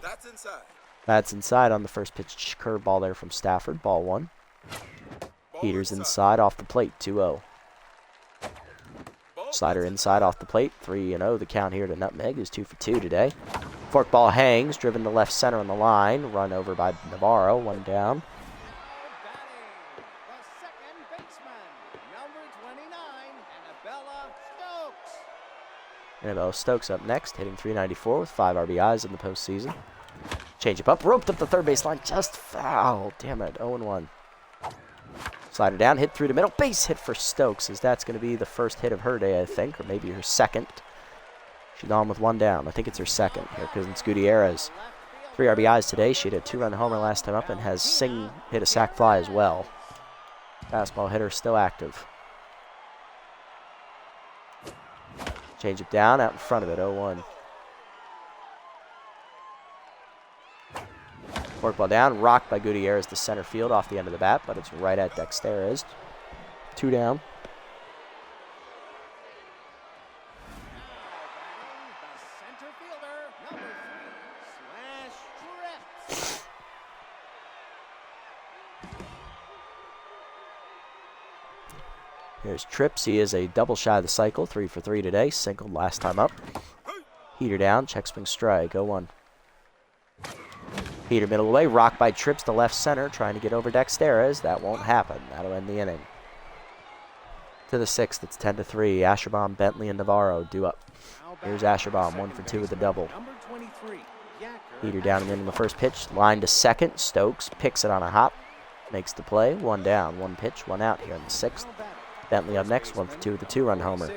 That's inside. That's inside on the first pitch curveball there from Stafford. Ball 1. Heater's inside off the plate. 2-0. Slider inside off the plate. 3-0. The count here to Nutmeg is 2 for 2 today. Forkball hangs. Driven to left center on the line. Run over by Navarro. 1 down. Annabelle Stokes up next, hitting .394 with 5 RBIs in the postseason. Change up, roped up the third baseline, just foul. Damn it, 0-1. Slider down, hit through the middle, base hit for Stokes, as that's going to be the first hit of her day, I think, or maybe her second. She's on with 1 down. I think it's her second here because it's Gutierrez. 3 RBIs today. She hit a 2-run homer last time up and has hit a sac fly as well. Fastball hitter still active. Change it down, out in front of it, 0-1. Forkball down, rocked by Gutierrez to center field off the end of the bat, but it's right at Dexterez. 2 down. Here's Trips. He is a double shy of the cycle. 3 for 3 today. Singled last time up. Heater down. Check swing strike. 0-1. Heater middle away. Rocked by Trips to left center. Trying to get over Dexterez. That won't happen. That'll end the inning. To the 6th. It's 10-3. Asherbaum, Bentley, and Navarro due up. Here's Asherbaum. 1 for 2 with the double. Heater down and in on the first pitch. Line to second. Stokes picks it on a hop. Makes the play. 1 down. 1 pitch. 1 out here in the 6th. Bentley up next, 1 for 2 with a 2-run homer.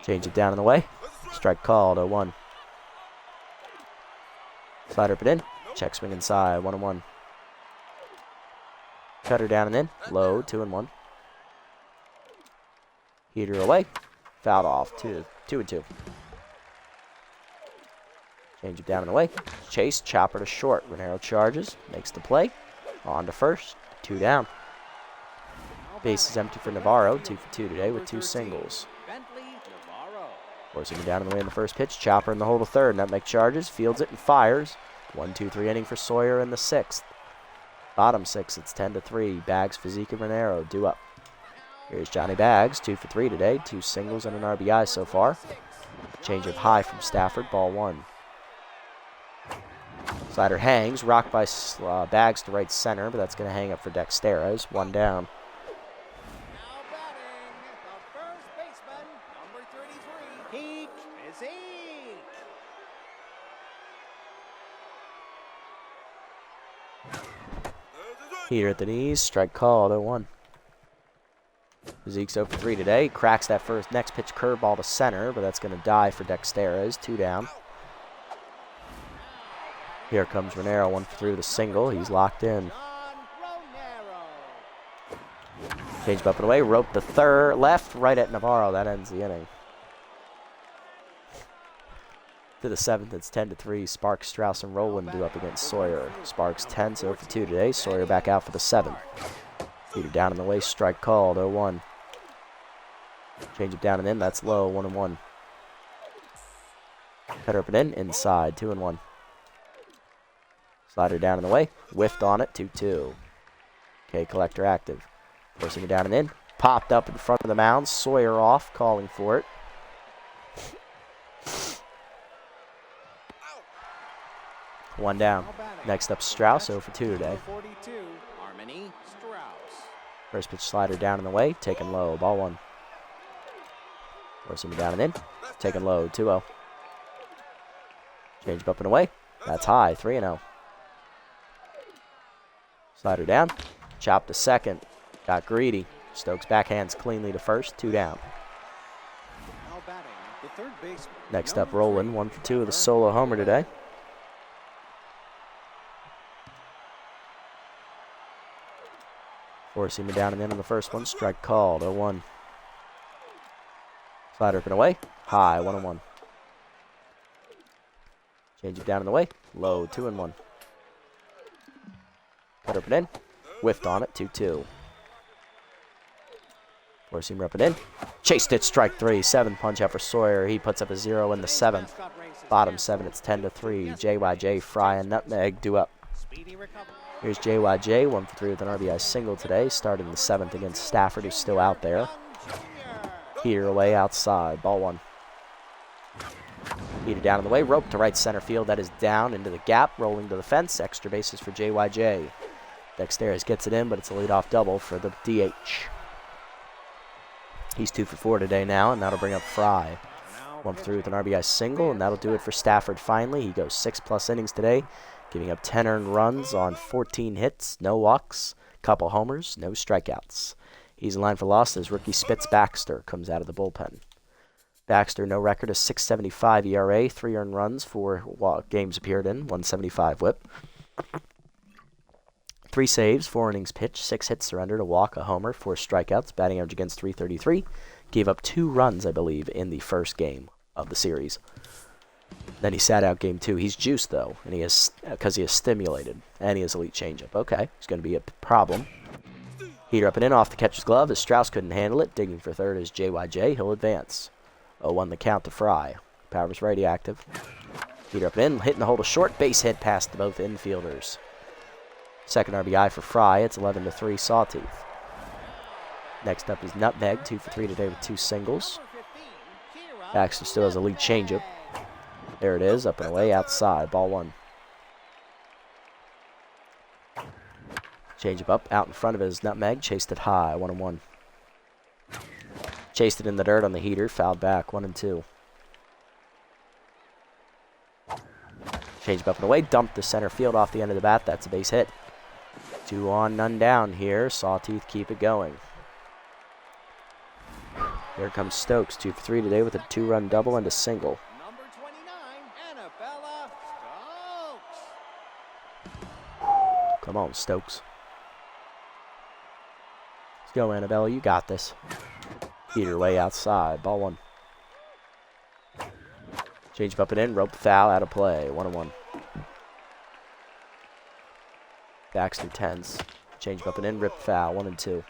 Change it down in the way. Strike called, 0-1. Slider up and in. Check swing inside, 1-1. Cutter down and in. Low, 2-1. Heater away. Fouled off, 2-2. Change it down and away. Chase, chopper to short. Renero charges, makes the play. On to first, 2 down. Base is empty for Navarro, 2 for 2 today with 2 singles. Forcing it down in the way in the first pitch. Chopper in the hole to third. Nutmeg charges, fields it, and fires. 1-2-3 inning for Sawyer in the 6th. Bottom 6, it's 10-3. Bags, Physique, and Renero due up. Here's Johnny Bags, 2 for 3 today. 2 singles and an RBI so far. Change of high from Stafford, ball 1. Slider hangs, rocked by Bags to right center, but that's going to hang up for Dexterez. 1 down. Heater at the knees, strike called, 0-1. Zeke's 0 for 3 today. Cracks that next pitch curveball to center, but that's going to die for Dexterez. 2 down. Here comes Renero, 1 for 3 with a single. He's locked in. Change up and away. Rope the third. Left, right at Navarro. That ends the inning. To the 7th, it's 10-3. Sparks, Strauss, and Rowland do up against Sawyer. Sparks 10, 0 for 2 today. Sawyer back out for the 7th. Heater down in the way. Strike called. 0-1. Change it down and in. That's low. 1-1. Cutter up and in. Inside. 2-1. Slider down in the way. Whiffed on it. 2-2. Okay, collector active. Forcing it down and in. Popped up in front of the mound. Sawyer off. Calling for it. One down. Next up, Strauss, 0 for 2 today. First pitch slider down in the way, taken low, ball 1. Forcing it down and in, taken low, 2-0. Change up and away, that's high, 3-0. Slider down, chopped to second, got greedy. Stokes backhands cleanly to first, 2 down. Next up, Rowland, 1 for 2 with a solo homer today. Forcing me down and in on the first one. Strike called. 0-1. Slider up and away. High. 1-1. Change it down in the way. Low. 2-1. Cut up and in. Whiffed on it. 2-2. Forcing him up and in. Chased it. Strike 3. 7 punch out for Sawyer. He puts up a 0 in the 7th. Bottom 7. It's 10-3. JYJ, Fry, and Nutmeg do up. Here's JYJ, 1 for 3 with an RBI single today, starting the 7th against Stafford, who's still out there. Heater away outside, ball 1. Heater down in the way, rope to right center field, that is down into the gap, rolling to the fence, extra bases for JYJ. Dexteris gets it in, but it's a leadoff double for the DH. He's 2 for 4 today now, and that'll bring up Fry. 1 for 3 with an RBI single, and that'll do it for Stafford finally. He goes 6+ innings today, giving up 10 earned runs on 14 hits, no walks, couple homers, no strikeouts. He's in line for loss as rookie Spitz Baxter comes out of the bullpen. Baxter, no record, a 6.75 ERA, 3 earned runs, 4 games appeared in, 175 whip. 3 saves, 4 innings pitched, 6 hits surrendered, a walk, a homer, 4 strikeouts, batting average against .333. Gave up 2 runs, I believe, in the first game of the series. Then he sat out game 2. He's juiced, though, and he is because he is stimulated, and he has elite changeup. Okay, it's going to be a problem. Heater up and in off the catcher's glove as Strauss couldn't handle it. Digging for third is JYJ. He'll advance. 0-1 the count to Fry. Powers righty active. Heater up and in, hitting the hole to short. Base hit past both infielders. Second RBI for Fry. It's 11-3 Sawteeth. Next up is Nutmeg, 2 for 3 today with 2 singles. Baxter still has a lead changeup. There it is, up and away, outside, ball 1. Changeup up, out in front of his Nutmeg, chased it high, 1-1. Chased it in the dirt on the heater, fouled back, 1-2. Changeup up and away, dumped to center field off the end of the bat, that's a base hit. 2 on, none down here, Sawteeth keep it going. Here comes Stokes, 2 for 3 today with a 2-run double and a single. Come on, Stokes. Let's go, Annabella. You got this. Heater way outside. Ball 1. Change up and in. Rope foul. Out of play. 1-1. Baxter 10s. Change up and in. Rip foul. 1-2.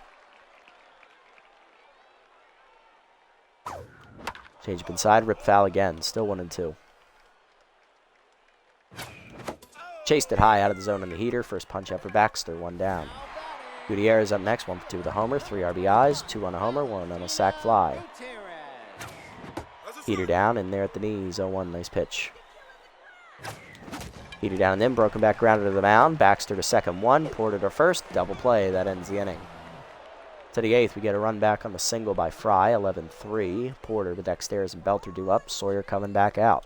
Change up inside. Rip foul again. Still 1-2. Chased it high out of the zone on the heater. First punch out for Baxter, 1 down. Gutierrez up next, 1 for 2 with a homer, 3 RBIs, 2 on a homer, 1 on a sac fly. Heater down and there at the knees, 0-1, nice pitch. Heater down and then broken back grounded to the mound. Baxter to second, 1, Porter to first, double play, that ends the inning. To the 8th, we get a run back on the single by Fry, 11-3. Porter with Dexteris and Belter do up, Sawyer coming back out.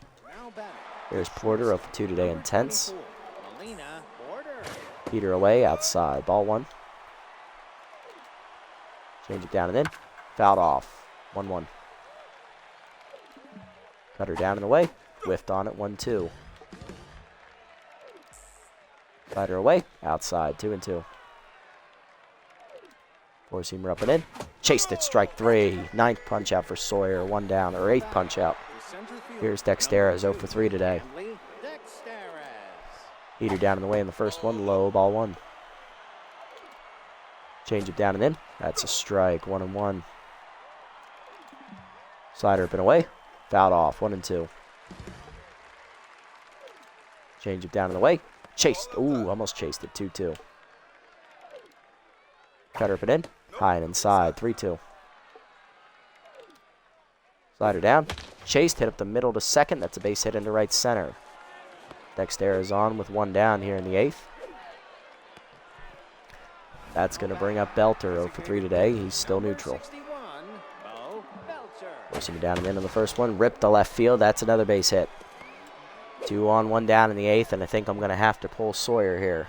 There's Porter, 0 for 2 today, intense. Heater away, outside. Ball 1. Change it down and in. Fouled off. 1-1. Cutter down in the way. Whiffed on it. 1-2. Slider away. Outside. 2-2. Four-seamer up and in. Chased it. Strike 3. Ninth punch out for Sawyer. 1 down. Or 8th punch out. Here's Dexterez. 0 for 3 today. Heater down in the way in the first one. Low. Ball 1. Change it down and in. That's a strike. 1-1. Slider up and away. Fouled off. 1-2. Change it down in the way. Chased. Ooh, almost chased it. 2-2. Cutter up and in. High and inside. 3-2. Slider down. Chased. Hit up the middle to second. That's a base hit into right center. Dexter is on with 1 down here in the 8th. That's going to bring up Belter. 0 for 3 today. He's still neutral. Forcing him down and in on the first one. Ripped to left field. That's another base hit. 2 on, 1 down in the 8th, and I think I'm going to have to pull Sawyer here.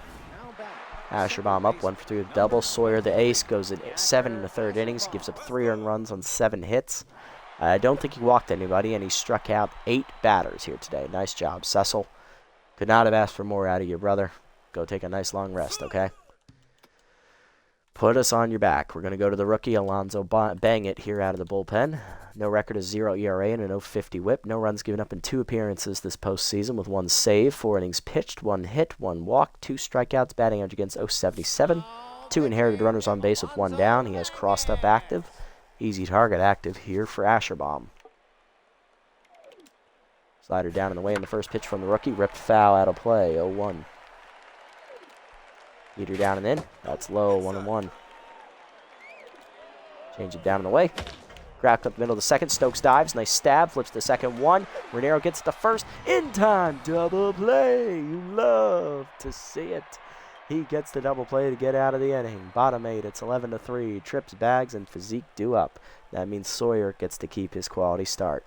Asherbaum up 1 for 3 with double. Sawyer, the ace, goes in 7 in the 3rd innings. Gives up 3 earned runs on 7 hits. I don't think he walked anybody, and he struck out 8 batters here today. Nice job, Cecil. Could not have asked for more out of you, brother. Go take a nice long rest, okay? Put us on your back. We're going to go to the rookie, Alonzo Bangett, here out of the bullpen. No record is 0 ERA and a 0.50 whip. No runs given up in 2 appearances this postseason with 1 save, 4 innings pitched, 1 hit, 1 walk, 2 strikeouts, batting average against 0.77. 2 inherited runners on base with 1 down. He has crossed up active. Easy target active here for Asherbaum. Slider down in the way in the first pitch from the rookie. Ripped foul out of play. 0-1. Heater down and in. That's low. 1-1. Change it down in the way. Grabbed up the middle of the second. Stokes dives. Nice stab. Flips the second one. Raniero gets the first. In time. Double play. You love to see it. He gets the double play to get out of the inning. Bottom 8. It's 11-3. Trips, bags, and physique due up. That means Sawyer gets to keep his quality start.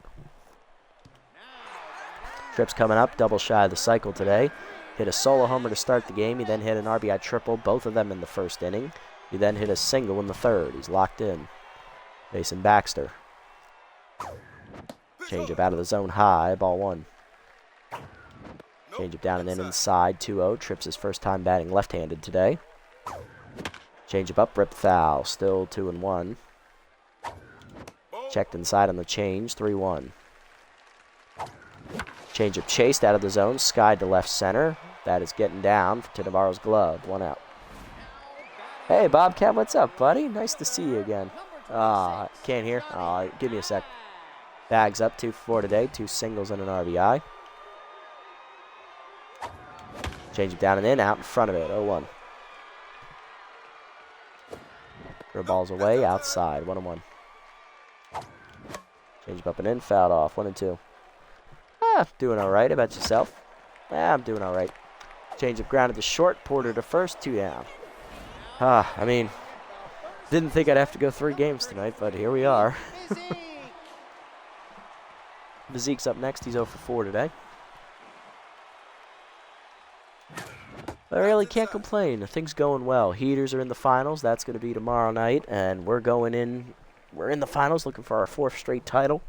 Trips coming up. Double shy of the cycle today. Hit a solo homer to start the game. He then hit an RBI triple, both of them in the 1st inning. He then hit a single in the 3rd. He's locked in. Mason Baxter. Change up out of the zone high. Ball 1. Change up down and then inside. 2-0. Trips his first time batting left-handed today. Change up, ripped foul. Still 2-1. Checked inside on the change. 3-1. Change up chased out of the zone. Skied to left center. That is getting down to Navarro's glove. 1 out. Hey, Bobcat, what's up, buddy? Nice to see you again. Can't hear. Give me a sec. Bags up 2 for 4 today. 2 singles and an RBI. Change it down and in. Out in front of it. 0-1. Throw balls away. Outside. 1-1. Change up and in. Fouled off. 1-2. Doing all right. How about yourself? I'm doing all right. Change up grounded to short. Porter to first. 2 down. I mean, didn't think I'd have to go 3 games tonight, but here we are. Physique's up next. He's 0 for 4 today. But I really can't complain. Things going well. Heaters are in the finals. That's going to be tomorrow night, and we're in the finals looking for our 4th straight title.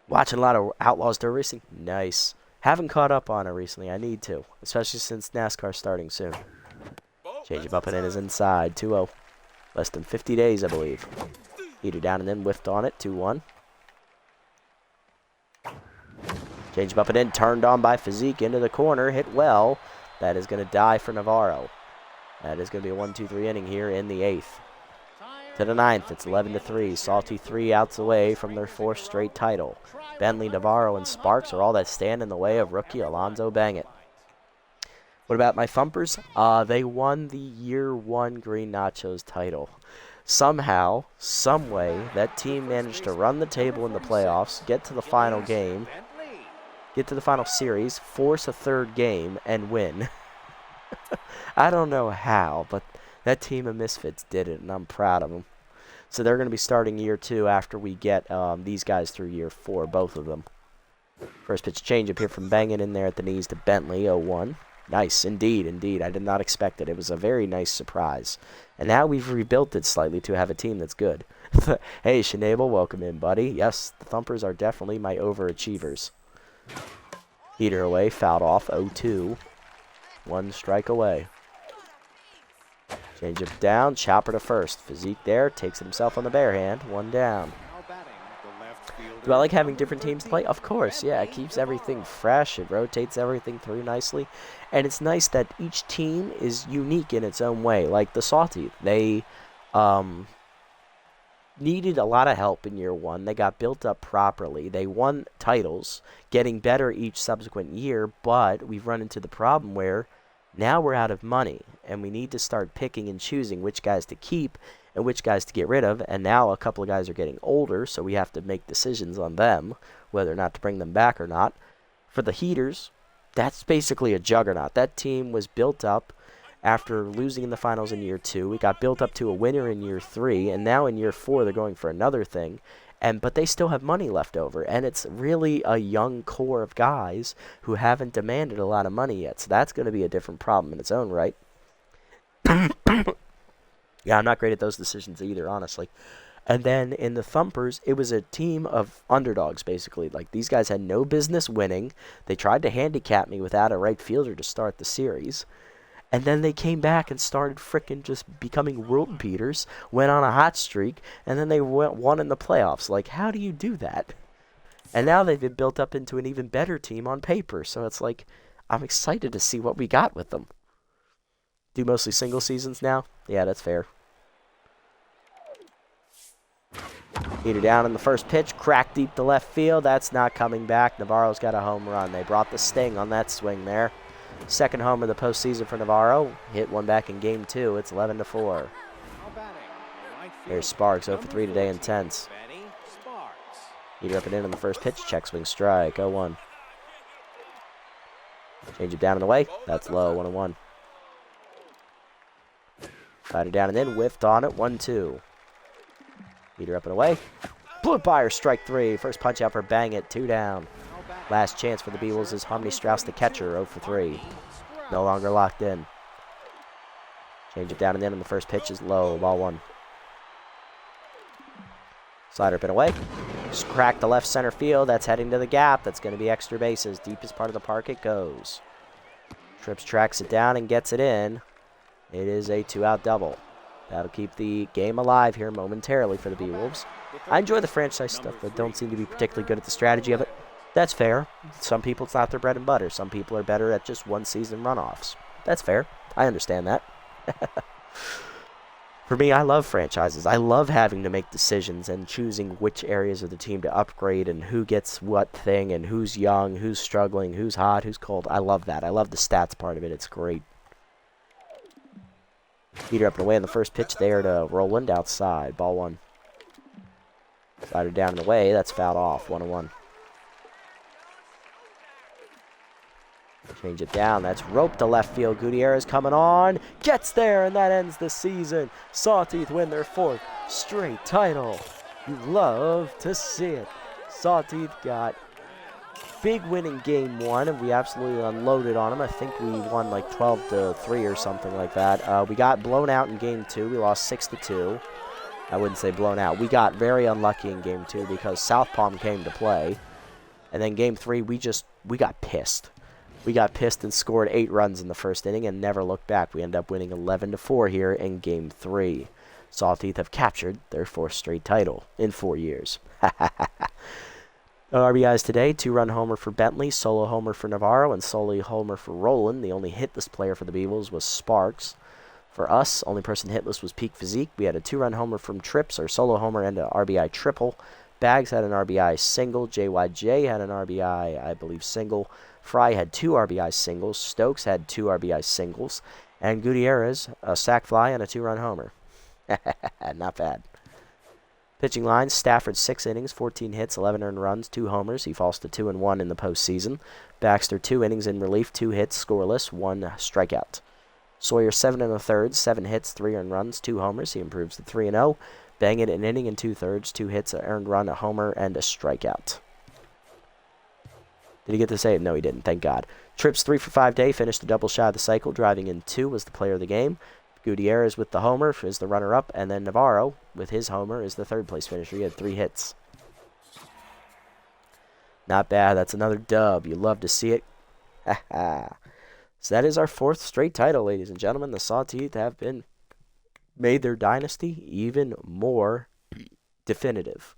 Watching a lot of Outlaws Dirt Racing. Nice. Haven't caught up on it recently. I need to, especially since NASCAR's starting soon. Change him up and in is inside. 2-0. Less than 50 days, I believe. Heater down and in, whiffed on it. 2-1. Change him up and in, turned on by Physique into the corner. Hit well. That is going to die for Navarro. That is going to be a 1-2-3 inning here in the 8th. To the 9th, it's 11-3. Sawteeth 3 outs away from their 4th straight title. Bentley, Navarro, and Sparks are all that stand in the way of rookie Alonzo Bangett. What about my Thumpers? They won the Year 1 Green Nachos title. Somehow, someway, that team managed to run the table in the playoffs, get to the final game, get to the final series, force a 3rd game, and win. I don't know how, but that team of misfits did it, and I'm proud of them. So they're going to be starting Year 2 after we get these guys through Year 4, both of them. First pitch change up here from Bangett in there at the knees to Bentley, 0-1. Nice, indeed, indeed. I did not expect it. It was a very nice surprise. And now we've rebuilt it slightly to have a team that's good. Hey, Shanable, welcome in, buddy. Yes, the Thumpers are definitely my overachievers. Heater away, fouled off, 0-2. One strike away. Change it down. Chopper to first. Physique there. Takes it himself on the bare hand. One down. Do I like having different teams play? Of course, yeah. It keeps everything fresh. It rotates everything through nicely. And it's nice that each team is unique in its own way. Like the Sawteeth, they needed a lot of help in year one. They got built up properly. They won titles, getting better each subsequent year. But we've run into the problem where now we're out of money. And we need to start picking and choosing which guys to keep and which guys to get rid of, and now a couple of guys are getting older, so we have to make decisions on them, whether or not to bring them back or not. For the Heaters, that's basically a juggernaut. That team was built up after losing in the finals in year 2. We got built up to a winner in year 3, and now in year 4 they're going for another thing, but they still have money left over, and it's really a young core of guys who haven't demanded a lot of money yet, so that's going to be a different problem in its own right. Yeah, I'm not great at those decisions either, honestly. And then in the Thumpers, it was a team of underdogs, basically. Like, these guys had no business winning. They tried to handicap me without a right fielder to start the series. And then they came back and started frickin' just becoming world beaters, went on a hot streak, and then they won in the playoffs. Like, how do you do that? And now they've been built up into an even better team on paper. So it's like, I'm excited to see what we got with them. Do mostly single seasons now? Yeah, that's fair. Heater down in the first pitch. Crack deep to left field. That's not coming back. Navarro's got a home run. They brought the sting on that swing there. Second home of the postseason for Navarro. Hit one back in game 2. It's 11-4. There's Sparks 0 for 3 today in tenths. Heater up and in on the first pitch. Check swing strike. 0-1. Change it down and away. That's low. 1-1. Fighter down and in, whiffed on it, 1-2. Heater up and away. Blew it by her, strike 3. First punch out for Bang It, 2 down. Last chance for the Beewolves is Harmony Strauss, the catcher, 0 for 3. No longer locked in. Change it down and in on the first pitch is low, ball 1. Slider up and away. Just cracked the left center field, that's heading to the gap. That's going to be extra bases. Deepest part of the park it goes. Trips tracks it down and gets it in. It is a 2-out double. That'll keep the game alive here momentarily for the Beewolves. I enjoy the franchise stuff, but don't seem to be particularly good at the strategy of it. That's fair. Some people, it's not their bread and butter. Some people are better at just one-season runoffs. That's fair. I understand that. For me, I love franchises. I love having to make decisions and choosing which areas of the team to upgrade and who gets what thing and who's young, who's struggling, who's hot, who's cold. I love that. I love the stats part of it. It's great. Heater up and away on the first pitch there to Roland outside. Ball 1. Slider down and away. That's fouled off. 1-1. Change it down. That's roped to left field. Gutierrez coming on. Gets there, and that ends the season. Sawteeth win their 4th straight title. You love to see it. Sawteeth got big win in game 1, and we absolutely unloaded on them. I think we won like 12-3 or something like that. We got blown out in game 2. We lost 6-2. I wouldn't say blown out. We got very unlucky in game 2 because South Palm came to play. And then game 3, we got pissed. We got pissed and scored 8 runs in the first inning and never looked back. We ended up winning 11-4 here in game 3. Sawteeth have captured their 4th straight title in 4 years. RBIs today, 2-run homer for Bentley, solo homer for Navarro, and solo homer for Roland. The only hitless player for the Beewolves was Sparks. For us, only person hitless was Peak Physique. We had a 2-run homer from Trips, our solo homer, and an RBI triple. Bags had an RBI single. JYJ had an RBI, I believe, single. Fry had 2 RBI singles. Stokes had 2 RBI singles. And Gutierrez, a sac fly and a 2-run homer. Not bad. Pitching line, Stafford 6 innings, 14 hits, 11 earned runs, 2 homers. He falls to 2-1 in the postseason. Baxter 2 innings in relief, 2 hits, scoreless, 1 strikeout. Sawyer 7 1/3, 7 hits, 3 earned runs, 2 homers. He improves to 3-0. Bang It an inning and 2/3, 2 hits, an earned run, a homer, and a strikeout. Did he get to say it? No, he didn't. Thank God. Trips 3 for 5 day, finished a double shy of the cycle, driving in 2, was the player of the game. Gutierrez with the homer is the runner-up, and then Navarro with his homer is the 3rd-place finisher. He had 3 hits. Not bad. That's another dub. You love to see it. So that is our 4th straight title, ladies and gentlemen. The Sawteeth have made their dynasty even more definitive.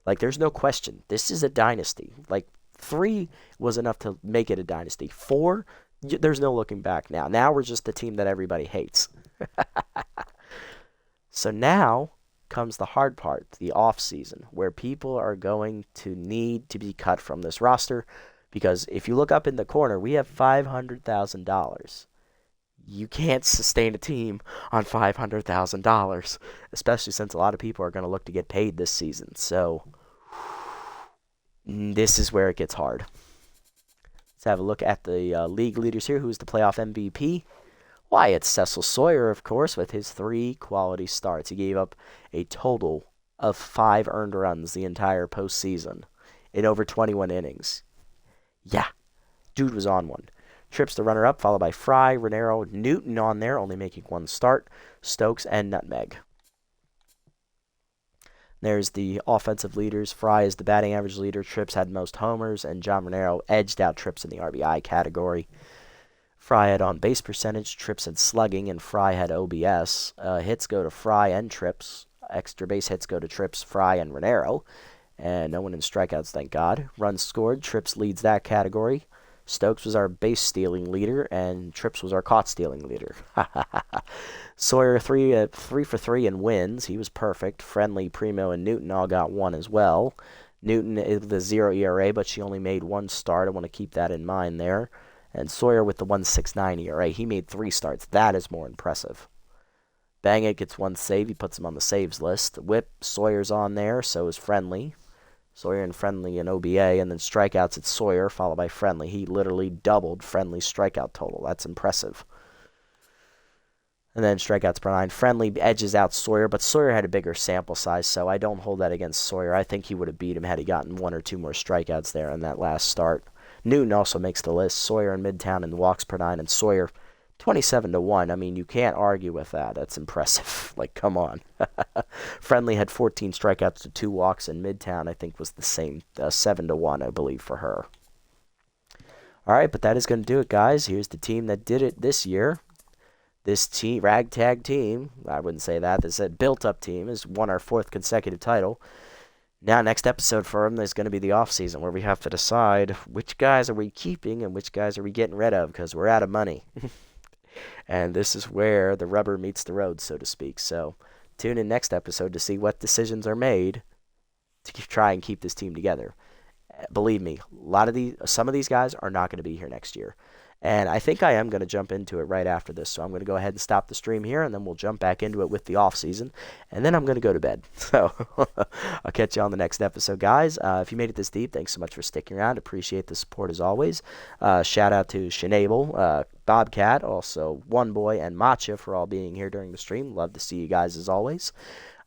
Like, there's no question. This is a dynasty. Like, 3 was enough to make it a dynasty. 4, there's no looking back now. Now we're just the team that everybody hates. So now comes the hard part, the off season, where people are going to need to be cut from this roster. Because if you look up in the corner, we have $500,000. You can't sustain a team on $500,000, especially since a lot of people are going to look to get paid this season. So this is where it gets hard. Let's have a look at the league leaders here. Who's the playoff MVP? Why, it's Cecil Sawyer, of course, with his 3 quality starts. He gave up a total of 5 earned runs the entire postseason in over 21 innings. Yeah, dude was on one. Trips the runner-up, followed by Fry, Renero, Newton on there, only making 1 start, Stokes, and Nutmeg. There's the offensive leaders. Fry is the batting average leader. Trips had most homers, and John Renero edged out Trips in the RBI category. Fry had on-base percentage, Trips had slugging, and Fry had OBS. Hits go to Fry and Trips. Extra base hits go to Trips, Fry, and Renero. And no one in strikeouts, thank God. Runs scored, Trips leads that category. Stokes was our base stealing leader, and Trips was our caught stealing leader. Sawyer 3 for 3 in wins. He was perfect. Friendly, Primo, and Newton all got 1 as well. Newton is the 0 ERA, but she only made 1 start. I want to keep that in mind there. And Sawyer with the 1.69 ERA. He made 3 starts. That is more impressive. Bang It gets 1 save. He puts him on the saves list. Whip, Sawyer's on there. So is Friendly. Sawyer and Friendly and OBA. And then strikeouts, it's Sawyer, followed by Friendly. He literally doubled Friendly's strikeout total. That's impressive. And then strikeouts per 9. Friendly edges out Sawyer, but Sawyer had a bigger sample size, so I don't hold that against Sawyer. I think he would have beat him had he gotten 1 or 2 more strikeouts there in that last start. Newton also makes the list. Sawyer in Midtown in walks per 9, and Sawyer 27-1. I mean, you can't argue with that. That's impressive. Like, come on. Friendly had 14 strikeouts to 2 walks, and Midtown, I think, was the same, 7-1, I believe, for her. All right, but that is going to do it, guys. Here's the team that did it this year. This team, ragtag team, I wouldn't say that. This built-up team has won our 4th consecutive title. Now, next episode for them is going to be the offseason, where we have to decide which guys are we keeping and which guys are we getting rid of, because we're out of money. And this is where the rubber meets the road, so to speak. So tune in next episode to see what decisions are made to try and keep this team together. Believe me, some of these guys are not going to be here next year. And I think I am going to jump into it right after this. So I'm going to go ahead and stop the stream here, and then we'll jump back into it with the off season. And then I'm going to go to bed. So I'll catch you on the next episode, guys. If you made it this deep, thanks so much for sticking around. Appreciate the support as always. Shout out to Shanable, Bobcat, also One Boy, and Matcha for all being here during the stream. Love to see you guys as always.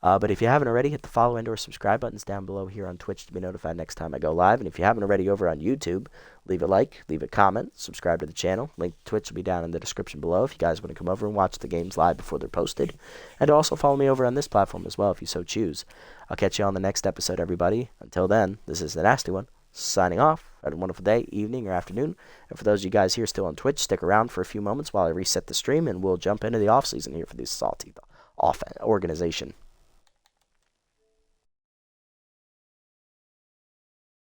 But if you haven't already, hit the follow and or subscribe buttons down below here on Twitch to be notified next time I go live. And if you haven't already over on YouTube, leave a like, leave a comment, subscribe to the channel. Link to Twitch will be down in the description below if you guys want to come over and watch the games live before they're posted. And also follow me over on this platform as well if you so choose. I'll catch you on the next episode, everybody. Until then, this is the Nasty One, signing off. Have a wonderful day, evening, or afternoon. And for those of you guys here still on Twitch, stick around for a few moments while I reset the stream, and we'll jump into the off-season here for the Sawteeth organization.